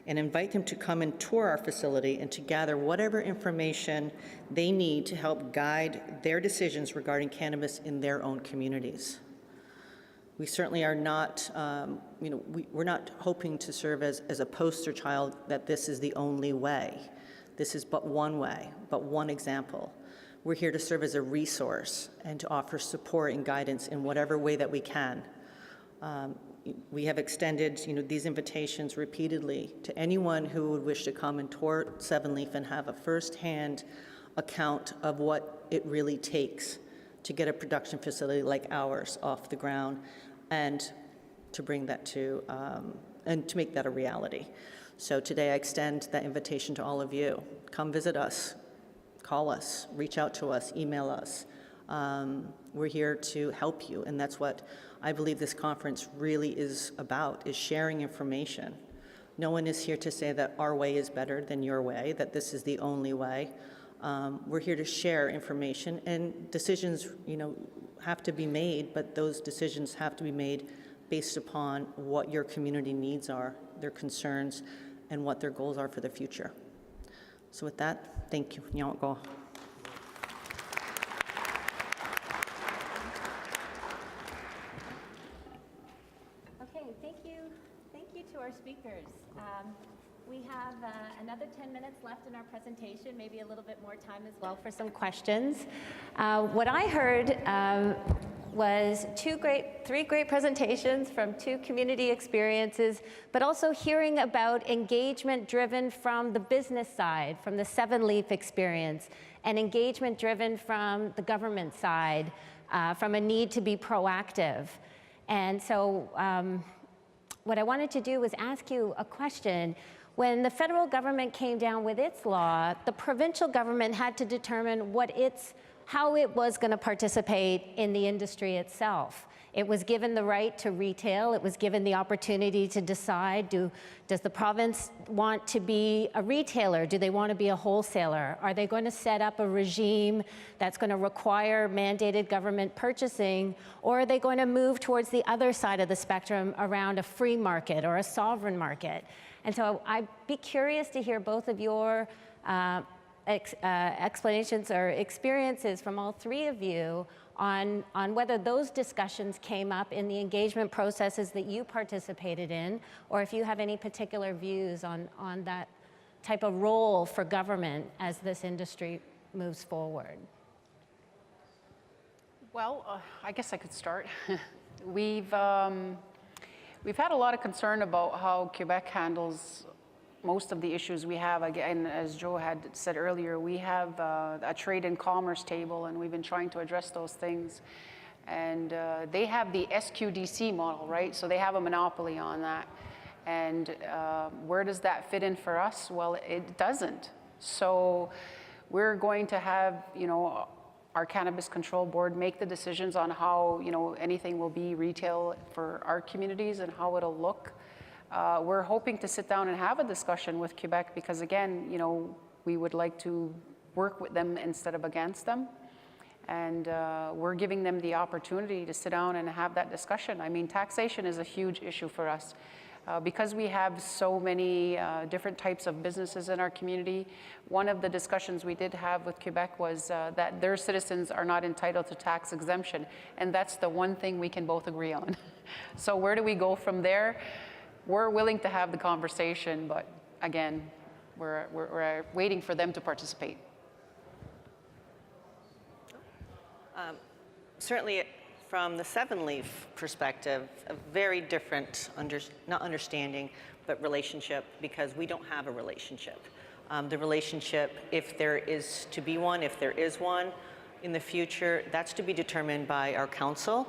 and invite them to come and tour our facility and to gather whatever information they need to help guide their decisions regarding cannabis in their own communities. We certainly are not, we're not hoping to serve as a poster child that this is the only way. This is but one way, but one example. We're here to serve as a resource and to offer support and guidance in whatever way that we can. We have extended these invitations repeatedly to anyone who would wish to come and tour Seven Leaf and have a firsthand account of what it really takes to get a production facility like ours off the ground and to bring that to, and to make that a reality. So today I extend that invitation to all of you. Come visit us, call us, reach out to us, email us. We're here to help you, and that's what I believe this conference really is about, is sharing information. No one is here to say that our way is better than your way, that this is the only way. We're here to share information, and decisions, have to be made, but those decisions have to be made based upon what your community needs are, their concerns, and what their goals are for the future. So with that, thank you. Nyong'o. Okay, thank you. Thank you to our speakers. We have another 10 minutes left in our presentation, maybe a little bit more time as well for some questions. What I heard was three great presentations from 2 community experiences, but also hearing about engagement driven from the business side, from the Seven Leaf experience, and engagement driven from the government side, from a need to be proactive. And so what I wanted to do was ask you a question. When the federal government came down with its law, the provincial government had to determine how it was going to participate in the industry itself. It was given the right to retail. It was given the opportunity to decide, does the province want to be a retailer? Do they want to be a wholesaler? Are they going to set up a regime that's going to require mandated government purchasing? Or are they going to move towards the other side of the spectrum around a free market or a sovereign market? And so I'd be curious to hear both of your explanations or experiences from all 3 of you on whether those discussions came up in the engagement processes that you participated in, or if you have any particular views on that type of role for government as this industry moves forward. Well, I guess I could start. We've had a lot of concern about how Quebec handles most of the issues we have. Again, as Joe had said earlier, we have a trade and commerce table, and we've been trying to address those things. And they have the SQDC model, right? So they have a monopoly on that. And where does that fit in for us? Well, it doesn't. So we're going to have, our Cannabis Control Board make the decisions on how, anything will be retail for our communities and how it'll look. We're hoping to sit down and have a discussion with Quebec because, again, we would like to work with them instead of against them. And we're giving them the opportunity to sit down and have that discussion. I mean, taxation is a huge issue for us. Because we have so many different types of businesses in our community, one of the discussions we did have with Quebec was that their citizens are not entitled to tax exemption. And that's the one thing we can both agree on. So where do we go from there? We're willing to have the conversation, but again, we're waiting for them to participate. Certainly from the Seven Leaf perspective, a very different, not understanding, but relationship, because we don't have a relationship. The relationship, if there is to be one, if there is one in the future, that's to be determined by our council.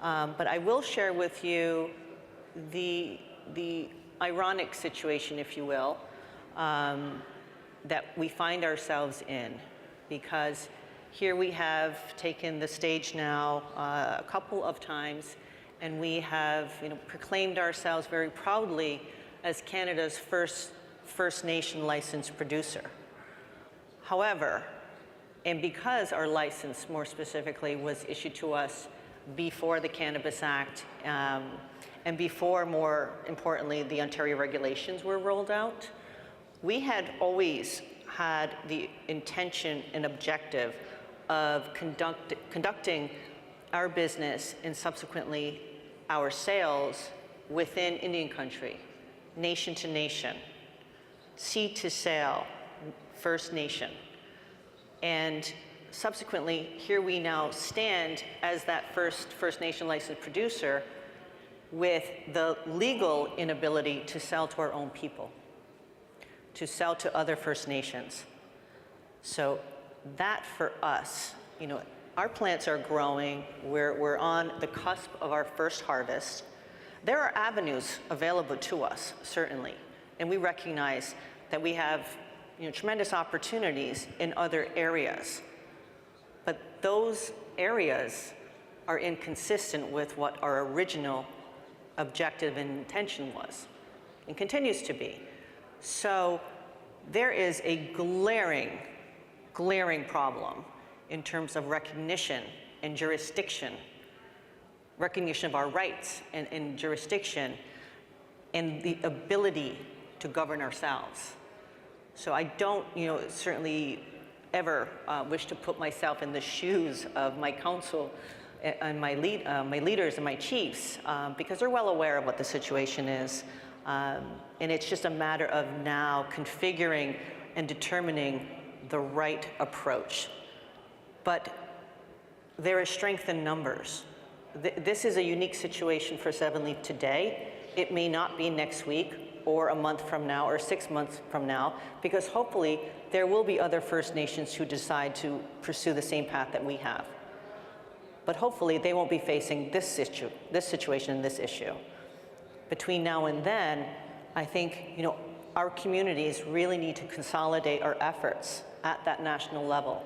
But I will share with you the ironic situation, if you will, that we find ourselves in, because here we have taken the stage now a couple of times, and we have proclaimed ourselves very proudly as Canada's first First Nation licensed producer. However, and because our license more specifically was issued to us before the Cannabis Act and before, more importantly, the Ontario regulations were rolled out, we had always had the intention and objective of conducting our business and subsequently our sales within Indian country, nation to nation, seed to sale, First Nation. And subsequently, here we now stand as that First Nation licensed producer with the legal inability to sell to our own people, to sell to other First Nations. So that for us, our plants are growing, we're on the cusp of our first harvest. There are avenues available to us, certainly, and we recognize that we have tremendous opportunities in other areas. But those areas are inconsistent with what our original objective and intention was, and continues to be. So there is a glaring problem in terms of recognition and jurisdiction, recognition of our rights and jurisdiction, and the ability to govern ourselves. So I don't, certainly ever wish to put myself in the shoes of my council and my leaders and my chiefs, because they're well aware of what the situation is. And it's just a matter of now configuring and determining the right approach. But there is strength in numbers. This is a unique situation for Seven Leaf today. It may not be next week or a month from now or 6 months from now, because hopefully there will be other First Nations who decide to pursue the same path that we have. But hopefully they won't be facing this situation and this issue. Between now and then, I think our communities really need to consolidate our efforts at that national level,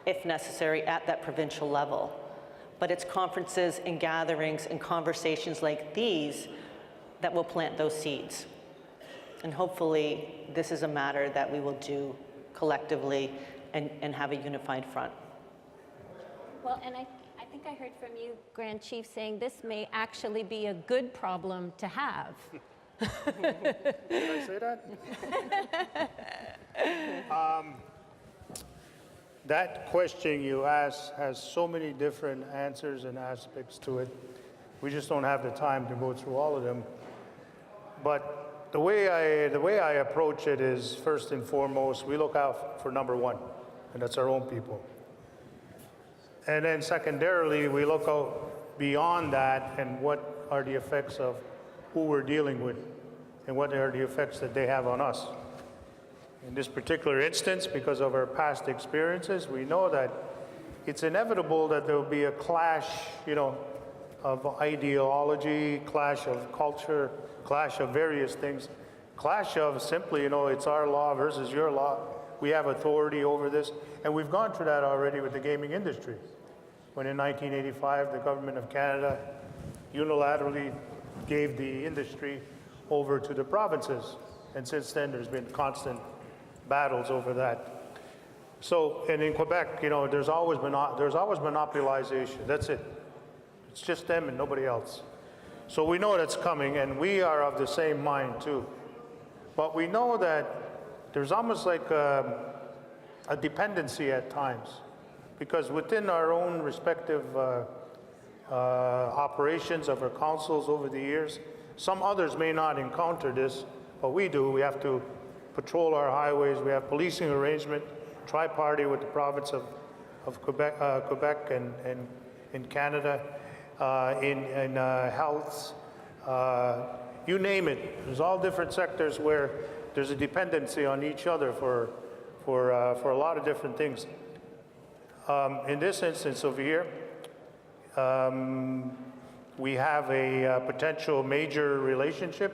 if necessary at that provincial level. But it's conferences and gatherings and conversations like these that will plant those seeds. And hopefully this is a matter that we will do collectively and have a unified front. Well, and I think I heard from you, Grand Chief, saying this may actually be a good problem to have. Did I say that? That question you asked has so many different answers and aspects to it. We just don't have the time to go through all of them. But the way I approach it is, first and foremost, we look out for number one, and that's our own people. And then secondarily, we look out beyond that and what are the effects of who we're dealing with and what are the effects that they have on us. In this particular instance, because of our past experiences, we know that it's inevitable that there will be a clash, of ideology, clash of culture, clash of various things, clash of simply, it's our law versus your law. We have authority over this, and we've gone through that already with the gaming industry. When in 1985, the government of Canada unilaterally gave the industry over to the provinces, and since then there's been constant battles over that. So, and in Quebec, there's always monopolization. That's it. It's just them and nobody else. So we know that's coming, and we are of the same mind too. But we know that there's almost like a dependency at times, because within our own respective operations of our councils over the years, some others may not encounter this, but we do. We have to patrol our highways. We have policing arrangement, tri-party with the province of Quebec and in Canada, in health, you name it. There's all different sectors where there's a dependency on each other for a lot of different things. In this instance over here, we have a potential major relationship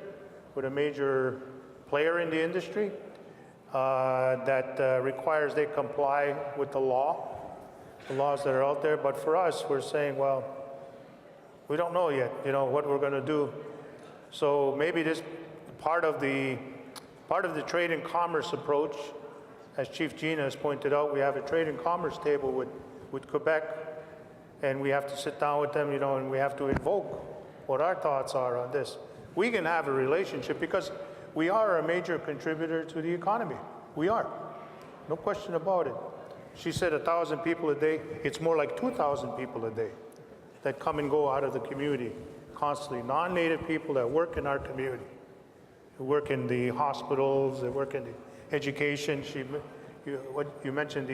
with a major player in the industry that requires they comply with the laws that are out there. But for us, we're saying, well, we don't know yet, what we're going to do. So maybe this part of the trade and commerce approach, as Chief Gina has pointed out, we have a trade and commerce table with Quebec, and we have to sit down with them, and we have to invoke what our thoughts are on this. We can have a relationship because we are a major contributor to the economy. We are, no question about it. She said 1,000 people a day. It's more like 2,000 people a day that come and go out of the community constantly. Non-Native people that work in our community, who work in the hospitals, they work in the education. You mentioned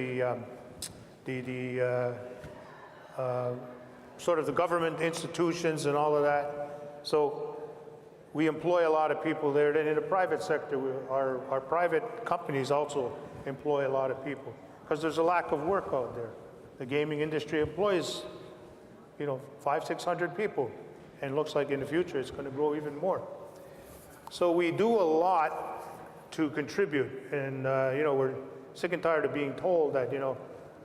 sort of the government institutions and all of that. So we employ a lot of people there. Then in the private sector, our private companies also employ a lot of people because there's a lack of work out there. The gaming industry employs, 500-600 people, and looks like in the future it's going to grow even more. So we do a lot to contribute, and we're sick and tired of being told that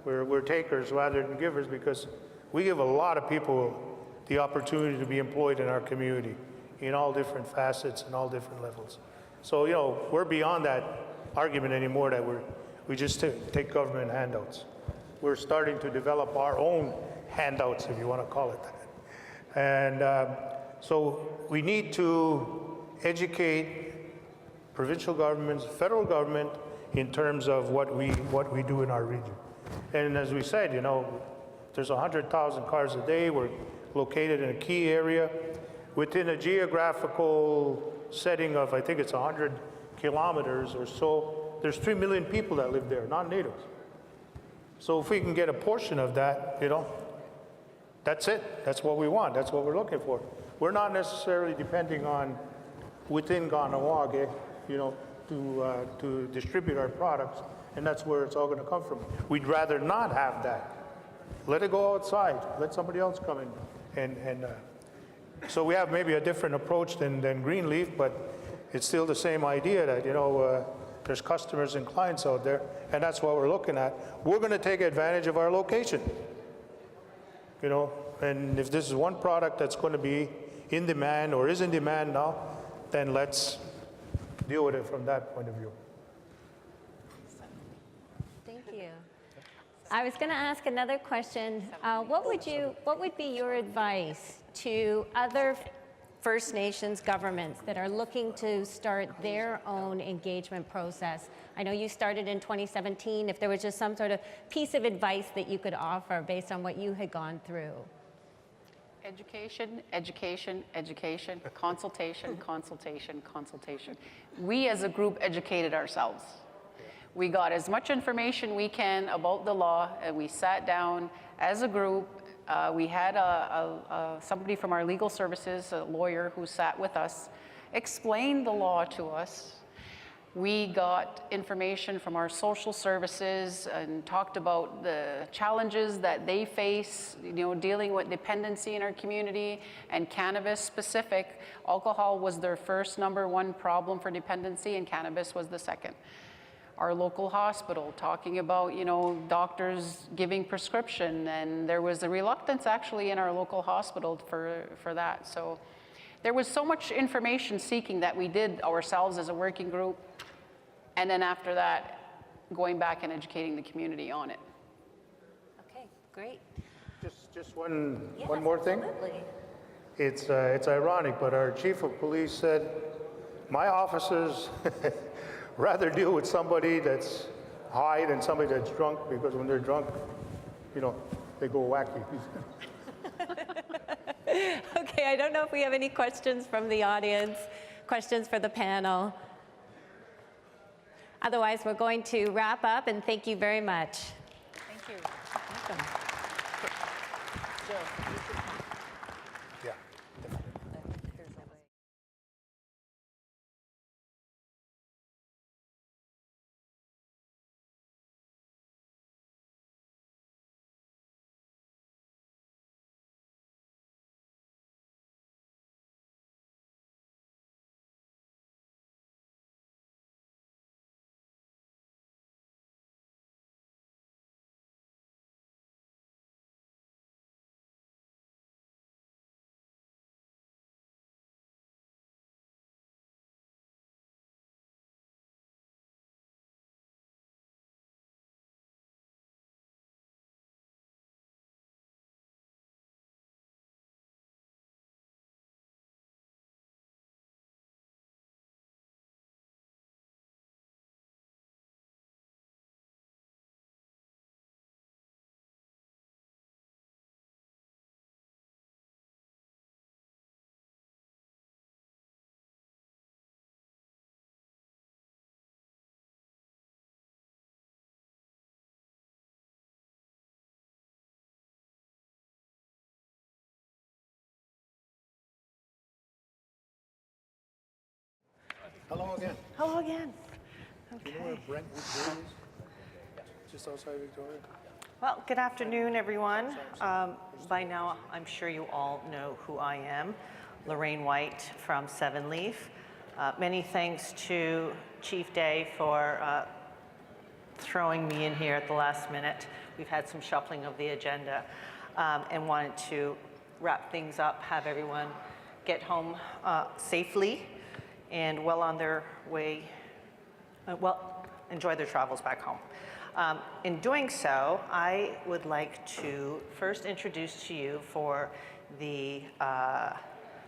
we're takers rather than givers, because we give a lot of people the opportunity to be employed in our community in all different facets and all different levels. So we're beyond that argument anymore that we just take government handouts. We're starting to develop our own handouts, if you want to call it that. And so we need to educate provincial governments, federal government, in terms of what we do in our region. And as we said, there's 100,000 cars a day. We're located in a key area within a geographical setting of, I think it's 100 kilometers or so. There's 3 million people that live there, non-natives. So if we can get a portion of that, that's it. That's what we want. That's what we're looking for. We're not necessarily depending on within Kahnawake, to distribute our products, and that's where it's all going to come from. We'd rather not have that. Let it go outside. Let somebody else come in. And so we have maybe a different approach than Greenleaf, but it's still the same idea that, there's customers and clients out there, and that's what we're looking at. We're going to take advantage of our location. And if this is one product that's going to be in demand or is in demand now, then let's deal with it from that point of view. Thank you. I was going to ask another question. What would be your advice to other First Nations governments that are looking to start their own engagement process? I know you started in 2017. If there was just some sort of piece of advice that you could offer based on what you had gone through. Education, education, education, consultation, consultation, consultation. We as a group educated ourselves. We got as much information we can about the law, and we sat down as a group. We had somebody from our legal services, a lawyer who sat with us, explained the law to us. We got information from our social services and talked about the challenges that they face, dealing with dependency in our community and cannabis specific. Alcohol was their first #1 problem for dependency, and cannabis was the second. Our local hospital talking about, doctors giving prescription, and there was a reluctance actually in our local hospital for that. So there was so much information seeking that we did ourselves as a working group, and then after that, going back and educating the community on it. Okay, great. Just one more thing. Absolutely. It's ironic, but our chief of police said, my officers rather deal with somebody that's high than somebody that's drunk, because when they're drunk, they go wacky. Okay, I don't know if we have any questions from the audience, questions for the panel. Otherwise, we're going to wrap up, and thank you very much. Thank you. Welcome. Hello again. Hello again. Do you know where Brentwood is? Just outside Victoria? Well, good afternoon, everyone. By now, I'm sure you all know who I am, Lorraine White from Seven Leaf. Many thanks to Chief Day for throwing me in here at the last minute. We've had some shuffling of the agenda and wanted to wrap things up, have everyone get home safely and well on their way, enjoy their travels back home. In doing so, I would like to first introduce to you for the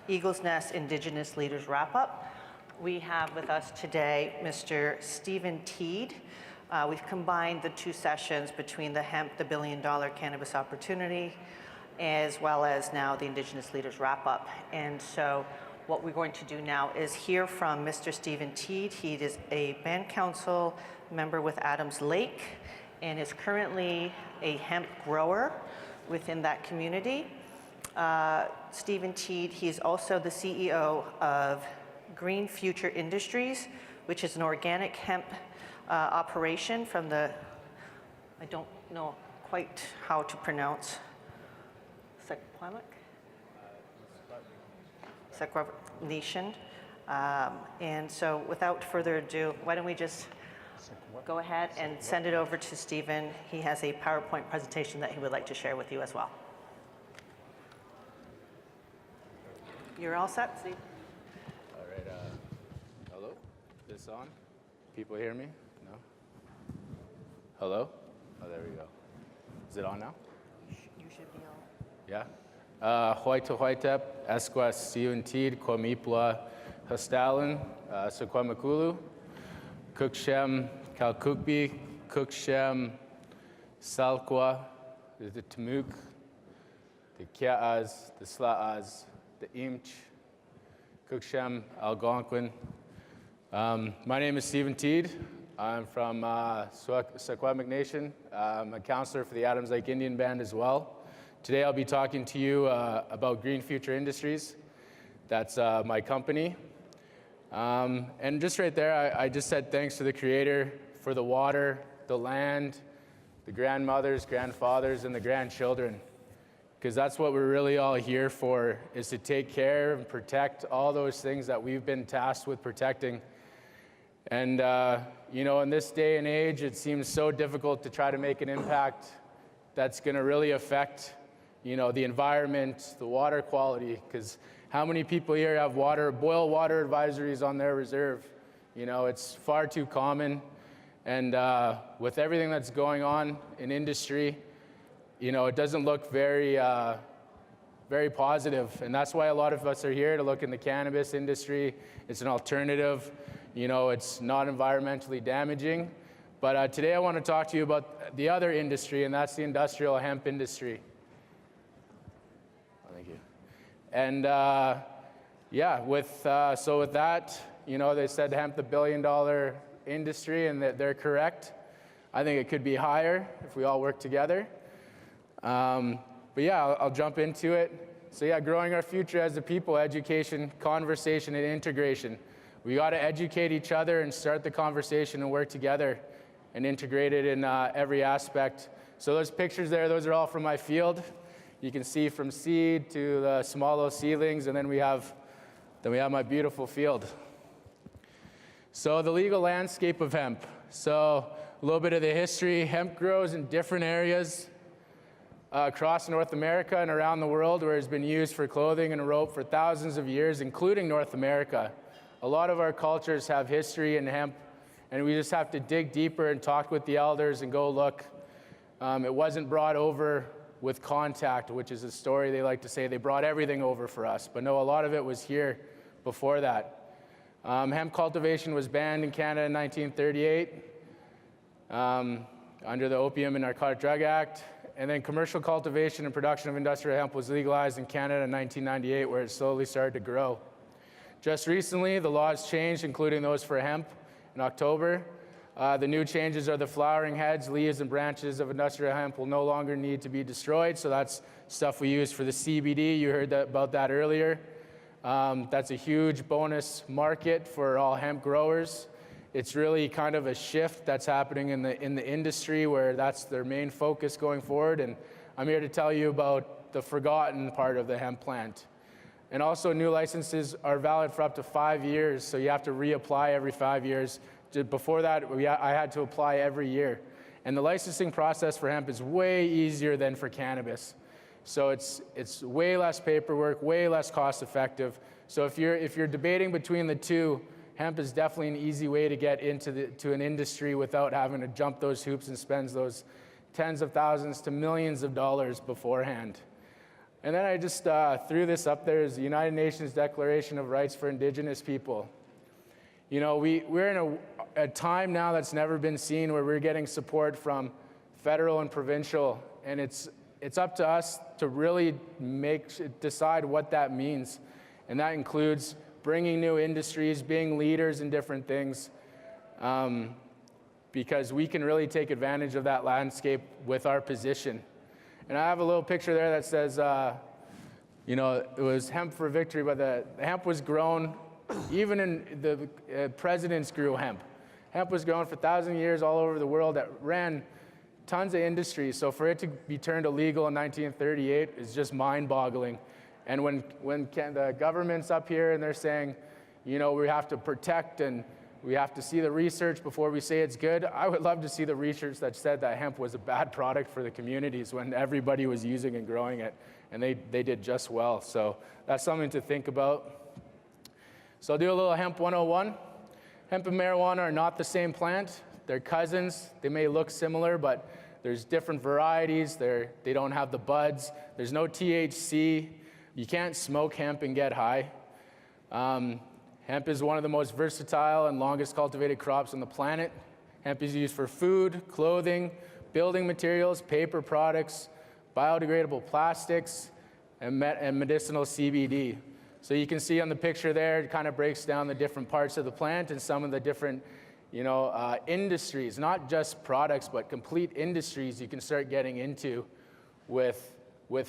Eagle's Nest Indigenous Leaders Wrap-Up. We have with us today Mr. Stephen Teed. We've combined the two sessions between the Hemp, the $1 billion cannabis opportunity, as well as now the Indigenous Leaders Wrap-Up. And so what we're going to do now is hear from Mr. Stephen Teed. He is a band council member with Adams Lake and is currently a hemp grower within that community. Stephen Teed, he's also the CEO of Green Future Industries, which is an organic hemp operation from the, I don't know quite how to pronounce, Tsesht Nation. And so without further ado, why don't we just go ahead and send it over to Stephen. He has a PowerPoint presentation that he would like to share with you as well. You're all set, Steve? All right, hello? This on? People hear me? No? Hello? Oh, there we go. Is it on now? You should be on. Yeah? Hoita hoitep, esquas siuntid, komipla, hostalin, sequamakulu, kukshem, kalkukbi, kukshem, salqua, the tamuk, the kiaaz, the slaaz, the imch, kukshem, algonquin. My name is Stephen Teed. I'm from Secwepemc Nation. I'm a counselor for the Adams Lake Indian Band as well. Today I'll be talking to you about Green Future Industries. That's my company. And just right there, I just said thanks to the Creator for the water, the land, the grandmothers, grandfathers, and the grandchildren. Because that's what we're really all here for, is to take care and protect all those things that we've been tasked with protecting. And you know, in this day and age, it seems so difficult to try to make an impact that's going to really affect, you know, the environment, the water quality. Because how many people here have boil water advisories on their reserve? You know, it's far too common. And with everything that's going on in industry, you know, it doesn't look very, very positive. And that's why a lot of us are here to look in the cannabis industry. It's an alternative. You know, it's not environmentally damaging. But today I want to talk to you about the other industry, and that's the industrial hemp industry. Oh, thank you. And yeah, so with that, you know, they said hemp the $1 billion industry, and they're correct. I think it could be higher if we all work together. But yeah, I'll jump into it. So yeah, growing our future as a people, education, conversation, and integration. We got to educate each other and start the conversation and work together and integrate it in every aspect. So those pictures there, those are all from my field. You can see from seed to the small seedlings, and then we have my beautiful field. So the legal landscape of hemp. So a little bit of the history. Hemp grows in different areas across North America and around the world, where it's been used for clothing and rope for thousands of years, including North America. A lot of our cultures have history in hemp, and we just have to dig deeper and talk with the elders and go look. It wasn't brought over with contact, which is a story they like to say. They brought everything over for us, but no, a lot of it was here before that. Hemp cultivation was banned in Canada in 1938 under the Opium and Narcotic Drug Act, and then commercial cultivation and production of industrial hemp was legalized in Canada in 1998, where it slowly started to grow. Just recently, the laws changed, including those for hemp in October. The new changes are the flowering heads, leaves, and branches of industrial hemp will no longer need to be destroyed. So that's stuff we use for the CBD. You heard about that earlier. That's a huge bonus market for all hemp growers. It's really kind of a shift that's happening in the industry where that's their main focus going forward. And I'm here to tell you about the forgotten part of the hemp plant. And also, new licenses are valid for up to 5 years, so you have to reapply every 5 years. Before that, I had to apply every year. And the licensing process for hemp is way easier than for cannabis. So it's way less paperwork, way less cost effective. So if you're debating between the two, hemp is definitely an easy way to get into an industry without having to jump those hoops and spend those tens of thousands to millions of dollars beforehand. And then I just threw this up there as the United Nations Declaration of Rights for Indigenous People. You know, we're in a time now that's never been seen where we're getting support from federal and provincial, and it's up to us to really decide what that means. And that includes bringing new industries, being leaders in different things, because we can really take advantage of that landscape with our position. And I have a little picture there that says, you know, it was hemp for victory, but the hemp was grown, even in the presidents grew hemp. Hemp was grown for 1,000 years all over the world that ran tons of industries. So for it to be turned illegal in 1938 is just mind-boggling. And when the government's up here and they're saying, you know, we have to protect and we have to see the research before we say it's good, I would love to see the research that said that hemp was a bad product for the communities when everybody was using and growing it, and they did just well. So that's something to think about. So I'll do a little hemp 101. Hemp and marijuana are not the same plant. They're cousins. They may look similar, but there's different varieties. They don't have the buds. There's no THC. You can't smoke hemp and get high. Hemp is one of the most versatile and longest cultivated crops on the planet. Hemp is used for food, clothing, building materials, paper products, biodegradable plastics, and medicinal CBD. So you can see on the picture there, it kind of breaks down the different parts of the plant and some of the different, you know, industries, not just products, but complete industries you can start getting into with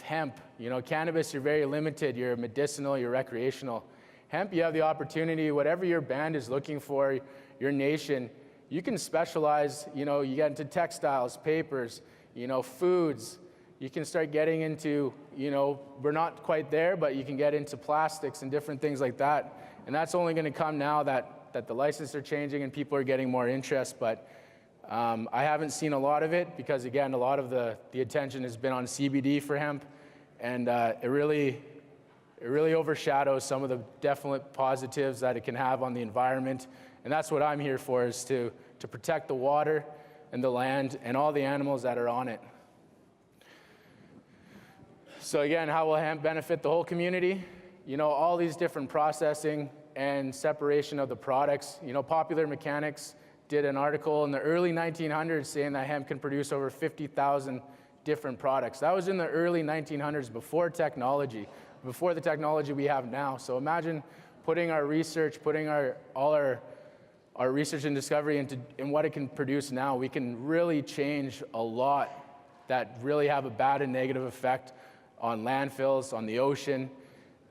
hemp. You know, cannabis, you're very limited. You're medicinal, you're recreational. Hemp, you have the opportunity, whatever your band is looking for, your nation, you can specialize, you know, you get into textiles, papers, you know, foods. You can start getting into, you know, we're not quite there, but you can get into plastics and different things like that. And that's only going to come now that the licenses are changing and people are getting more interest. But I haven't seen a lot of it because, again, a lot of the attention has been on CBD for hemp. And it really overshadows some of the definite positives that it can have on the environment. And that's what I'm here for, is to protect the water and the land and all the animals that are on it. So again, how will hemp benefit the whole community? You know, all these different processing and separation of the products. You know, Popular Mechanics did an article in the early 1900s saying that hemp can produce over 50,000 different products. That was in the early 1900s, before technology, before the technology we have now. So imagine putting our research, putting all our research and discovery in what it can produce now. We can really change a lot that really have a bad and negative effect on landfills, on the ocean,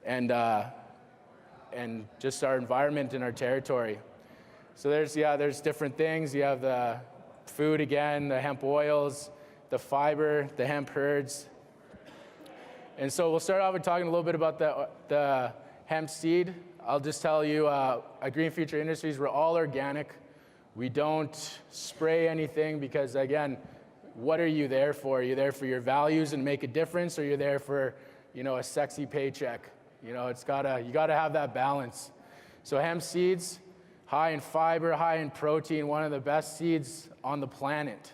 and just our environment and our territory. So there's different things. You have the food again, the hemp oils, the fiber, the hemp herds. And so we'll start off with talking a little bit about the hemp seed. I'll just tell you, at Green Future Industries, we're all organic. We don't spray anything because, again, what are you there for? Are you there for your values and make a difference, or you're there for, you know, a sexy paycheck? You know, you gotta have that balance. So hemp seeds, high in fiber, high in protein, one of the best seeds on the planet.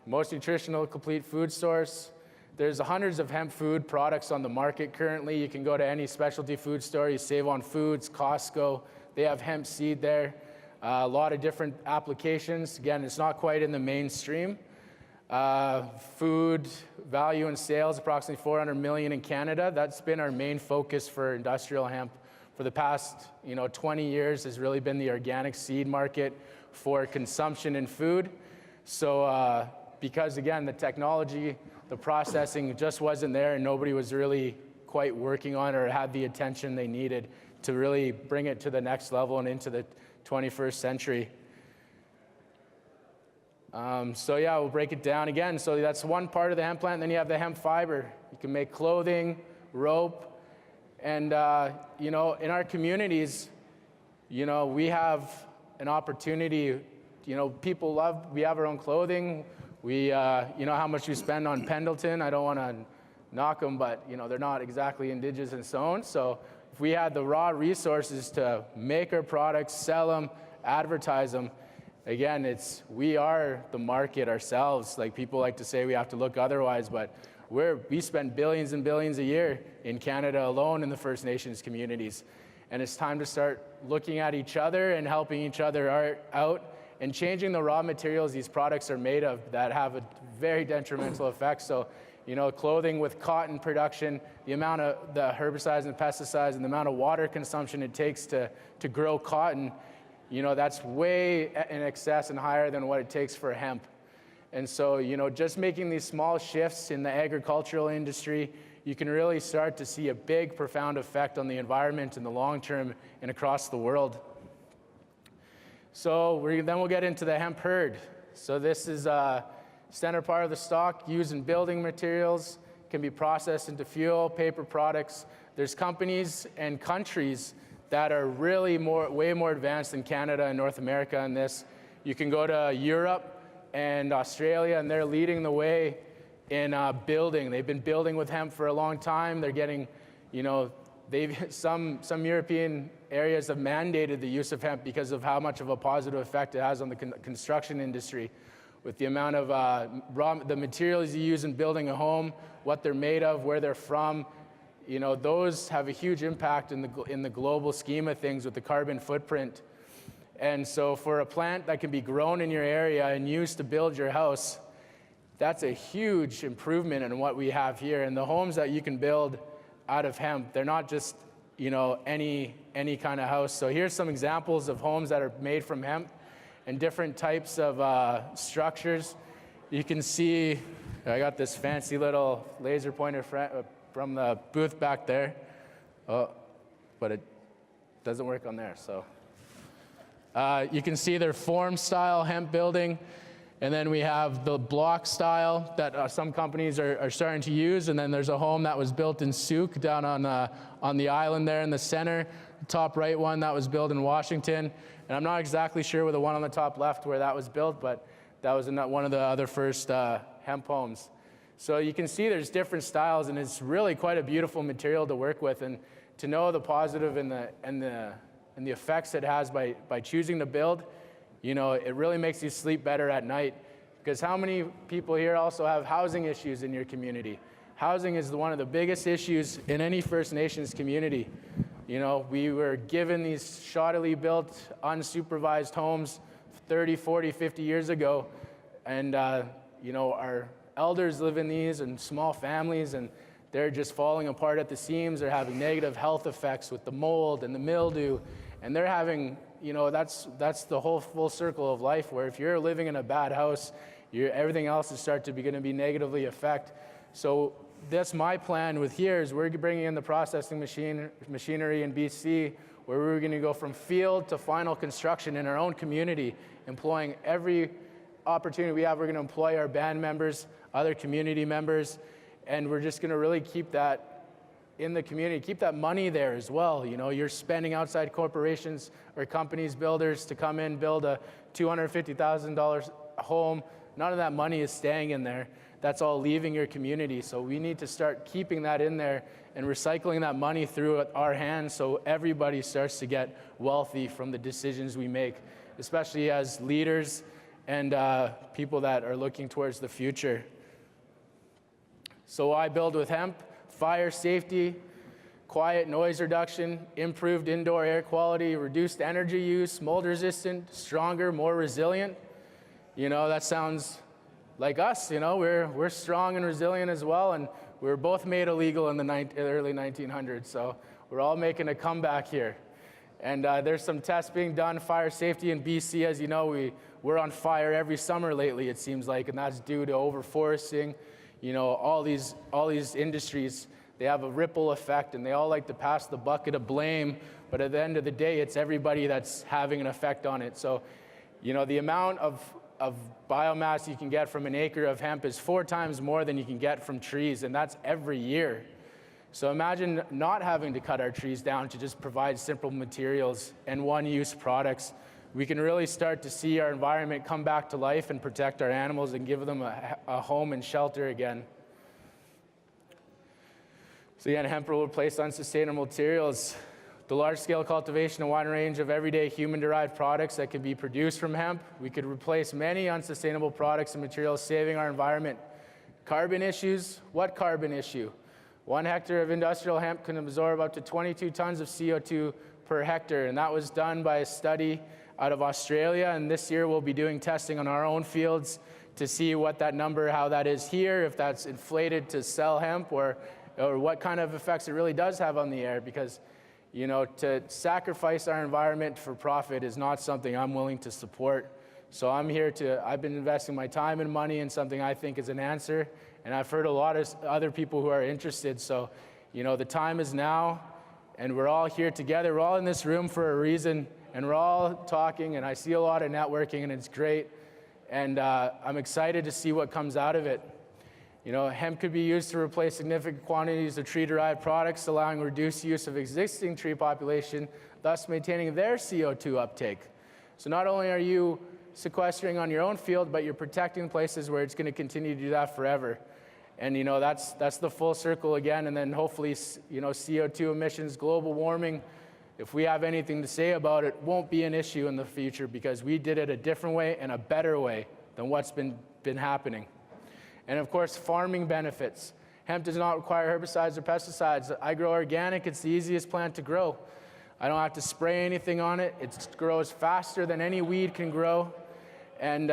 Most nutritional, complete food source. There's hundreds of hemp food products on the market currently. You can go to any specialty food store, you Save on Foods, Costco, they have hemp seed there. A lot of different applications. Again, it's not quite in the mainstream. Food value and sales, approximately 400 million in Canada. That's been our main focus for industrial hemp for the past 20 years, has really been the organic seed market for consumption in food. So because, again, the technology, the processing just wasn't there, and nobody was really quite working on or had the attention they needed to really bring it to the next level and into the 21st century. So yeah, we'll break it down again. So that's one part of the hemp plant. Then you have the hemp fiber. You can make clothing, rope, and you know, in our communities, you know, we have an opportunity. You know, we have our own clothing. We, you know how much we spend on Pendleton. I don't want to knock them, but you know, they're not exactly indigenous and sewn. So if we had the raw resources to make our products, sell them, advertise them, again, we are the market ourselves. Like people like to say we have to look otherwise, but we spend billions and billions a year in Canada alone in the First Nations communities. And it's time to start looking at each other and helping each other out and changing the raw materials these products are made of that have a very detrimental effect. So, you know, clothing with cotton production, the amount of the herbicides and pesticides and the amount of water consumption it takes to grow cotton, you know, that's way in excess and higher than what it takes for hemp. And so, you know, just making these small shifts in the agricultural industry, you can really start to see a big, profound effect on the environment in the long term and across the world. So then we'll get into the hemp herd. So this is center part of the stalk used in building materials, can be processed into fuel, paper products. There's companies and countries that are really way more advanced than Canada and North America in this. You can go to Europe and Australia, and they're leading the way in building. They've been building with hemp for a long time. They're getting, you know, some European areas have mandated the use of hemp because of how much of a positive effect it has on the construction industry, with the amount of the materials you use in building a home, what they're made of, where they're from. You know, those have a huge impact in the global scheme of things with the carbon footprint. And so for a plant that can be grown in your area and used to build your house, that's a huge improvement in what we have here. And the homes that you can build out of hemp, they're not just, you know, any kind of house. So here's some examples of homes that are made from hemp and different types of structures. You can see, I got this fancy little laser pointer from the booth back there. Oh, but it doesn't work on there, so. You can see their form style hemp building. And then we have the block style that some companies are starting to use. And then there's a home that was built in Souk down on the island there in the center. The top right one that was built in Washington. And I'm not exactly sure with the one on the top left where that was built, but that was in one of the other first hemp homes. So you can see there's different styles, and it's really quite a beautiful material to work with. And to know the positive and the effects it has by choosing to build, you know, it really makes you sleep better at night. Because how many people here also have housing issues in your community? Housing is one of the biggest issues in any First Nations community. You know, we were given these shoddily built, unsupervised homes 30, 40, 50 years ago. And, you know, our elders live in these and small families, and they're just falling apart at the seams. They're having negative health effects with the mold and the mildew. And they're having, you know, that's the whole full circle of life, where if you're living in a bad house, everything else is going to be negatively affect. So that's my plan with here is we're bringing in the processing machinery in BC, where we're going to go from field to final construction in our own community, employing every opportunity we have. We're going to employ our band members, other community members, and we're just going to really keep that in the community, keep that money there as well. You know, you're spending outside corporations or companies, builders to come in, build a $250,000 home. None of that money is staying in there. That's all leaving your community. So we need to start keeping that in there and recycling that money through our hands so everybody starts to get wealthy from the decisions we make, especially as leaders and people that are looking towards the future. So I build with hemp. Fire safety, quiet noise reduction, improved indoor air quality, reduced energy use, mold resistant, stronger, more resilient. You know, that sounds like us, you know, we're strong and resilient as well, and we were both made illegal in the early 1900s, so we're all making a comeback here. And there's some tests being done, fire safety in BC. As you know, we're on fire every summer lately, it seems like, and that's due to overforesting. You know, all these industries they have a ripple effect, and they all like to pass the bucket of blame, but at the end of the day, it's everybody that's having an effect on it. So, the amount of biomass you can get from an acre of hemp is 4 times more than you can get from trees, and that's every year. So imagine not having to cut our trees down to just provide simple materials and one-use products. We can really start to see our environment come back to life and protect our animals and give them a home and shelter again. So again, hemp will replace unsustainable materials. The large-scale cultivation and wide range of everyday human-derived products that can be produced from hemp, we could replace many unsustainable products and materials, saving our environment. Carbon issues, what carbon issue? 1 hectare of industrial hemp can absorb up to 22 tons of CO2 per hectare, and that was done by a study out of Australia, and this year we'll be doing testing on our own fields to see what that number, how that is here, if that's inflated to sell hemp, or what kind of effects it really does have on the air, because to sacrifice our environment for profit is not something I'm willing to support. So I've been investing my time and money in something I think is an answer, and I've heard a lot of other people who are interested. So, the time is now, and we're all here together. We're all in this room for a reason, and we're all talking, and I see a lot of networking, and it's great. And I'm excited to see what comes out of it. Hemp could be used to replace significant quantities of tree-derived products, allowing reduced use of existing tree population, thus maintaining their CO2 uptake. So not only are you sequestering on your own field, but you're protecting places where it's going to continue to do that forever. And that's the full circle again. And then hopefully, CO2 emissions, global warming, if we have anything to say about it, won't be an issue in the future because we did it a different way and a better way than what's been happening. And of course, farming benefits. Hemp does not require herbicides or pesticides. I grow organic. It's the easiest plant to grow. I don't have to spray anything on it. It grows faster than any weed can grow. And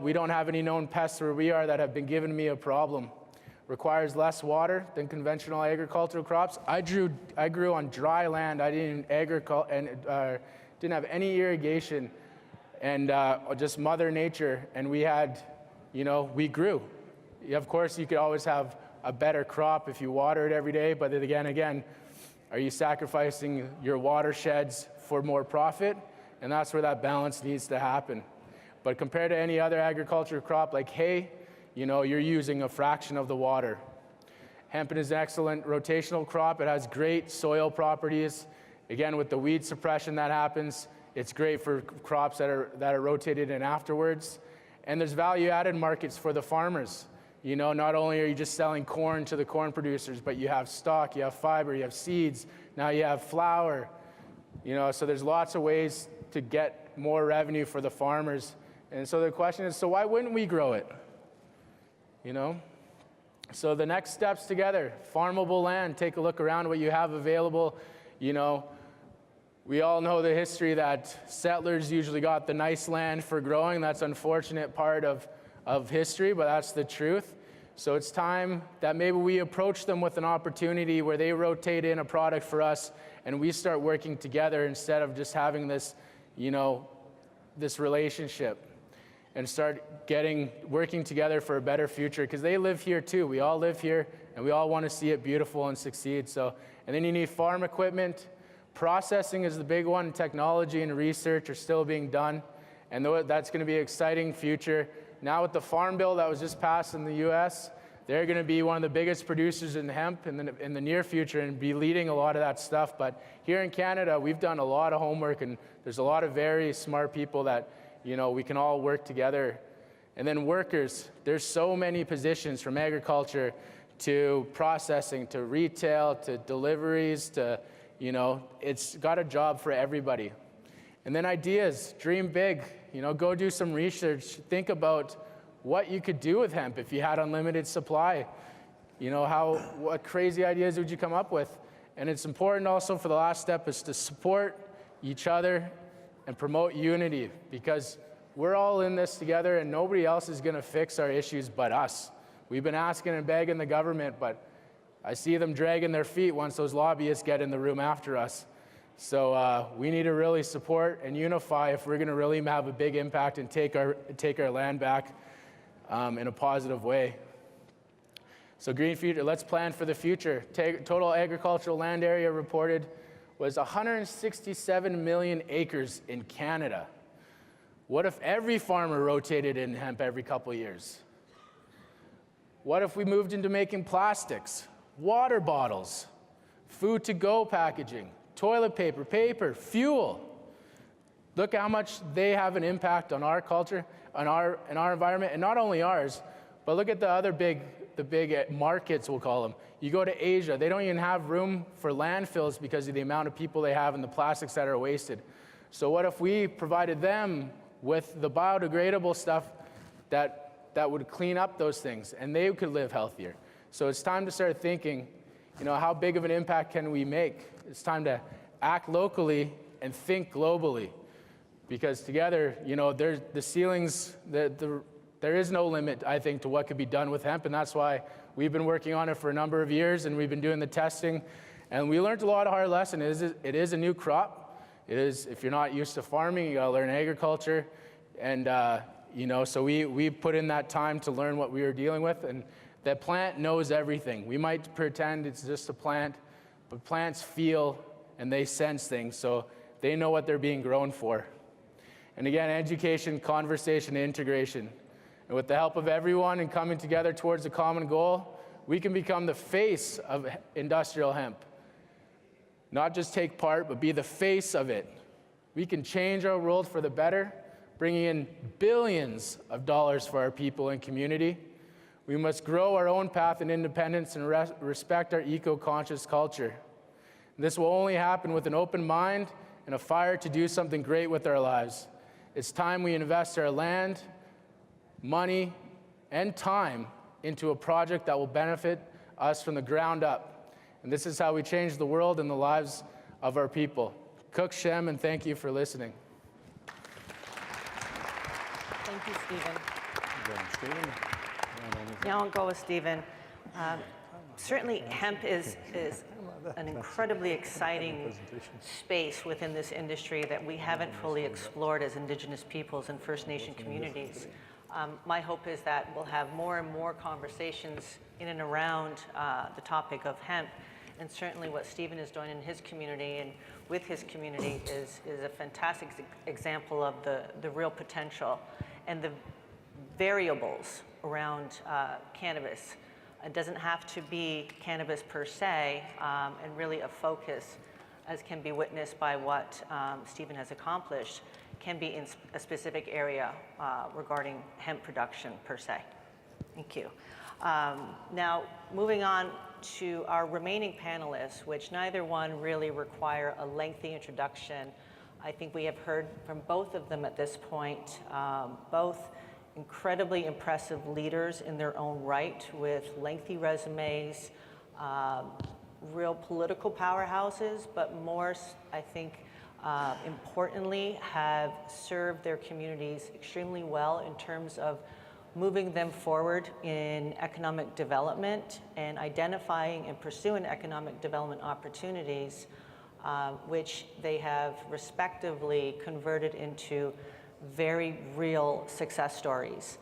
we don't have any known pests where we are that have been giving me a problem. Requires less water than conventional agricultural crops. I grew on dry land. I didn't have any irrigation, and just Mother Nature. And we grew. Of course, you could always have a better crop if you water it every day, but then again, are you sacrificing your watersheds for more profit? And that's where that balance needs to happen. But compared to any other agricultural crop like hay, you're using a fraction of the water. Hemp is an excellent rotational crop. It has great soil properties. Again, with the weed suppression that happens, it's great for crops that are rotated in afterwards. And there's value-added markets for the farmers. Not only are you just selling corn to the corn producers, but you have stock, you have fiber, you have seeds, now you have flour. So there's lots of ways to get more revenue for the farmers. And so the question is, so why wouldn't we grow it? So the next steps together, farmable land, take a look around what you have available. We all know the history that settlers usually got the nice land for growing. That's an unfortunate part of history, but that's the truth. So it's time that maybe we approach them with an opportunity where they rotate in a product for us and we start working together instead of just having this, this relationship, and start working together for a better future, because they live here too. We all live here and we all want to see it beautiful and succeed. And then you need farm equipment. Processing is the big one. Technology and research are still being done, and that's going to be an exciting future. Now with the Farm Bill that was just passed in the U.S., they're going to be one of the biggest producers in hemp in the near future and be leading a lot of that stuff. But here in Canada, we've done a lot of homework, and there's a lot of very smart people that we can all work together. And then workers, there's so many positions from agriculture to processing to retail to deliveries to it's got a job for everybody. And then ideas, dream big, go do some research. Think about what you could do with hemp if you had unlimited supply. What crazy ideas would you come up with? And it's important also for the last step is to support each other and promote unity, because we're all in this together and nobody else is going to fix our issues but us. We've been asking and begging the government, but I see them dragging their feet once those lobbyists get in the room after us. So we need to really support and unify if we're going to really have a big impact and take our land back in a positive way. So green future, let's plan for the future. Total agricultural land area reported was 167 million acres in Canada. What if every farmer rotated in hemp every couple of years? What if we moved into making plastics, water bottles, food to go packaging, toilet paper, paper, fuel? Look how much they have an impact on our culture, on our environment, and not only ours, but look at the other big markets, we'll call them. You go to Asia, they don't even have room for landfills because of the amount of people they have and the plastics that are wasted. So what if we provided them with the biodegradable stuff that would clean up those things, and they could live healthier? So it's time to start thinking, how big of an impact can we make? It's time to act locally and think globally, because together, there's the ceilings, there is no limit, I think, to what could be done with hemp, and that's why we've been working on it for a number of years, and we've been doing the testing, and we learned a lot of hard lessons. It is a new crop. It is, if you're not used to farming, you gotta learn agriculture, and so we put in that time to learn what we were dealing with, and that plant knows everything. We might pretend it's just a plant, but plants feel and they sense things, so they know what they're being grown for. And again, education, conversation, integration. And with the help of everyone and coming together towards a common goal, we can become the face of industrial hemp. Not just take part, but be the face of it. We can change our world for the better, bringing in billions of dollars for our people and community. We must grow our own path in independence and respect our eco-conscious culture. This will only happen with an open mind and a fire to do something great with our lives. It's time we invest our land, money, and time into a project that will benefit us from the ground up. And this is how we change the world and the lives of our people. Cook Shem, and thank you for listening. Thank you, Stephen. Now I'll go with Stephen. Certainly, hemp is an incredibly exciting space within this industry that we haven't fully explored as Indigenous peoples and First Nation communities. My hope is that we'll have more and more conversations in and around the topic of hemp, and certainly what Stephen is doing in his community and with his community is a fantastic example of the real potential and the variables around cannabis. It doesn't have to be cannabis per se, and really a focus, as can be witnessed by what Stephen has accomplished, can be in a specific area regarding hemp production per se. Thank you. Now, moving on to our remaining panelists, which neither one really require a lengthy introduction. I think we have heard from both of them at this point, both incredibly impressive leaders in their own right with lengthy resumes, real political powerhouses, but more, I think, importantly, have served their communities extremely well in terms of moving them forward in economic development and identifying and pursuing economic development opportunities, which they have respectively converted into very real success stories.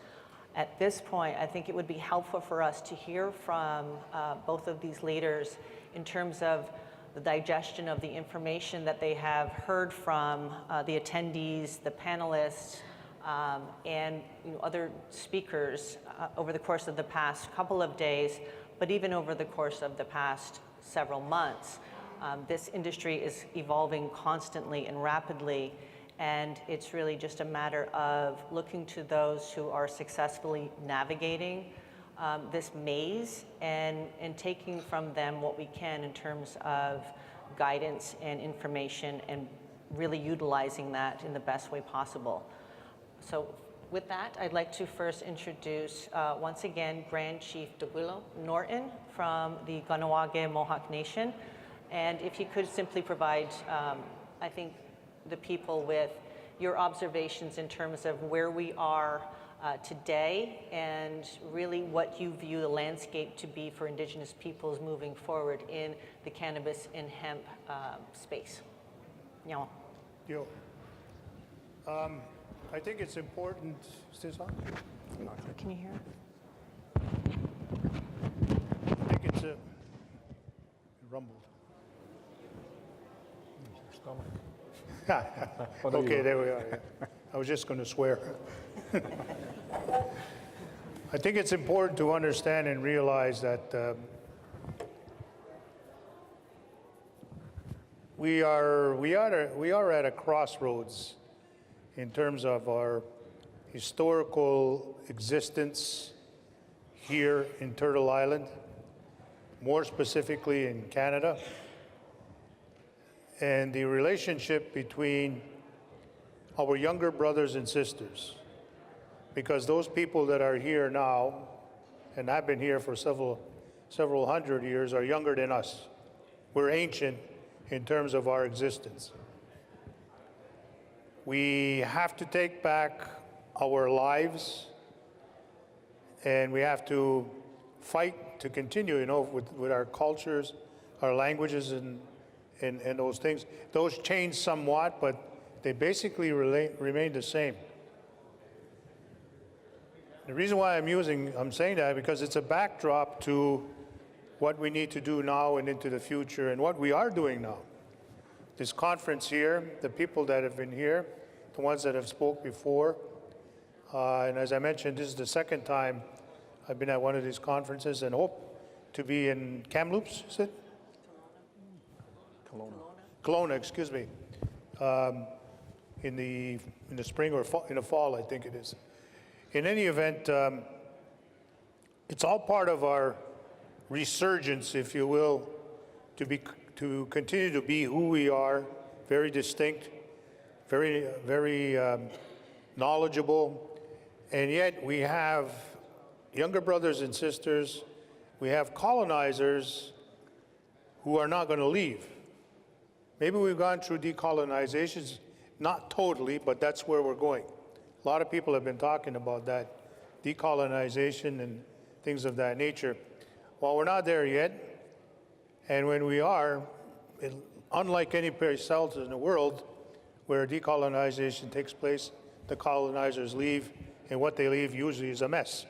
At this point, I think it would be helpful for us to hear from both of these leaders in terms of the digestion of the information that they have heard from the attendees, the panelists, and other speakers over the course of the past couple of days, but even over the course of the past several months. This industry is evolving constantly and rapidly, and it's really just a matter of looking to those who are successfully navigating this maze and taking from them what we can in terms of guidance and information and really utilizing that in the best way possible. So with that, I'd like to first introduce once again Grand Chief Tukwila Norton from the Kahnawake Mohawk Nation. And if you could simply provide, I think, the people with your observations in terms of where we are today and really what you view the landscape to be for Indigenous peoples moving forward in the cannabis and hemp space. Nyawa. Yo. I think it's important. Is this on? Can you hear? rumbled. Okay, there we are. Yeah. I was just going to swear. I think it's important to understand and realize that we are at a crossroads in terms of our historical existence here in Turtle Island, more specifically in Canada, and the relationship between our younger brothers and sisters. Because those people that are here now, and have been here for several hundred years, are younger than us. We're ancient in terms of our existence. We have to take back our lives, and we have to fight to continue, you know, with our cultures, our languages, and those things. Those change somewhat, but they basically remain the same. The reason why I'm saying that because it's a backdrop to what we need to do now and into the future, and what we are doing now. This conference here, the people that have been here, the ones that have spoke before, and as I mentioned, this is the second time I've been at one of these conferences, and hope to be in Kamloops, is it? Kelowna, excuse me, in the spring or in the fall, I think it is. In any event, it's all part of our resurgence, if you will, to continue to be who we are, very distinct, very knowledgeable, and yet we have younger brothers and sisters, we have colonizers who are not going to leave. Maybe we've gone through decolonizations, not totally, but that's where we're going. A lot of people have been talking about that, decolonization and things of that nature. Well, we're not there yet, and when we are, unlike any place else in the world where decolonization takes place, the colonizers leave, and what they leave usually is a mess.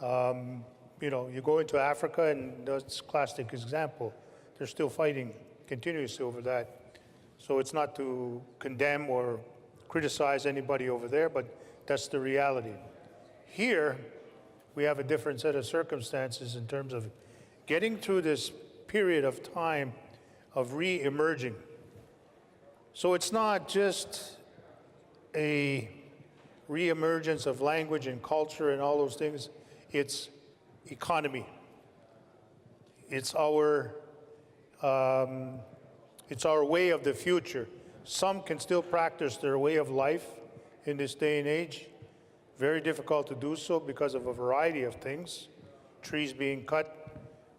You know, you go into Africa, and that's a classic example. They're still fighting continuously over that. So it's not to condemn or criticize anybody over there, but that's the reality. Here, we have a different set of circumstances in terms of getting through this period of time of re-emerging. So it's not just a re-emergence of language and culture and all those things, it's economy. It's our way of the future. Some can still practice their way of life in this day and age. Very difficult to do so because of a variety of things. Trees being cut,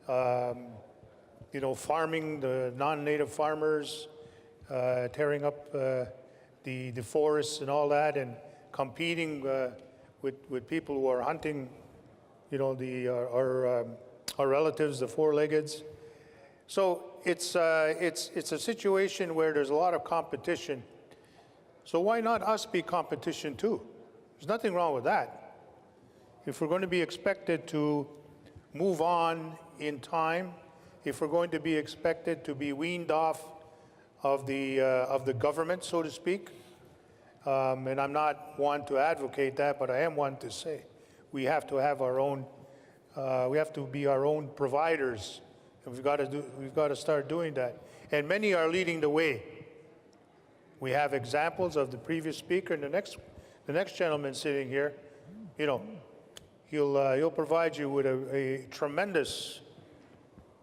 you know, farming, the non-native farmers, tearing up the forests and all that, and competing with people who are hunting, you know, our relatives, the four-leggeds. So it's a situation where there's a lot of competition. So why not us be competition too? There's nothing wrong with that. If we're going to be expected to move on in time, if we're going to be expected to be weaned off of the government, so to speak, and I'm not one to advocate that, but I am one to say we have to have our own. We have to be our own providers, and we've got to start doing that. And many are leading the way. We have examples of the previous speaker, and the next gentleman sitting here. You know, he'll provide you with a tremendous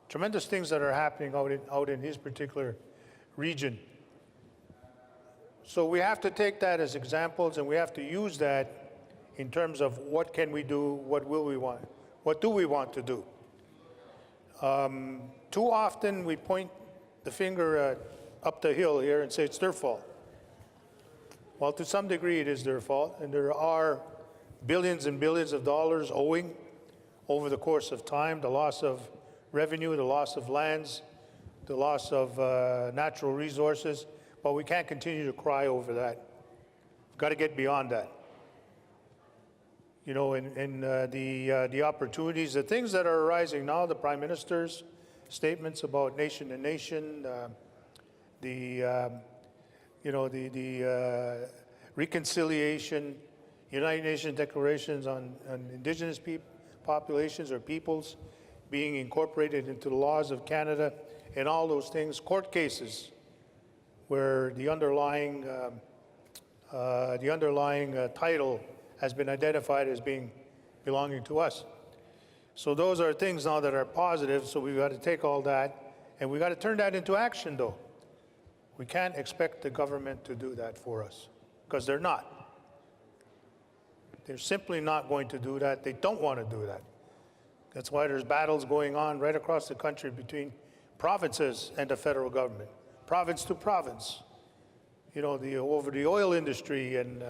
things that are happening out in his particular region. So we have to take that as examples, and we have to use that in terms of what can we do, what will we want, what do we want to do. Too often we point the finger up the hill here and say it's their fault. Well, to some degree it is their fault, and there are billions and billions of dollars owing over the course of time, the loss of revenue, the loss of lands, the loss of natural resources, but we can't continue to cry over that. We've got to get beyond that. You know, the opportunities, the things that are arising now, the prime ministers statements about nation to nation, the reconciliation, United Nations declarations on Indigenous populations or peoples being incorporated into the laws of Canada, and all those things, court cases where the underlying title has been identified as belonging to us. So those are things now that are positive, so we've got to take all that, and we've got to turn that into action, though. We can't expect the government to do that for us, because they're not. They're simply not going to do that. They don't want to do that. That's why there's battles going on right across the country between provinces and the federal government, province to province. You know, over the oil industry, and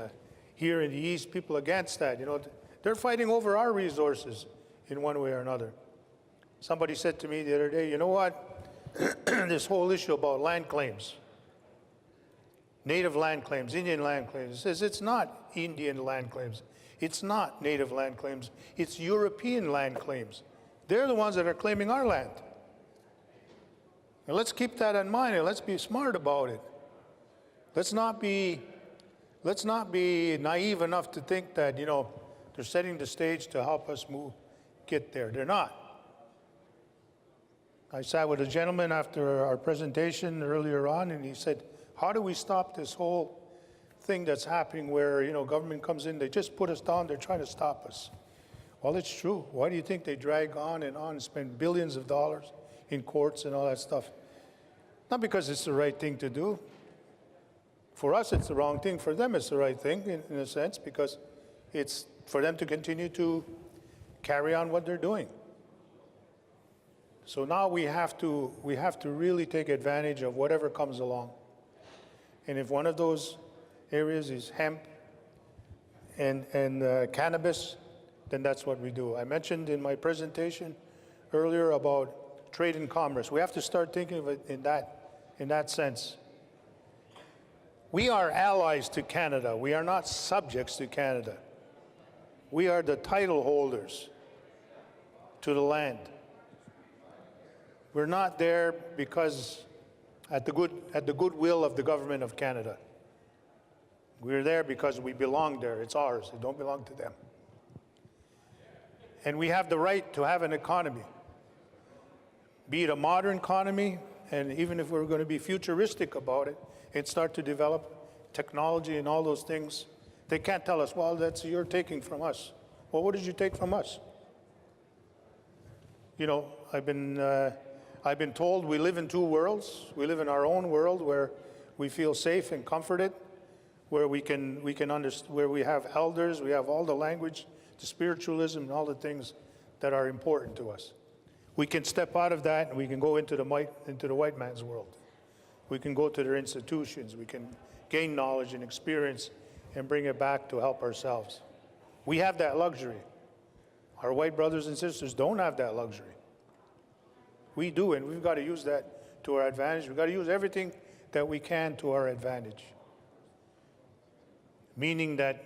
here in the East, people against that. You know, they're fighting over our resources in one way or another. Somebody said to me the other day, you know what? This whole issue about land claims, native land claims, Indian land claims, it says it's not Indian land claims. It's not native land claims. It's European land claims. They're the ones that are claiming our land. And let's keep that in mind, and let's be smart about it. Let's not be naive enough to think that, you know, they're setting the stage to help us get there. They're not. I sat with a gentleman after our presentation earlier on, and he said, how do we stop this whole thing that's happening where, you know, government comes in, they just put us down, they're trying to stop us. Well, it's true. Why do you think they drag on and spend billions of dollars in courts and all that stuff? Not because it's the right thing to do. For us, it's the wrong thing. For them, it's the right thing, in a sense, because it's for them to continue to carry on what they're doing. So now we have to really take advantage of whatever comes along. And if one of those areas is hemp and cannabis, then that's what we do. I mentioned in my presentation earlier about trade and commerce. We have to start thinking of it in that sense. We are allies to Canada. We are not subjects to Canada. We are the title holders to the land. We're not there because at the goodwill of the government of Canada. We're there because we belong there. It's ours. It don't belong to them. And we have the right to have an economy, be it a modern economy, and even if we're going to be futuristic about it and start to develop technology and all those things, they can't tell us, well, you're taking from us. Well, what did you take from us? You know, I've been told we live in two worlds. We live in our own world where we feel safe and comforted, where we where we have elders, we have all the language, the spiritualism, and all the things that are important to us. We can step out of that and we can go into the white man's world. We can go to their institutions. We can gain knowledge and experience and bring it back to help ourselves. We have that luxury. Our white brothers and sisters don't have that luxury. We do, and we've got to use that to our advantage. We've got to use everything that we can to our advantage. Meaning that,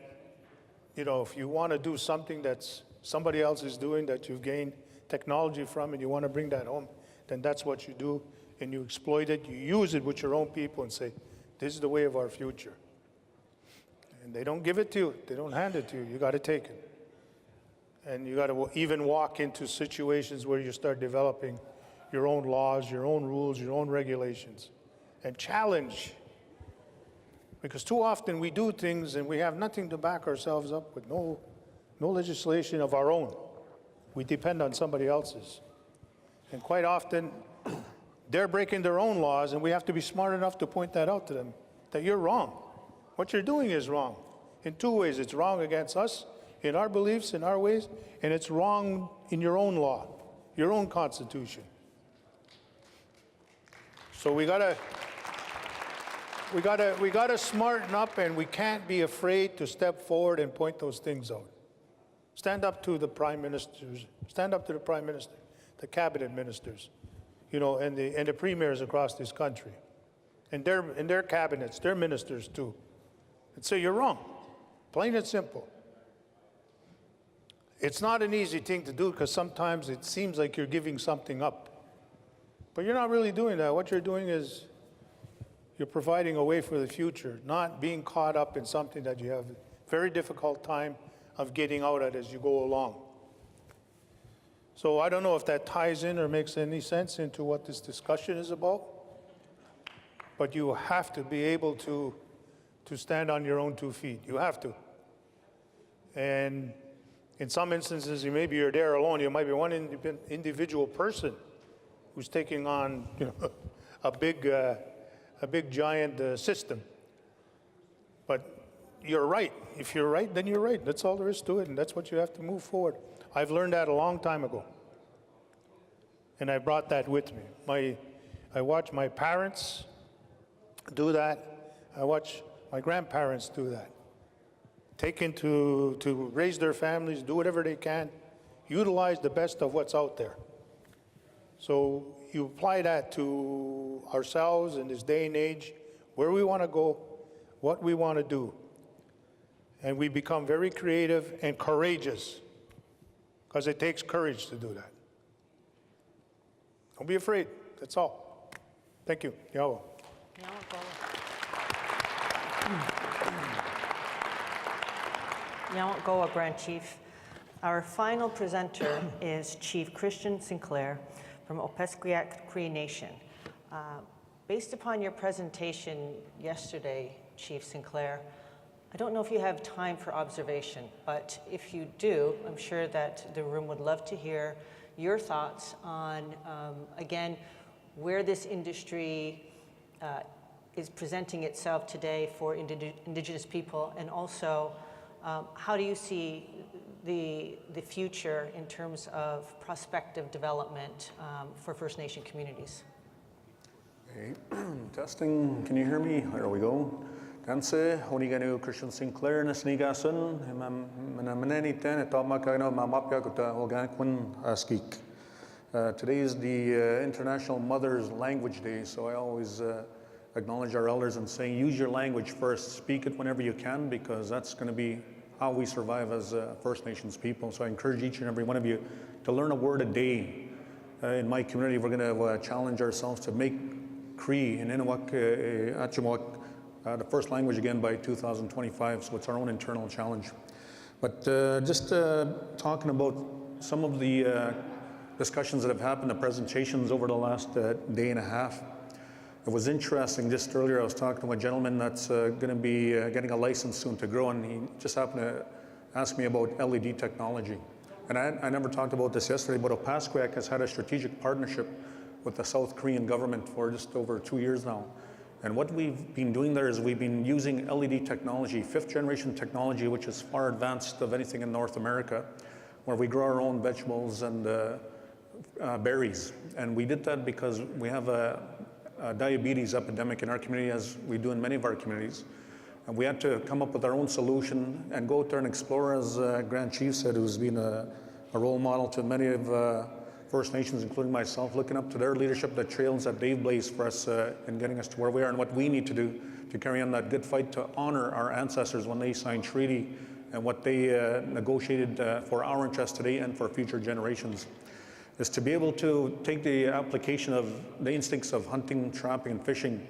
you know, if you want to do something that's somebody else is doing that you've gained technology from and you want to bring that home, then that's what you do, and you exploit it, you use it with your own people and say, this is the way of our future. And they don't give it to you, they don't hand it to you, you got to take it. And you got to even walk into situations where you start developing your own laws, your own rules, your own regulations, and challenge. Because too often we do things and we have nothing to back ourselves up with, no legislation of our own. We depend on somebody else's. And quite often, they're breaking their own laws, and we have to be smart enough to point that out to them, that you're wrong. What you're doing is wrong. In two ways, it's wrong against us, in our beliefs, in our ways, and it's wrong in your own law, your own constitution. So we gotta smarten up, and we can't be afraid to step forward and point those things out. Stand up to the prime ministers, stand up to the prime minister, the cabinet ministers, you know, and the premiers across this country, and their cabinets, their ministers too, and say you're wrong, plain and simple. It's not an easy thing to do because sometimes it seems like you're giving something up. But you're not really doing that. What you're doing is you're providing a way for the future, not being caught up in something that you have a very difficult time of getting out at as you go along. So I don't know if that ties in or makes any sense into what this discussion is about, but you have to be able to stand on your own 2 feet. You have to. And in some instances, maybe you're there alone. You might be one individual person who's taking on, a big giant system. But you're right. If you're right, then you're right. That's all there is to it, and that's what you have to move forward. I've learned that a long time ago, and I brought that with me. I watched my parents do that. I watched my grandparents do that. Taken to raise their families, do whatever they can, utilize the best of what's out there. So you apply that to ourselves in this day and age, where we want to go, what we want to do. And we become very creative and courageous, because it takes courage to do that. Don't be afraid, that's all. Thank you. Yawa. Yawant Goa, Grand Chief. Our final presenter is Chief Christian Sinclair from Opaskwayak Cree Nation. Based upon your presentation yesterday, Chief Sinclair, I don't know if you have time for observation, but if you do, I'm sure that the room would love to hear your thoughts on, again, where this industry is presenting itself today for Indigenous people, and also how do you see the future in terms of prospective development for First Nation communities? Okay. Testing, can you hear me? There we go. Danse, Honiganu Christian Sinclair, Nasnigasun, Mananiten, Tomakano, Mamapyakuta, Olganquin, Askik. Today is the International Mother's Language Day, so I always acknowledge our elders and say, use your language first, speak it whenever you can, because that's going to be how we survive as First Nations people. So I encourage each and every one of you to learn a word a day. In my community, we're going to challenge ourselves to make Cree and Innuak, Achimawak the first language again by 2025, so it's our own internal challenge. But just talking about some of the discussions that have happened, the presentations over the last day and a half. It was interesting, just earlier I was talking to a gentleman that's going to be getting a license soon to grow, and he just happened to ask me about LED technology. And I never talked about this yesterday, but Opaskwayak has had a strategic partnership with the South Korean government for just over 2 years now. And what we've been doing there is we've been using LED technology, 5th generation technology, which is far advanced of anything in North America, where we grow our own vegetables and berries. And we did that because we have a diabetes epidemic in our community, as we do in many of our communities. And we had to come up with our own solution and go out there and explore, as Grand Chief said, who's been a role model to many of First Nations, including myself, looking up to their leadership, the trails that they've blazed for us in getting us to where we are, and what we need to do to carry on that good fight to honor our ancestors when they signed treaty and what they negotiated for our interests today and for future generations, is to be able to take the application of the instincts of hunting, trapping, and fishing.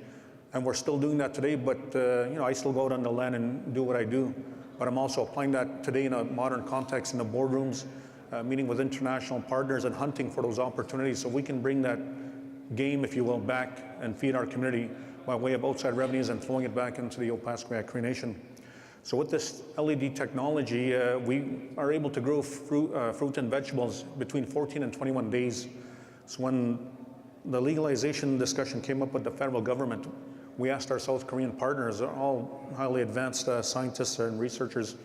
And we're still doing that today, but I still go out on the land and do what I do. But I'm also applying that today in a modern context in the boardrooms, meeting with international partners and hunting for those opportunities, so we can bring that game, if you will, back and feed our community by way of outside revenues and flowing it back into the Opaskwayak Cree Nation. So with this LED technology, we are able to grow fruit and vegetables between 14 and 21 days. So when the legalization discussion came up with the federal government, we asked our South Korean partners, all highly advanced scientists and researchers,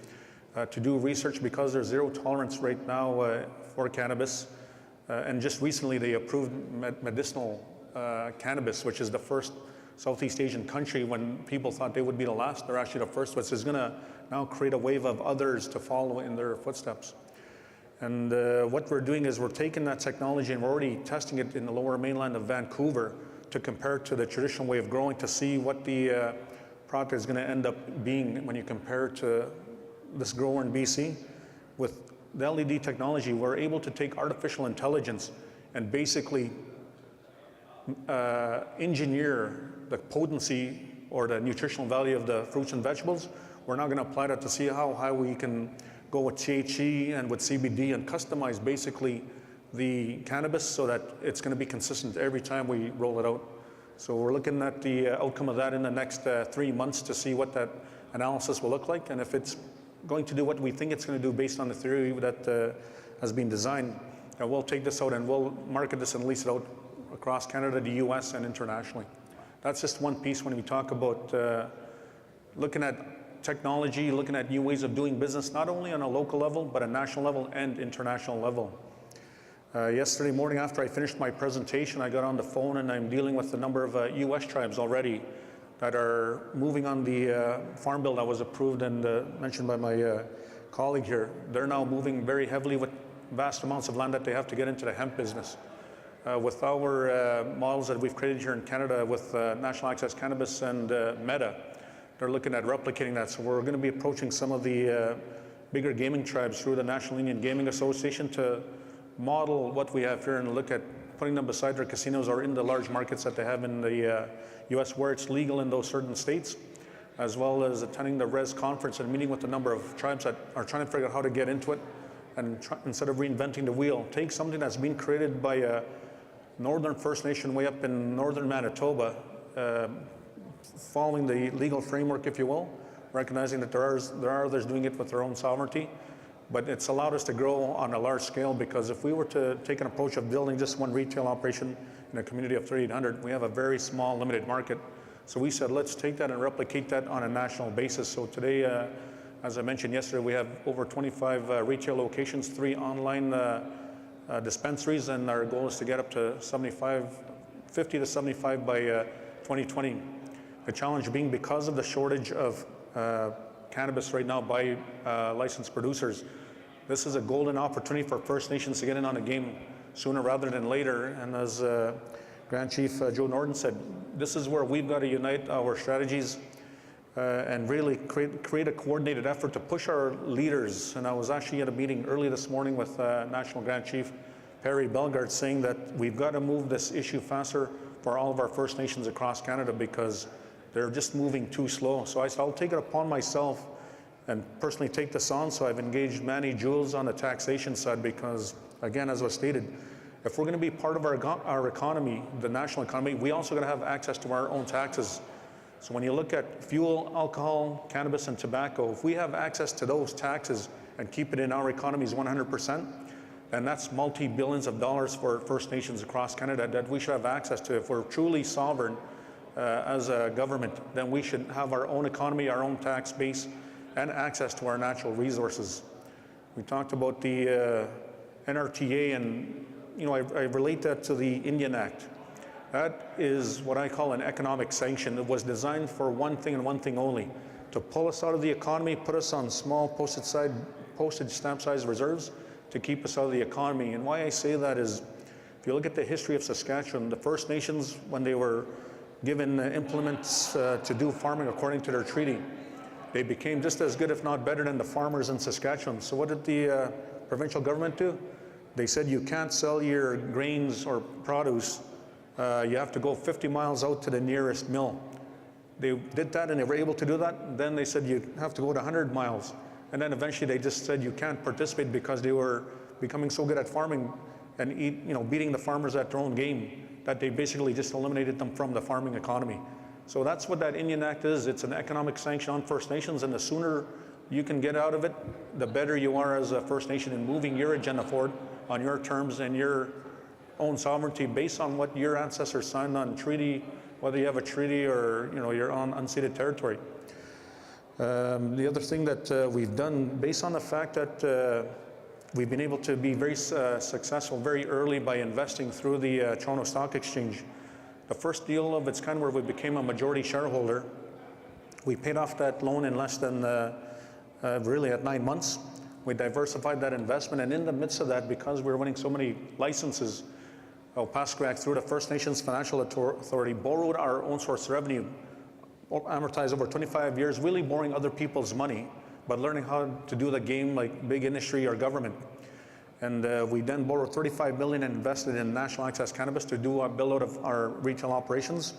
to do research, because there's zero tolerance right now for cannabis. And just recently they approved medicinal cannabis, which is the first Southeast Asian country. When people thought they would be the last, they're actually the first, which is going to now create a wave of others to follow in their footsteps. And what we're doing is we're taking that technology and we're already testing it in the lower mainland of Vancouver to compare to the traditional way of growing, to see what the product is going to end up being when you compare it to this grower in BC. With the LED technology, we're able to take artificial intelligence and basically engineer the potency or the nutritional value of the fruits and vegetables. We're now going to apply that to see how high we can go with THC and with CBD and customize basically the cannabis so that it's going to be consistent every time we roll it out. So we're looking at the outcome of that in the next 3 months to see what that analysis will look like, and if it's going to do what we think it's going to do based on the theory that has been designed, we'll take this out and we'll market this and lease it out across Canada, the US, and internationally. That's just one piece when we talk about looking at technology, looking at new ways of doing business, not only on a local level, but a national level and international level. Yesterday morning after I finished my presentation, I got on the phone and I'm dealing with a number of US tribes already that are moving on the farm bill that was approved and mentioned by my colleague here. They're now moving very heavily with vast amounts of land that they have to get into the hemp business. With our models that we've created here in Canada with National Access Cannabis and Meta, they're looking at replicating that. So we're going to be approaching some of the bigger gaming tribes through the National Indian Gaming Association to model what we have here and look at putting them beside their casinos or in the large markets that they have in the US where it's legal in those certain states, as well as attending the RES conference and meeting with a number of tribes that are trying to figure out how to get into it and instead of reinventing the wheel, take something that's been created by a Northern First Nation way up in northern Manitoba, following the legal framework, if you will, recognizing that there are others doing it with their own sovereignty, but it's allowed us to grow on a large scale, because if we were to take an approach of building just one retail operation in a community of 3,800, we have a very small, limited market. So we said, let's take that and replicate that on a national basis. So today, as I mentioned yesterday, we have over 25 retail locations, 3 online dispensaries, and our goal is to get up to 50 to 75 by 2020. The challenge being because of the shortage of cannabis right now by licensed producers, this is a golden opportunity for First Nations to get in on the game sooner rather than later. And as Grand Chief Joe Norton said, this is where we've got to unite our strategies and really create a coordinated effort to push our leaders. And I was actually at a meeting early this morning with National Grand Chief Perry Bellegarde saying that we've got to move this issue faster for all of our First Nations across Canada because they're just moving too slow. So I said, I'll take it upon myself and personally take this on. So I've engaged Manny Jules on the taxation side because, again, as was stated, if we're going to be part of our economy, the national economy, we also got to have access to our own taxes. So when you look at fuel, alcohol, cannabis, and tobacco, if we have access to those taxes and keep it in our economies 100%, then that's multi-billions of dollars for First Nations across Canada that we should have access to. If we're truly sovereign as a government, then we should have our own economy, our own tax base, and access to our natural resources. We talked about the NRTA, and I relate that to the Indian Act. That is what I call an economic sanction. It was designed for one thing and one thing only, to pull us out of the economy, put us on small postage stamp size reserves to keep us out of the economy. And why I say that is, if you look at the history of Saskatchewan, the First Nations, when they were given implements to do farming according to their treaty, they became just as good, if not better, than the farmers in Saskatchewan. So what did the provincial government do? They said you can't sell your grains or produce. You have to go 50 miles out to the nearest mill. They did that and they were able to do that. Then they said you have to go to 100 miles. And then eventually they just said you can't participate because they were becoming so good at farming and beating the farmers at their own game that they basically just eliminated them from the farming economy. So that's what that Indian Act is. It's an economic sanction on First Nations, and the sooner you can get out of it, the better you are as a First Nation in moving your agenda forward on your terms and your own sovereignty based on what your ancestors signed on treaty, whether you have a treaty or you're on unceded territory. The other thing that we've done, based on the fact that we've been able to be very successful very early by investing through the Toronto Stock Exchange, the first deal of its kind where we became a majority shareholder, we paid off that loan in less than really at 9 months. We diversified that investment, and in the midst of that, because we were winning so many licenses, Opaskwayak, through the First Nations Financial Authority, borrowed our own source revenue, amortized over 25 years, really borrowing other people's money, but learning how to do the game like big industry or government. And we then borrowed $35 million and invested in National Access Cannabis to do our build out of our retail operations.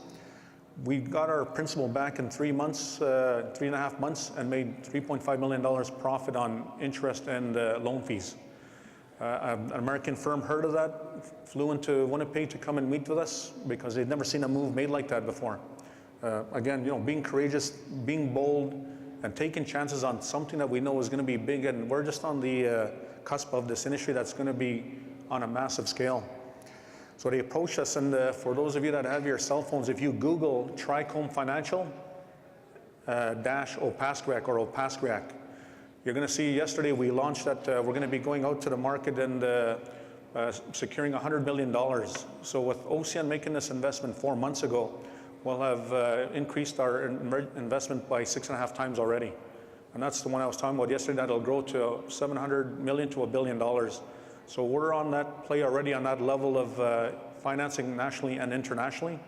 We got our principal back in 3 months, 3.5 months, and made $3.5 million profit on interest and loan fees. An American firm heard of that, flew into Winnipeg to come and meet with us because they'd never seen a move made like that before. Again, you know, being courageous, being bold, and taking chances on something that we know is going to be big, and we're just on the cusp of this industry that's going to be on a massive scale. So they approached us, and for those of you that have your cell phones, if you Google Trichome Financial dash Opaskwayak or Opaskwayak, you're going to see yesterday we launched that we're going to be going out to the market and securing $100 million. So with OCN making this investment 4 months ago, we'll have increased our investment by 6.5 times already. And that's the one I was talking about yesterday. That'll grow to $700 million to $1 billion. So we're on that play already on that level of financing nationally and internationally.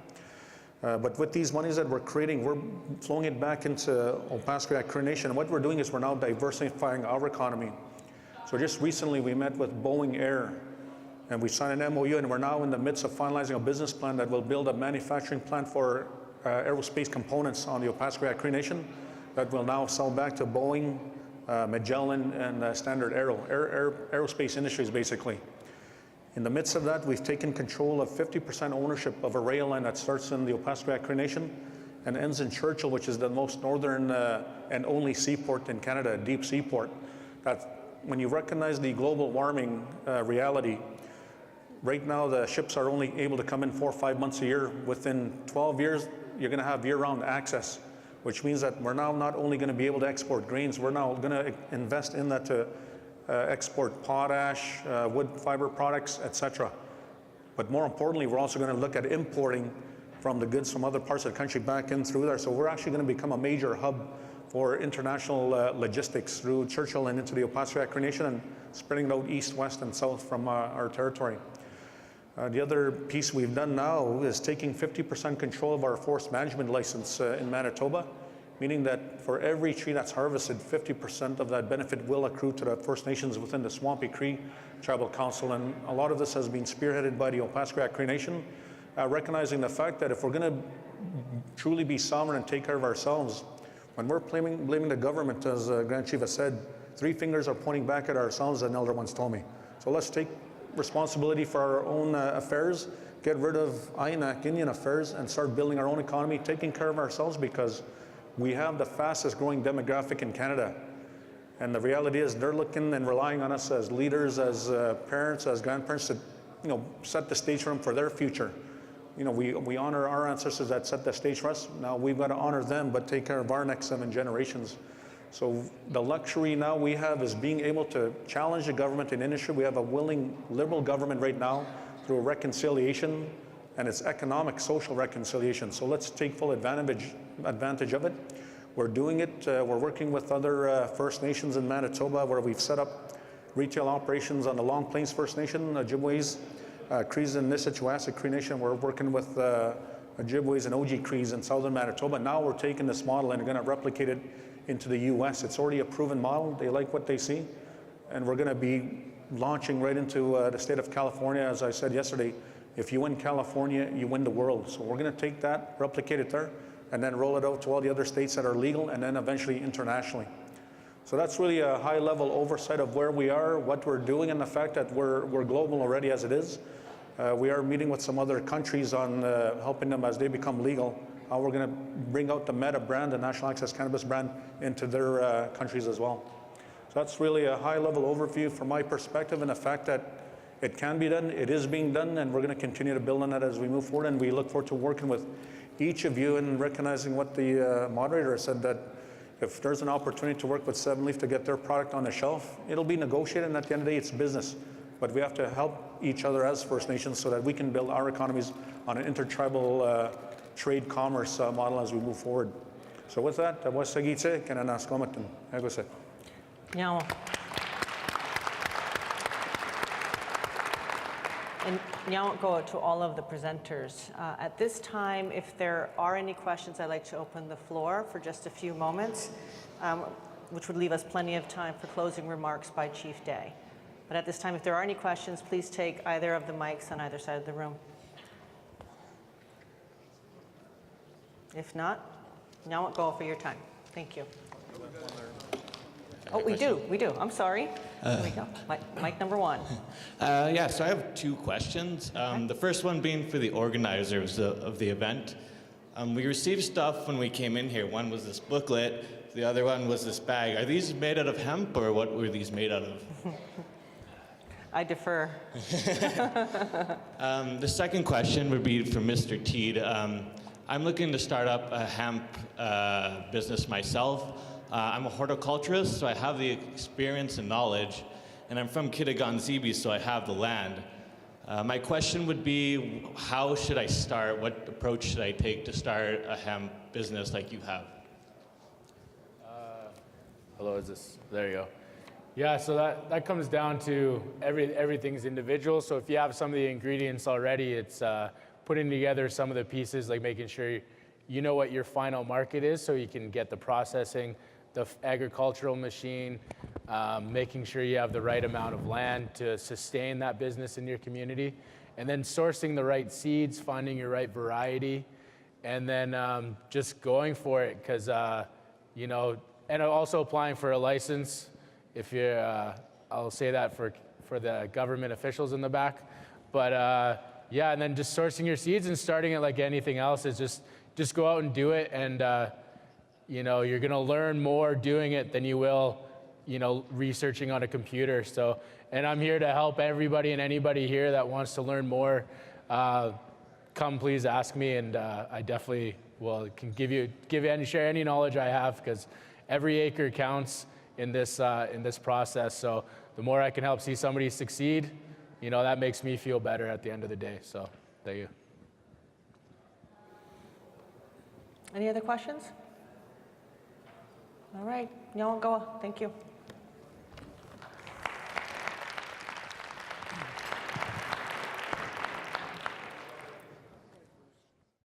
But with these monies that we're creating, we're flowing it back into Opaskwayak Cree Nation. And what we're doing is we're now diversifying our economy. So just recently we met with Boeing Air, and we signed an MOU, and we're now in the midst of finalizing a business plan that will build a manufacturing plant for aerospace components on the Opaskwayak Cree Nation that will now sell back to Boeing, Magellan, and Standard Aerospace Industries, basically. In the midst of that, we've taken control of 50% ownership of a rail line that starts in the Opaskwayak Cree Nation and ends in Churchill, which is the most northern and only seaport in Canada, a deep seaport. That when you recognize the global warming reality, right now the ships are only able to come in 4 or 5 months a year. Within 12 years, you're going to have year-round access, which means that we're now not only going to be able to export grains, we're now going to invest in that to export potash, wood fiber products, etc. But more importantly, we're also going to look at importing from the goods from other parts of the country back in through there. So we're actually going to become a major hub for international logistics through Churchill and into the Opaskwayak Cree Nation and spreading it out east, west, and south from our territory. The other piece we've done now is taking 50% control of our forest management license in Manitoba, meaning that for every tree that's harvested, 50% of that benefit will accrue to the First Nations within the Swampy Cree Tribal Council. And a lot of this has been spearheaded by the Opaskwayak Cree Nation, recognizing the fact that if we're going to truly be sovereign and take care of ourselves, when we're blaming the government, as Grand Chief has said, 3 fingers are pointing back at ourselves, an elder once told me. So let's take responsibility for our own affairs, get rid of INAC, Indian affairs, and start building our own economy, taking care of ourselves, because we have the fastest growing demographic in Canada. And the reality is they're looking and relying on us as leaders, as parents, as grandparents to, you know, set the stage for them for their future. You know, we honor our ancestors that set the stage for us. Now we've got to honor them, but take care of our next 7 generations. So the luxury now we have is being able to challenge the government and industry. We have a willing Liberal government right now through reconciliation, and it's economic, social reconciliation. So let's take full advantage of it. We're doing it. We're working with other First Nations in Manitoba, where we've set up retail operations on the Long Plains First Nation, Ojibways, Crees and Nisichawasset Cree Nation. We're working with Ojibways and Oji Crees in southern Manitoba. Now we're taking this model and going to replicate it into the US. It's already a proven model. They like what they see. And we're going to be launching right into the state of California. As I said yesterday, if you win California, you win the world. So we're going to take that, replicate it there, and then roll it out to all the other states that are legal, and then eventually internationally. So that's really a high-level oversight of where we are, what we're doing, and the fact that we're global already as it is. We are meeting with some other countries on helping them as they become legal, how we're going to bring out the Meta brand, the National Access Cannabis brand, into their countries as well. So that's really a high-level overview from my perspective, and the fact that it can be done, it is being done, and we're going to continue to build on that as we move forward. And we look forward to working with each of you and recognizing what the moderator said, that if there's an opportunity to work with 7-Leaf to get their product on the shelf, it'll be negotiated, and at the end of the day, it's business. But we have to help each other as First Nations so that we can build our economies on an intertribal trade commerce model as we move forward. So with that, wasagitse kanana skomatin. Egose. Now, and now go to all of the presenters. At this time, if there are any questions, I'd like to open the floor for just a few moments, which would leave us plenty of time for closing remarks by Chief Day. But at this time, if there are any questions, please take either of the mics on either side of the room. If not, now I'll go for your time. Thank you. Oh, we do. I'm sorry. Here we go. Mic number one. Yeah, so I have two questions. The first one being for the organizers of the event. We received stuff when we came in here. One was this booklet, the other one was this bag. Are these made out of hemp, or what were these made out of? I defer. The second question would be for Mr. Teed. I'm looking to start up a hemp business myself. I'm a horticulturist, so I have the experience and knowledge, and I'm from Kitaganzibi, so I have the land. My question would be, how should I start? What approach should I take to start a hemp business like you have? Hello, is this? There you go. Yeah, so that comes down to everything's individual. So if you have some of the ingredients already, it's putting together some of the pieces, like making sure you know what your final market is so you can get the processing, the agricultural machine, making sure you have the right amount of land to sustain that business in your community, and then sourcing the right seeds, finding your right variety, and then just going for it, because, you know, and also applying for a license. If you're, I'll say that for the government officials in the back, but yeah, and then just sourcing your seeds and starting it like anything else is just go out and do it, and you know, you're gonna learn more doing it than you will, you know, researching on a computer. So, and I'm here to help everybody and anybody here that wants to learn more. Come, please ask me, and I definitely can share any knowledge I have, because every acre counts in this process. So the more I can help see somebody succeed, you know, that makes me feel better at the end of the day. So thank you. Any other questions? All right, go. Thank you.